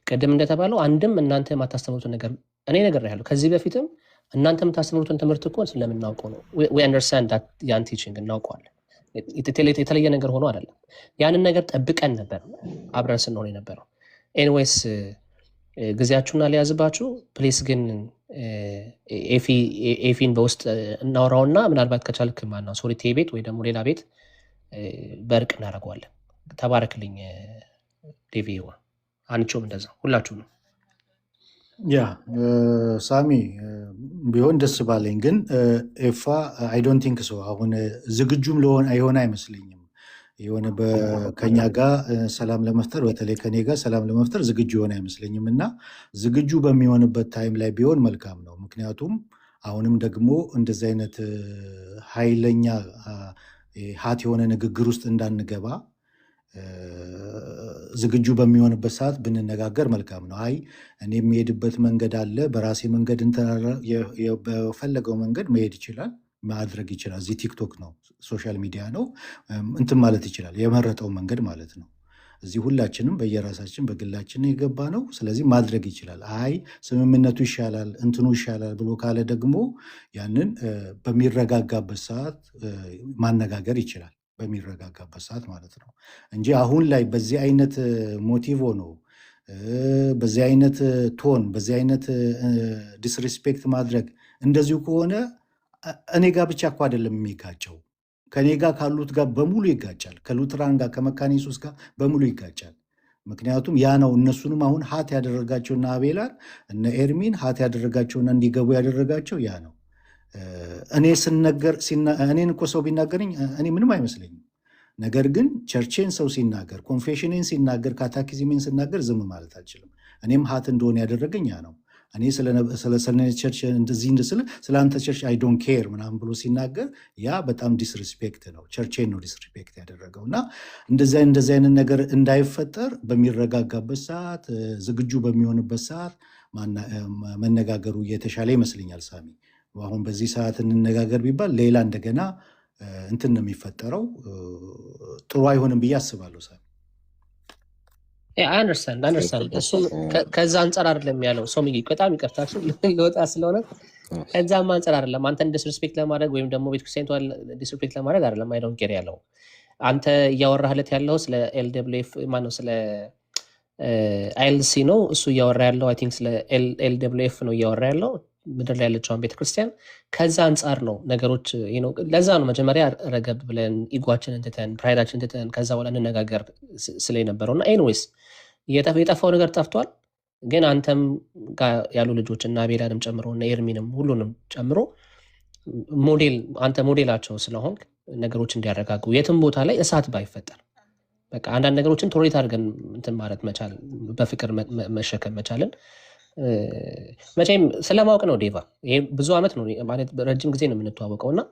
S7: ቅድም እንደተባለው አንድም እናንተ የማታስተምሩትን ነገር እኔ ነገር ያለው ከዚህ በፊትም እናንተ የምታስተምሩትን ትምህርት እኮ ስለምናውቀው ነው። ዊ አንደርስታንድ ዳት ያን ቲቺንግ እናውቀዋለን። የተለየ ነገር ሆኖ አይደለም። ያንን ነገር ጠብቀን ነበር አብረን ስንሆን የነበረው። ኤኒዌይስ ጊዜያችሁን አልያዝባችሁ ፕሌስ። ግን ኤፊን በውስጥ እናወራውና ምናልባት ከቻልክ ማነው ሶሪቴ ቤት ወይ ደግሞ ሌላ ቤት በእርቅ እናደርገዋለን። ተባረክልኝ ዴቪ፣ አንቺውም እንደዛ ሁላችሁ ነው።
S6: ያ ሳሚ ቢሆን ደስ ባለኝ፣ ግን ኤፋ አይ ዶንት ቲንክ ሶ አሁን ዝግጁም አይሆን አይመስለኝም። የሆነ ከኛ ጋር ሰላም ለመፍጠር በተለይ ከኔ ጋር ሰላም ለመፍጠር ዝግጁ የሆነ አይመስለኝም እና ዝግጁ በሚሆንበት ታይም ላይ ቢሆን መልካም ነው። ምክንያቱም አሁንም ደግሞ እንደዚህ አይነት ኃይለኛ ሀት የሆነ ንግግር ውስጥ እንዳንገባ ዝግጁ በሚሆንበት ሰዓት ብንነጋገር መልካም ነው። አይ እኔ የሚሄድበት መንገድ አለ፣ በራሴ መንገድ በፈለገው መንገድ መሄድ ይችላል፣ ማድረግ ይችላል። እዚህ ቲክቶክ ነው፣ ሶሻል ሚዲያ ነው፣ እንትን ማለት ይችላል፣ የመረጠው መንገድ ማለት ነው። እዚህ ሁላችንም በየራሳችን በግላችን የገባ ነው። ስለዚህ ማድረግ ይችላል። አይ ስምምነቱ ይሻላል እንትኑ ይሻላል ብሎ ካለ ደግሞ ያንን በሚረጋጋበት ሰዓት ማነጋገር ይችላል፣ በሚረጋጋበት ሰዓት ማለት ነው እንጂ አሁን ላይ በዚህ አይነት ሞቲቭ ነው በዚህ አይነት ቶን በዚህ አይነት ዲስሪስፔክት ማድረግ እንደዚሁ ከሆነ እኔ ጋር ብቻ እኮ አይደለም የሚጋጨው፣ ከኔ ጋር ካሉት ጋር በሙሉ ይጋጫል። ከሉትራን ጋር ከመካነ ኢየሱስ ጋር በሙሉ ይጋጫል። ምክንያቱም ያ ነው እነሱንም አሁን ሀት ያደረጋቸውና አቤላን እነ ኤርሚን ሀት ያደረጋቸውና እንዲገቡ ያደረጋቸው ያ ነው። እኔን እኮ ሰው ቢናገረኝ እኔ ምንም አይመስለኝም። ነገር ግን ቸርቼን ሰው ሲናገር፣ ኮንፌሽኔን ሲናገር፣ ካታኪዝሜን ሲናገር ዝም ማለት አልችልም። እኔም ሀት እንደሆነ ያደረገኝ ያ ነው። እኔ ስለ ቸርች እንደዚህ ስለ አንተ ቸርች አይ ዶንት ኬር ምናምን ብሎ ሲናገር ያ በጣም ዲስሪስፔክት ነው። ቸርቼን ነው ዲስሪስፔክት ያደረገው እና እንደዚህ አይነት ነገር እንዳይፈጠር በሚረጋጋበት ሰዓት፣ ዝግጁ በሚሆንበት ሰዓት መነጋገሩ የተሻለ ይመስለኛል። ሳሚ አሁን በዚህ ሰዓት እንነጋገር ቢባል ሌላ እንደገና እንትን ነው የሚፈጠረው። ጥሩ አይሆንም ብዬ አስባለሁ። ሳሚ
S7: አንደርስታንድ እሱም ከዛ አንጻር አይደለም ያለው። ሰው በጣም ይቅርታችሁ ለወጣ ስለሆነ ከዛም አንጻር አይደለም አንተን ዲስሪስፔክት ለማድረግ ወይም ደግሞ ቤተክርስቲያኒቷን ዲስሪስፔክት ለማድረግ አይደለም። አይ ዶንት ኬር ያለው አንተ እያወራህለት ያለው ስለ ኤልደብሊውኤፍ ማነው ስለ አይኤልሲ ነው እሱ እያወራ ያለው። አይ ቲንክ ስለ ኤልደብሊውኤፍ ነው እያወራ ያለው ምድር ላይ ያለችውን ቤተክርስቲያን። ከዛ አንጻር ነው ነገሮች ነው። ለዛ ነው መጀመሪያ ረገብ ብለን ኢጓችንን ትተን ፕራይዳችን ትተን ከዛ በኋላ እንነጋገር ስለ ነበረው እና ኤኒዌይስ የጠፋው ነገር ጠፍቷል። ግን አንተም ጋር ያሉ ልጆች እና ቤላንም ጨምሮ እና ኤርሚንም ሁሉንም ጨምሮ አንተ ሞዴላቸው ስለሆን ነገሮች እንዲያረጋጉ የትም ቦታ ላይ እሳት ባይፈጠር በቃ አንዳንድ ነገሮችን ቶሌት አድርገን እንትን ማለት መቻል በፍቅር መሸከም መቻልን መቼም ስለማወቅ ነው ዴቫ። ይሄ ብዙ ዓመት ነው ማለት ረጅም ጊዜ ነው የምንተዋወቀው እና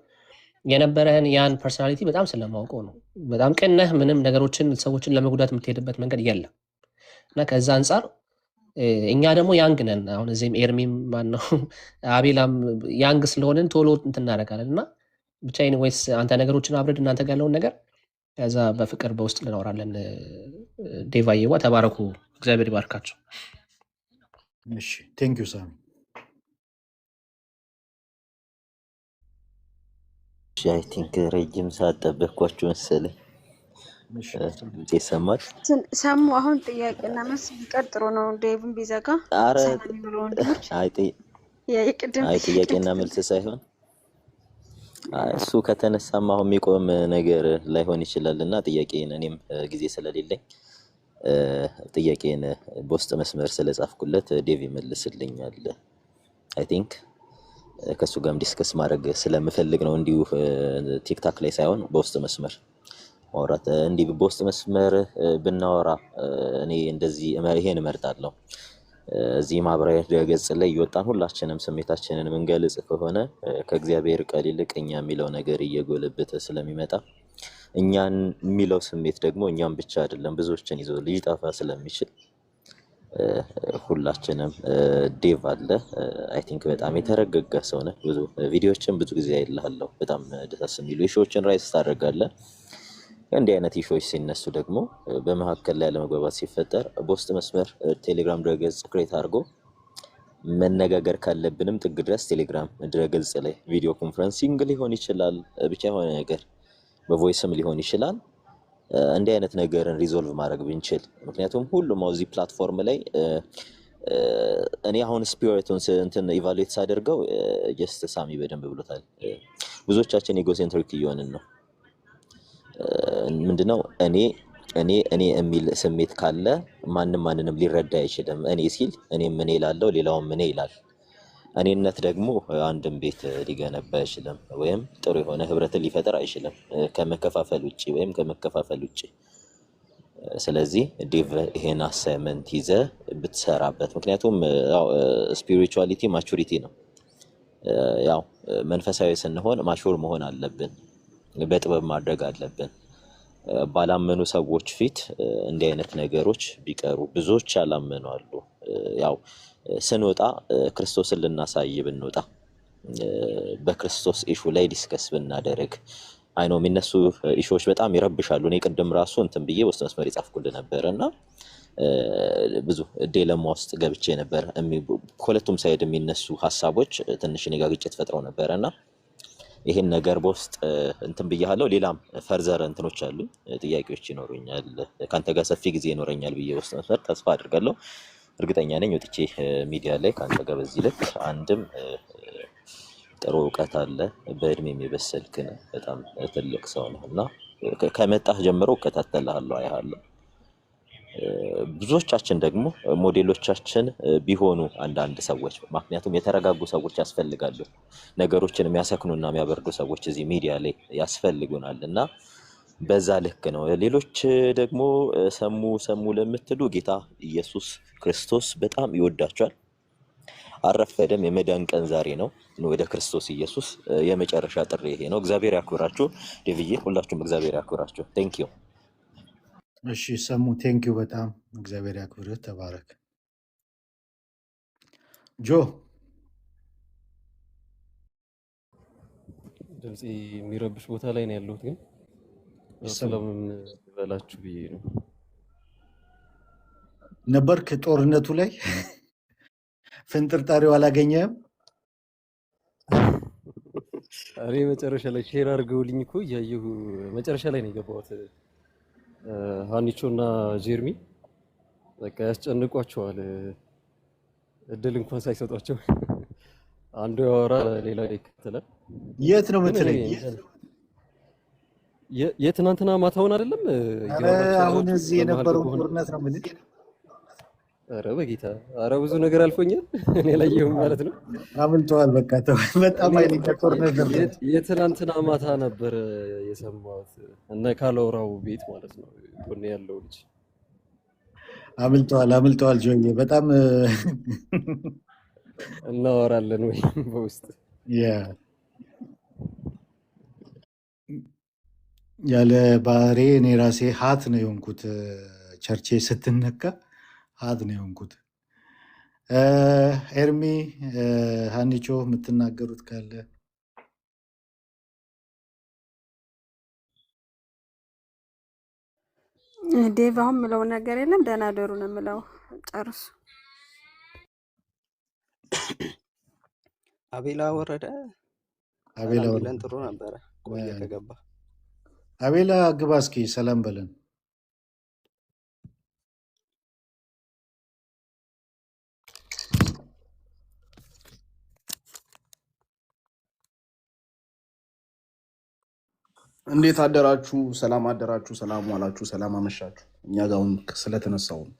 S7: የነበረህን ያን ፐርሶናሊቲ በጣም ስለማውቀው ነው። በጣም ቅንህ፣ ምንም ነገሮችን ሰዎችን ለመጉዳት የምትሄድበት መንገድ የለም እና ከዛ አንጻር እኛ ደግሞ ያንግ ነን። አሁን እዚህም ኤርሚም ማነው አቤላም ያንግ ስለሆንን ቶሎ እንትን እናደርጋለን እና ብቻ ወይስ አንተ ነገሮችን አብረድ እናንተ ጋር ያለውን ነገር ከዛ በፍቅር በውስጥ ልናወራለን። ዴቫዬዋ ተባረኩ፣ እግዚአብሔር ይባርካቸው።
S6: እሺ ቴንክ ዩ ሳሚ።
S4: አይ ቲንክ ረጅም ሰዓት ጠበቅኳችሁ መሰለኝ። ይሰማል?
S2: ሰሙ አሁን ጥያቄና መልስ ቢቀር ጥሩ ነው። ዴቭን ቢዘጋ
S4: አረ
S2: ሰላም ይብሉ ወንድሞች። የቅድም
S4: አይ ጥያቄና መልስ ሳይሆን እሱ ከተነሳማ አሁን የሚቆም ነገር ላይሆን ይችላል እና ጥያቄን እኔም ጊዜ ስለሌለኝ ጥያቄን በውስጥ መስመር ስለጻፍኩለት ዴቭ ይመልስልኛል። አይ ቲንክ ከሱ ጋርም ዲስከስ ማድረግ ስለምፈልግ ነው እንዲሁ ቲክታክ ላይ ሳይሆን በውስጥ መስመር ማውራት። እንዲህ በውስጥ መስመር ብናወራ እኔ እንደዚህ ይሄን እመርጣለሁ። እዚህ ማህበራዊ ገጽ ላይ እየወጣን ሁላችንም ስሜታችንን ምንገልጽ ከሆነ ከእግዚአብሔር ቃል ይልቅ እኛ የሚለው ነገር እየጎለበተ ስለሚመጣ እኛን የሚለው ስሜት ደግሞ እኛም ብቻ አይደለም ብዙዎችን ይዞ ሊጠፋ ስለሚችል ሁላችንም ዴቭ አለ አይ ቲንክ በጣም የተረጋጋ ሰው ነህ። ብዙ ቪዲዮዎችን ብዙ ጊዜ አይልሃለሁ። በጣም ደስ የሚሉ ኢሹዎችን ራይስ ታደርጋለህ። እንዲህ አይነት ኢሹዎች ሲነሱ ደግሞ በመካከል ላይ ለመግባባት ሲፈጠር በውስጥ መስመር ቴሌግራም ድረገጽ ክሬት አድርጎ መነጋገር ካለብንም ጥግ ድረስ ቴሌግራም ድረገጽ ላይ ቪዲዮ ኮንፈረንሲንግ ሊሆን ይችላል፣ ብቻ የሆነ ነገር በቮይስም ሊሆን ይችላል። እንዲህ አይነት ነገርን ሪዞልቭ ማድረግ ብንችል፣ ምክንያቱም ሁሉም እዚህ ፕላትፎርም ላይ እኔ አሁን ስፒሪቱን እንትን ኢቫሉዌት ሳደርገው ጀስት ሳሚ በደንብ ብሎታል። ብዙዎቻችን ኢጎሴንትሪክ እየሆንን ነው። ምንድነው እኔ የሚል ስሜት ካለ ማንም ማንንም ሊረዳ አይችልም። እኔ ሲል እኔም እኔ እላለሁ፣ ሌላውም እኔ ይላል። እኔነት ደግሞ አንድም ቤት ሊገነባ አይችልም፣ ወይም ጥሩ የሆነ ህብረትን ሊፈጥር አይችልም ከመከፋፈል ውጪ ወይም ከመከፋፈል ውጪ። ስለዚህ ዴቭ ይሄን አሳይመንት ይዘ ብትሰራበት፣ ምክንያቱም ስፒሪቹዋሊቲ ማቹሪቲ ነው። ያው መንፈሳዊ ስንሆን ማሹር መሆን አለብን፣ በጥበብ ማድረግ አለብን። ባላመኑ ሰዎች ፊት እንዲህ አይነት ነገሮች ቢቀሩ ብዙዎች ያላመኑ አሉ። ያው ስንወጣ ክርስቶስን ልናሳይ ብንወጣ በክርስቶስ ኢሹ ላይ ዲስከስ ብናደርግ አይ ነው የሚነሱ ኢሹዎች በጣም ይረብሻሉ። እኔ ቅድም ራሱ እንትን ብዬ ውስጥ መስመር ይጻፍኩልህ ነበር እና ብዙ ዲሌማ ውስጥ ገብቼ ነበር። ከሁለቱም ሳይድ የሚነሱ ሀሳቦች ትንሽ እኔ ጋር ግጭት ፈጥረው ነበር እና ይሄን ነገር በውስጥ እንትን ብያለሁ። ሌላም ፈርዘር እንትኖች አሉ፣ ጥያቄዎች ይኖሩኛል። ካንተ ጋር ሰፊ ጊዜ ይኖረኛል ብዬ ውስጥ መስመር ተስፋ አድርጋለሁ። እርግጠኛ ነኝ ወጥቼ ሚዲያ ላይ ካንተ ጋር በዚህ ልክ አንድም ጥሩ እውቀት አለ፣ በእድሜም የበሰልክ ነህ፣ በጣም ትልቅ ሰው ነህ እና ከመጣህ ጀምሮ እከታተልሃለሁ፣ አያለሁ። ብዙዎቻችን ደግሞ ሞዴሎቻችን ቢሆኑ አንዳንድ ሰዎች፣ ምክንያቱም የተረጋጉ ሰዎች ያስፈልጋሉ። ነገሮችን የሚያሰክኑና የሚያበርዱ ሰዎች እዚህ ሚዲያ ላይ ያስፈልጉናል እና በዛ ልክ ነው። ሌሎች ደግሞ ሰሙ ለምትሉ ጌታ ኢየሱስ ክርስቶስ በጣም ይወዳቸዋል። አረፈደም፣ የመዳን ቀን ዛሬ ነው። ወደ ክርስቶስ ኢየሱስ የመጨረሻ ጥሪ ይሄ ነው። እግዚአብሔር ያክብራችሁ። ዴቪዬ ሁላችሁም እግዚአብሔር ያክብራችሁ። ቴንክ ዩ።
S6: እሺ ሰሙ ቴንክ ዩ በጣም እግዚአብሔር ያክብርህ። ተባረክ። ጆ
S11: ድምፄ የሚረብሽ ቦታ ላይ ነው ያለሁት፣ ግን ስለምን በላችሁ ብዬ ነው።
S6: ነበርክ ጦርነቱ ላይ ፍንጥርጣሪው አላገኘህም?
S11: እኔ መጨረሻ ላይ ሼር አድርገውልኝ እኮ እያየሁ መጨረሻ ላይ ነው የገባሁት። ሃኒቾ እና ጀርሚ በቃ ያስጨንቋቸዋል፣ እድል እንኳን ሳይሰጧቸው። አንዱ ያወራል ሌላው ይከተላል።
S6: የት ነው የምትለኝ?
S11: የትናንትና ማታውን አይደለም
S6: አሁን እዚህ የነበረው ጦርነት ነው የምልህ።
S11: ኧረ በጌታ ኧረ ብዙ ነገር አልፎኛል። እኔ አላየሁም ማለት ነው።
S6: አምልጠዋል። በቃ ተው። በጣም
S11: እኔ
S6: ኃይለኛ ጦርነት ነበር።
S11: የትናንትና ማታ ነበር የሰማሁት እነ ካሎራው ቤት ማለት ነው ጎን ያለው ልጅ
S6: አምልጠዋል ጆዬ። በጣም
S11: እናወራለን ወይ በውስጥ
S6: ያ ያለ ባህሬ እኔ ራሴ ሀት ነው የሆንኩት። ቸርቼ ስትነካ ሀት ነው የሆንኩት። ኤርሚ ሀኒቾ የምትናገሩት ካለ
S2: ዴቭ አሁን ምለው ነገር የለም። ደህና ደሩ ነው ምለው። ጨርሱ።
S5: አቤላ ወረደ።
S6: አቤላ
S5: ሰላም
S6: ወረደ።
S5: ቢለን ጥሩ ነበረ። ቆየ ከገባ።
S6: አቤላ ግባ እስኪ ሰላም በለን።
S12: እንዴት አደራችሁ? ሰላም አደራችሁ? ሰላም ዋላችሁ? ሰላም አመሻችሁ? እኛ ጋር አሁን ስለተነሳው ነው።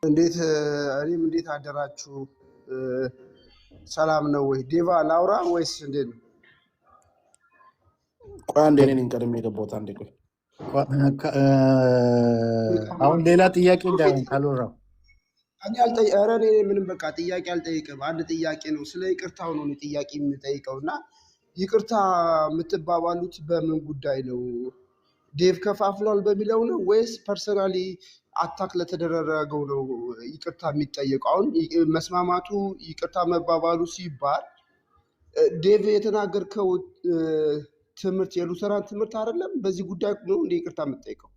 S9: እኔም እንዴት አደራችሁ? ሰላም ነው ወይ? ዴቫ ላውራ ወይስ እንዴት ነው?
S12: ቆይ አንዴ እኔ ነኝ ቀድሜ የገባሁት። አንዴ ቆይ
S6: አሁን ሌላ ጥያቄ እንዳይሆን ካልወራው
S9: ኧረ እኔ ምንም በቃ ጥያቄ አልጠይቅም። አንድ ጥያቄ ነው፣ ስለ ይቅርታው ነው እኔ ጥያቄ የምጠይቀው እና ይቅርታ የምትባባሉት በምን ጉዳይ ነው? ዴቭ ከፋፍሏል በሚለው ነው ወይስ ፐርሰናሊ አታክ ለተደረገው ነው ይቅርታ የሚጠየቀው? አሁን መስማማቱ ይቅርታ መባባሉ ሲባል ዴቭ የተናገርከው ትምህርት የሉተራን ትምህርት አይደለም? በዚህ ጉዳይ ነው እንደ ይቅርታ የምጠይቀው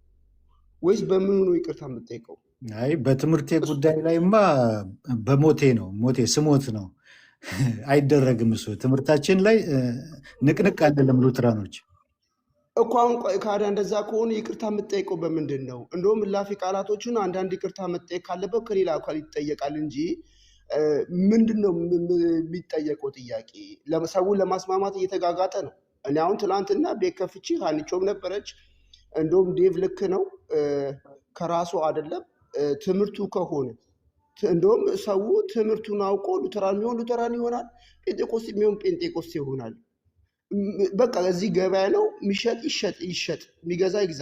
S9: ወይስ በምኑ ነው ይቅርታ የምጠይቀው?
S6: አይ በትምህርቴ ጉዳይ ላይማ በሞቴ ነው፣ ሞቴ ስሞት ነው አይደረግም። እሱ ትምህርታችን ላይ ንቅንቅ አንልም ሉትራኖች
S9: እኮ። አሁን ካዲያ እንደዛ ከሆነ ይቅርታ የምጠይቀው በምንድን ነው? እንደውም እላፊ ቃላቶችን አንዳንድ ይቅርታ መጠየቅ ካለበት ከሌላ አካል ይጠየቃል እንጂ ምንድን ነው የሚጠየቀው ጥያቄ? ሰውን ለማስማማት እየተጋጋጠ ነው። እኔ አሁን ትናንትና ቤት ከፍቼ ሀኒቾም ነበረች። እንደውም ዴቭ ልክ ነው፣ ከራሱ አይደለም ትምህርቱ ከሆነ እንደውም ሰው ትምህርቱን አውቆ ሉተራን የሚሆን ሉተራን ይሆናል፣ ጴንጤቆስት የሚሆን ጴንጤቆስት ይሆናል። በቃ እዚህ ገበያ ነው፣ የሚሸጥ ይሸጥ፣ የሚገዛ ይግዛ።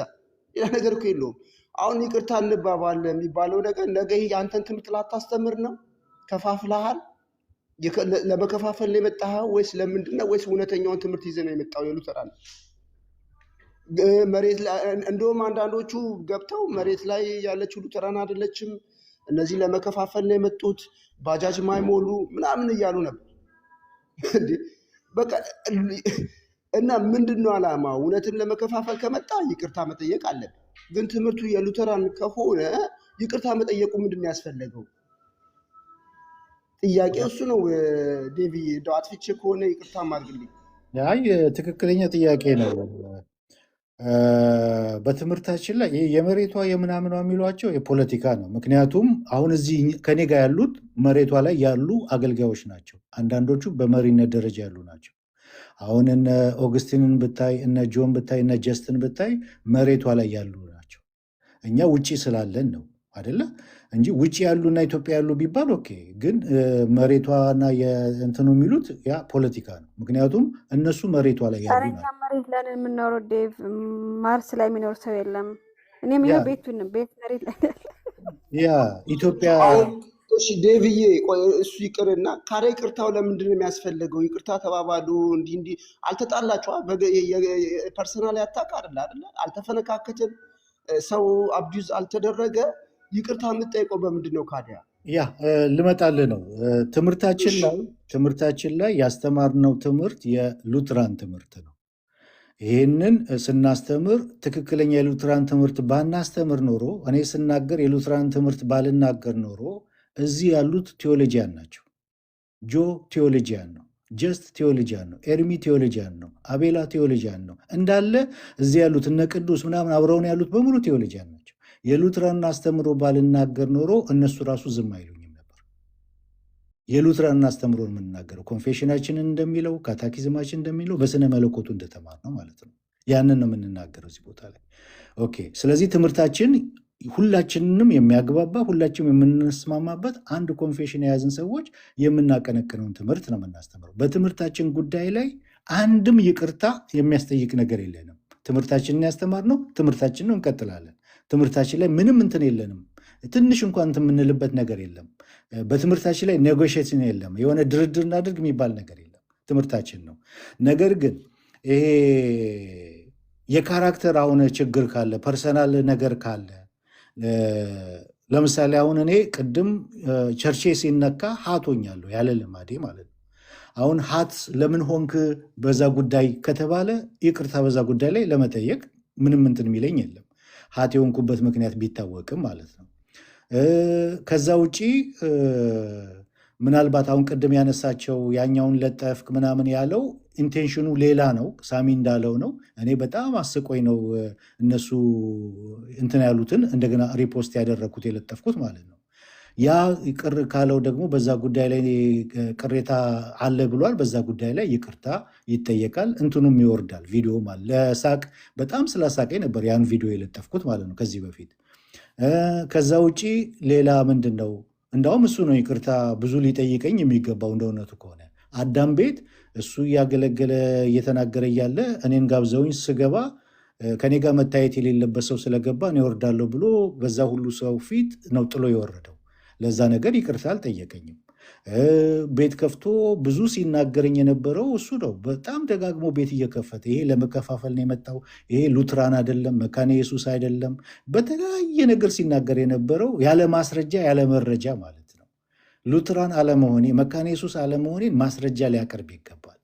S9: ሌላ ነገር እኮ የለውም። አሁን ይቅርታ እንባባል የሚባለው ነገር ነገ የአንተን ትምህርት ላታስተምር ነው? ከፋፍለሃል። ለመከፋፈል ነው የመጣኸው ወይስ ለምንድን ነው? ወይስ እውነተኛውን ትምህርት ይዘህ ነው የመጣው? የሉተራን መሬት ላይ እንደውም አንዳንዶቹ ገብተው መሬት ላይ ያለችው ሉተራን አይደለችም፣ እነዚህ ለመከፋፈል ነው የመጡት፣ ባጃጅ ማይሞሉ ምናምን እያሉ ነበር። በቃ እና ምንድን ነው ዓላማው? እውነትን ለመከፋፈል ከመጣ ይቅርታ መጠየቅ አለብን። ግን ትምህርቱ የሉተራን ከሆነ ይቅርታ መጠየቁ ምንድን ነው ያስፈለገው? ጥያቄ እሱ ነው። ዴቪ እንደው አጥፍቼ ከሆነ ይቅርታ አድርግልኝ።
S6: አይ ትክክለኛ ጥያቄ ነው። በትምህርታችን ላይ የመሬቷ የምናምኗ የሚሏቸው የፖለቲካ ነው። ምክንያቱም አሁን እዚህ ከኔ ጋር ያሉት መሬቷ ላይ ያሉ አገልጋዮች ናቸው። አንዳንዶቹ በመሪነት ደረጃ ያሉ ናቸው። አሁን እነ ኦግስቲንን ብታይ፣ እነ ጆን ብታይ፣ እነ ጀስትን ብታይ መሬቷ ላይ ያሉ ናቸው። እኛ ውጪ ስላለን ነው አይደለ እንጂ ውጪ ያሉና ኢትዮጵያ ያሉ ቢባል ኦኬ። ግን መሬቷና የእንትኑ የሚሉት ያ ፖለቲካ ነው። ምክንያቱም እነሱ መሬቷ ላይ ያሉ
S2: ዛሬኛ
S6: ናቸው።
S2: መሬት ላይ ነው የምንኖረው ዴቭ። ማርስ ላይ የሚኖር ሰው የለም። እኔም ይኸው ቤት መሬት ላይ
S6: ያ ኢትዮጵያ
S9: እሺ ዴቪዬ፣ ቆይ እሱ ይቅርና ካዲያ ይቅርታው ለምንድን ነው የሚያስፈልገው? ይቅርታ ተባባሉ፣ እንዲህ አልተጣላችኋ? ፐርሰናል ያታቅ አይደለ? አልተፈነካከትም፣ ሰው አቢዩዝ አልተደረገ። ይቅርታ የምጠይቀው በምንድን ነው ካዲያ?
S6: ያ ልመጣልህ ነው። ትምህርታችን ላይ ያስተማርነው ትምህርት የሉትራን ትምህርት ነው። ይህንን ስናስተምር ትክክለኛ የሉትራን ትምህርት ባናስተምር ኖሮ፣ እኔ ስናገር የሉትራን ትምህርት ባልናገር ኖሮ እዚህ ያሉት ቴዎሎጂያን ናቸው። ጆ ቴዎሎጂያን ነው፣ ጀስት ቴዎሎጂያን ነው፣ ኤርሚ ቴዎሎጂያን ነው፣ አቤላ ቴዎሎጂያን ነው። እንዳለ እዚህ ያሉት እነ ቅዱስ ምናምን አብረውን ያሉት በሙሉ ቴዎሎጂያን ናቸው። የሉትራን አስተምሮ ባልናገር ኖሮ እነሱ ራሱ ዝም አይሉኝም ነበር። የሉትራን አስተምሮ የምንናገረው ኮንፌሽናችንን እንደሚለው ካታኪዝማችን እንደሚለው በስነ መለኮቱ እንደተማር ነው ማለት ነው። ያንን ነው የምንናገረው እዚህ ቦታ ላይ ኦኬ። ስለዚህ ትምህርታችን ሁላችንንም የሚያግባባ ሁላችንም የምንስማማበት አንድ ኮንፌሽን የያዝን ሰዎች የምናቀነቅነውን ትምህርት ነው የምናስተምረው። በትምህርታችን ጉዳይ ላይ አንድም ይቅርታ የሚያስጠይቅ ነገር የለንም። ትምህርታችንን ያስተማርነው ትምህርታችንን እንቀጥላለን። ትምህርታችን ላይ ምንም እንትን የለንም። ትንሽ እንኳን እንትን የምንልበት ነገር የለም። በትምህርታችን ላይ ኔጎሽዬሽን የለም። የሆነ ድርድር እናድርግ የሚባል ነገር የለም። ትምህርታችን ነው። ነገር ግን ይሄ የካራክተር አሁን ችግር ካለ ፐርሰናል ነገር ካለ ለምሳሌ አሁን እኔ ቅድም ቸርቼ ሲነካ ሀቶኛለሁ ያለ ልማዴ ማለት ነው። አሁን ሀት ለምን ሆንክ በዛ ጉዳይ ከተባለ ይቅርታ በዛ ጉዳይ ላይ ለመጠየቅ ምንም እንትን የሚለኝ የለም። ሀት የሆንኩበት ምክንያት ቢታወቅም ማለት ነው። ከዛ ውጪ ምናልባት አሁን ቅድም ያነሳቸው ያኛውን ለጠፍክ ምናምን ያለው ኢንቴንሽኑ ሌላ ነው። ሳሚ እንዳለው ነው። እኔ በጣም አስቆኝ ነው እነሱ እንትን ያሉትን እንደገና ሪፖስት ያደረግኩት የለጠፍኩት ማለት ነው። ያ ቅር ካለው ደግሞ በዛ ጉዳይ ላይ ቅሬታ አለ ብሏል። በዛ ጉዳይ ላይ ይቅርታ ይጠየቃል። እንትኑም ይወርዳል። ቪዲዮ ማለት ለሳቅ በጣም ስላሳቀኝ ነበር ያን ቪዲዮ የለጠፍኩት ማለት ነው ከዚህ በፊት። ከዛ ውጪ ሌላ ምንድን ነው? እንዳውም እሱ ነው ይቅርታ ብዙ ሊጠይቀኝ የሚገባው እንደ እውነቱ ከሆነ አዳም ቤት እሱ እያገለገለ እየተናገረ እያለ እኔን ጋብዘውኝ ስገባ ከኔ ጋር መታየት የሌለበት ሰው ስለገባ እኔ እወርዳለሁ ብሎ በዛ ሁሉ ሰው ፊት ነው ጥሎ የወረደው። ለዛ ነገር ይቅርታ አልጠየቀኝም። ቤት ከፍቶ ብዙ ሲናገረኝ የነበረው እሱ ነው። በጣም ደጋግሞ ቤት እየከፈተ ይሄ ለመከፋፈል ነው የመጣው፣ ይሄ ሉትራን አይደለም፣ መካነ ኢየሱስ አይደለም፣ በተለያየ ነገር ሲናገር የነበረው ያለ ማስረጃ ያለ መረጃ ማለት ነው። ሉትራን አለመሆኔ መካነ ኢየሱስ አለመሆኔን ማስረጃ ሊያቀርብ ይገባል።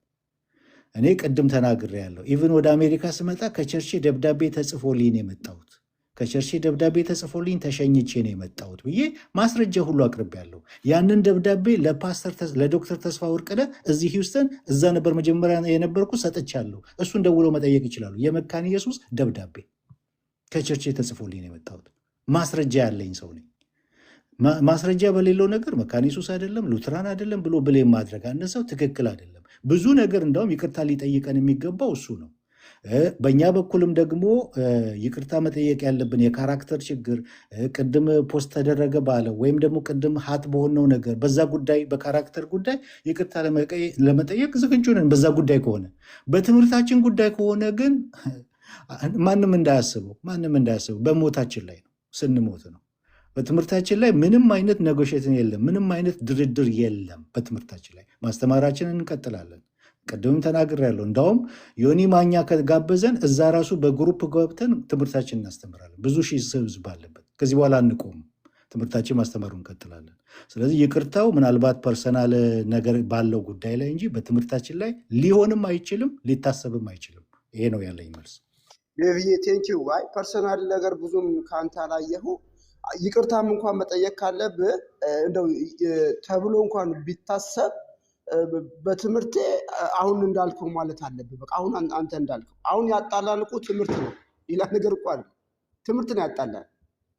S6: እኔ ቅድም ተናግሬያለሁ። ኢቭን ወደ አሜሪካ ስመጣ ከቸርቼ ደብዳቤ ተጽፎልኝ ነው የመጣሁት። ከቸርቼ ደብዳቤ ተጽፎልኝ ተሸኝቼ ነው የመጣሁት ብዬ ማስረጃ ሁሉ አቅርቤያለሁ። ያንን ደብዳቤ ለዶክተር ተስፋ ወርቅነህ እዚህ ሂውስተን እዛ ነበር መጀመሪያ የነበርኩ ሰጥቻለሁ። እሱን ደውለው መጠየቅ ይችላሉ። የመካነ ኢየሱስ ደብዳቤ ከቸርቼ ተጽፎልኝ ነው የመጣሁት። ማስረጃ ያለኝ ሰው ነኝ። ማስረጃ በሌለው ነገር መካነ ኢየሱስ አይደለም ሉትራን አይደለም ብሎ ብሌም ማድረግ አንድ ሰው ትክክል አይደለም። ብዙ ነገር እንዳውም ይቅርታ ሊጠይቀን የሚገባው እሱ ነው። በእኛ በኩልም ደግሞ ይቅርታ መጠየቅ ያለብን የካራክተር ችግር ቅድም ፖስት ተደረገ ባለው ወይም ደግሞ ቅድም ሀት በሆነው ነገር በዛ ጉዳይ በካራክተር ጉዳይ ይቅርታ ለመጠየቅ ዝግጁ ነን። በዛ ጉዳይ ከሆነ በትምህርታችን ጉዳይ ከሆነ ግን ማንም እንዳያስበው በሞታችን ላይ ነው፣ ስንሞት ነው። በትምህርታችን ላይ ምንም አይነት ኔጎሽዬሽን የለም፣ ምንም አይነት ድርድር የለም። በትምህርታችን ላይ ማስተማራችንን እንቀጥላለን። ቅድምም ተናግሬያለሁ። እንዳውም ዮኒ ማኛ ከጋበዘን እዛ ራሱ በግሩፕ ገብተን ትምህርታችን እናስተምራለን። ብዙ ሺህ ህዝብ ባለበት ከዚህ በኋላ አንቆም፣ ትምህርታችን ማስተማሩ እንቀጥላለን። ስለዚህ ይቅርታው ምናልባት ፐርሰናል ነገር ባለው ጉዳይ ላይ እንጂ በትምህርታችን ላይ ሊሆንም አይችልም፣ ሊታሰብም አይችልም። ይሄ ነው ያለኝ መልስ።
S9: ዴቪዬ ቴንኪው። አይ ፐርሰናል ነገር ብዙም ከአንተ አላየሁ። ይቅርታም እንኳን መጠየቅ ካለብህ እንደው ተብሎ እንኳን ቢታሰብ በትምህርቴ አሁን እንዳልከው ማለት አለብህ። በቃ አሁን አንተ እንዳልከው አሁን ያጣላን እኮ ትምህርት ነው፣ ሌላ ነገር እኮ አይደለም። ትምህርት ነው ያጣላን።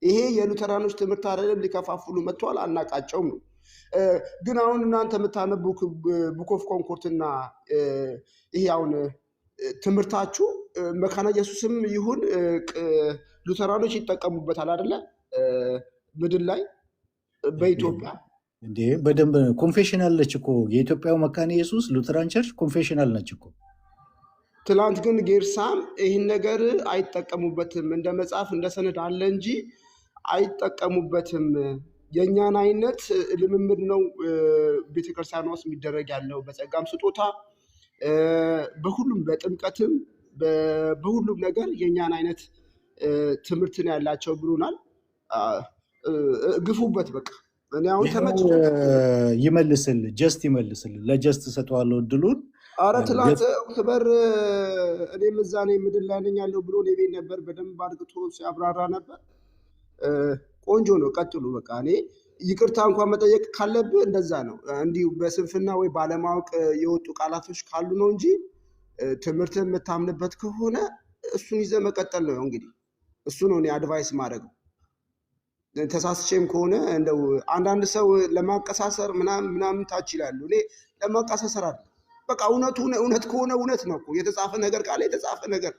S9: ይሄ የሉተራኖች ትምህርት አይደለም፣ ሊከፋፍሉ መጥተዋል፣ አናቃቸውም ነው። ግን አሁን እናንተ የምታነቡ ቡክ ኦፍ ኮንኮርትና ይሄ አሁን ትምህርታችሁ መካነ ኢየሱስም ይሁን ሉተራኖች ይጠቀሙበታል አይደለ? ምድር ላይ በኢትዮጵያ
S6: እንዴ በደንብ ኮንፌሽናል ነች እኮ የኢትዮጵያው መካነ ኢየሱስ ሉተራን ቸርች ኮንፌሽናል ነች እኮ።
S9: ትላንት ግን ጌርሳም ይህን ነገር አይጠቀሙበትም፣ እንደ መጽሐፍ እንደ ሰነድ አለ እንጂ አይጠቀሙበትም። የእኛን አይነት ልምምድ ነው ቤተክርስቲያን ውስጥ የሚደረግ ያለው በጸጋም ስጦታ በሁሉም በጥምቀትም በሁሉም ነገር የእኛን አይነት ትምህርትን ያላቸው ብሎናል። ግፉበት በቃ። እኔ አሁን
S6: ይመልስል ጀስት ይመልስል ለጀስት ሰጠዋለሁ እድሉን።
S9: አረ ትላንት ክበር እኔም እዛ ነኝ ምድር ላይ ነኝ ያለው ብሎ እኔ ቤት ነበር፣ በደንብ አድርግቶ ሲያብራራ ነበር። ቆንጆ ነው፣ ቀጥሉ በቃ። እኔ ይቅርታ እንኳን መጠየቅ ካለብህ እንደዛ ነው፣ እንዲሁ በስንፍና ወይ ባለማወቅ የወጡ ቃላቶች ካሉ ነው እንጂ ትምህርት የምታምንበት ከሆነ እሱን ይዘህ መቀጠል ነው። እንግዲህ እሱ ነው እኔ አድቫይስ ማድረገው። ተሳስቼም ከሆነ እንደው አንዳንድ ሰው ለማቀሳሰር ምናምን ታች ይላሉ። እኔ ለማቀሳሰር አለ በቃ እውነት ከሆነ እውነት ነው እኮ። የተጻፈ ነገር ካለ የተጻፈ ነገር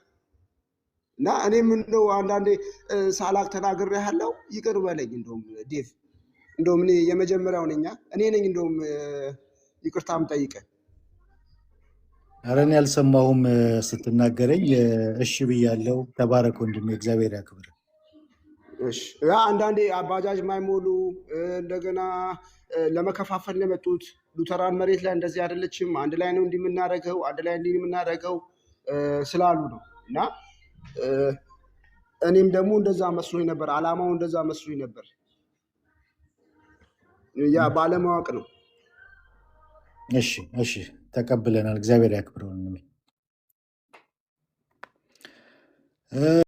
S9: እና እኔም እንደው አንዳንዴ ሳላቅ ተናግሬ ያለው ይቅር በለኝ። እንደውም ዴቭ እንደውም እኔ የመጀመሪያው ነኝ እኔ ነኝ እንደውም ይቅርታም ጠይቀን።
S6: ኧረ እኔ አልሰማሁም ስትናገረኝ። እሺ ብያለሁ። ተባረክ ወንድሜ፣ እግዚአብሔር ያክብር።
S9: እሺ አንዳንዴ አባጃጅ ማይሞሉ እንደገና ለመከፋፈል ለመጡት ሉተራን መሬት ላይ እንደዚህ አይደለችም፣ አንድ ላይ ነው እንዲህ የምናደርገው፣ አንድ ላይ እንዲህ የምናደርገው ስላሉ ነው። እና እኔም ደግሞ እንደዛ መስሎኝ ነበር፣ አላማው እንደዛ መስሎኝ ነበር። ያ ባለማወቅ ነው።
S6: እሺ እሺ፣ ተቀብለናል። እግዚአብሔር ያክብር ወንድሜ።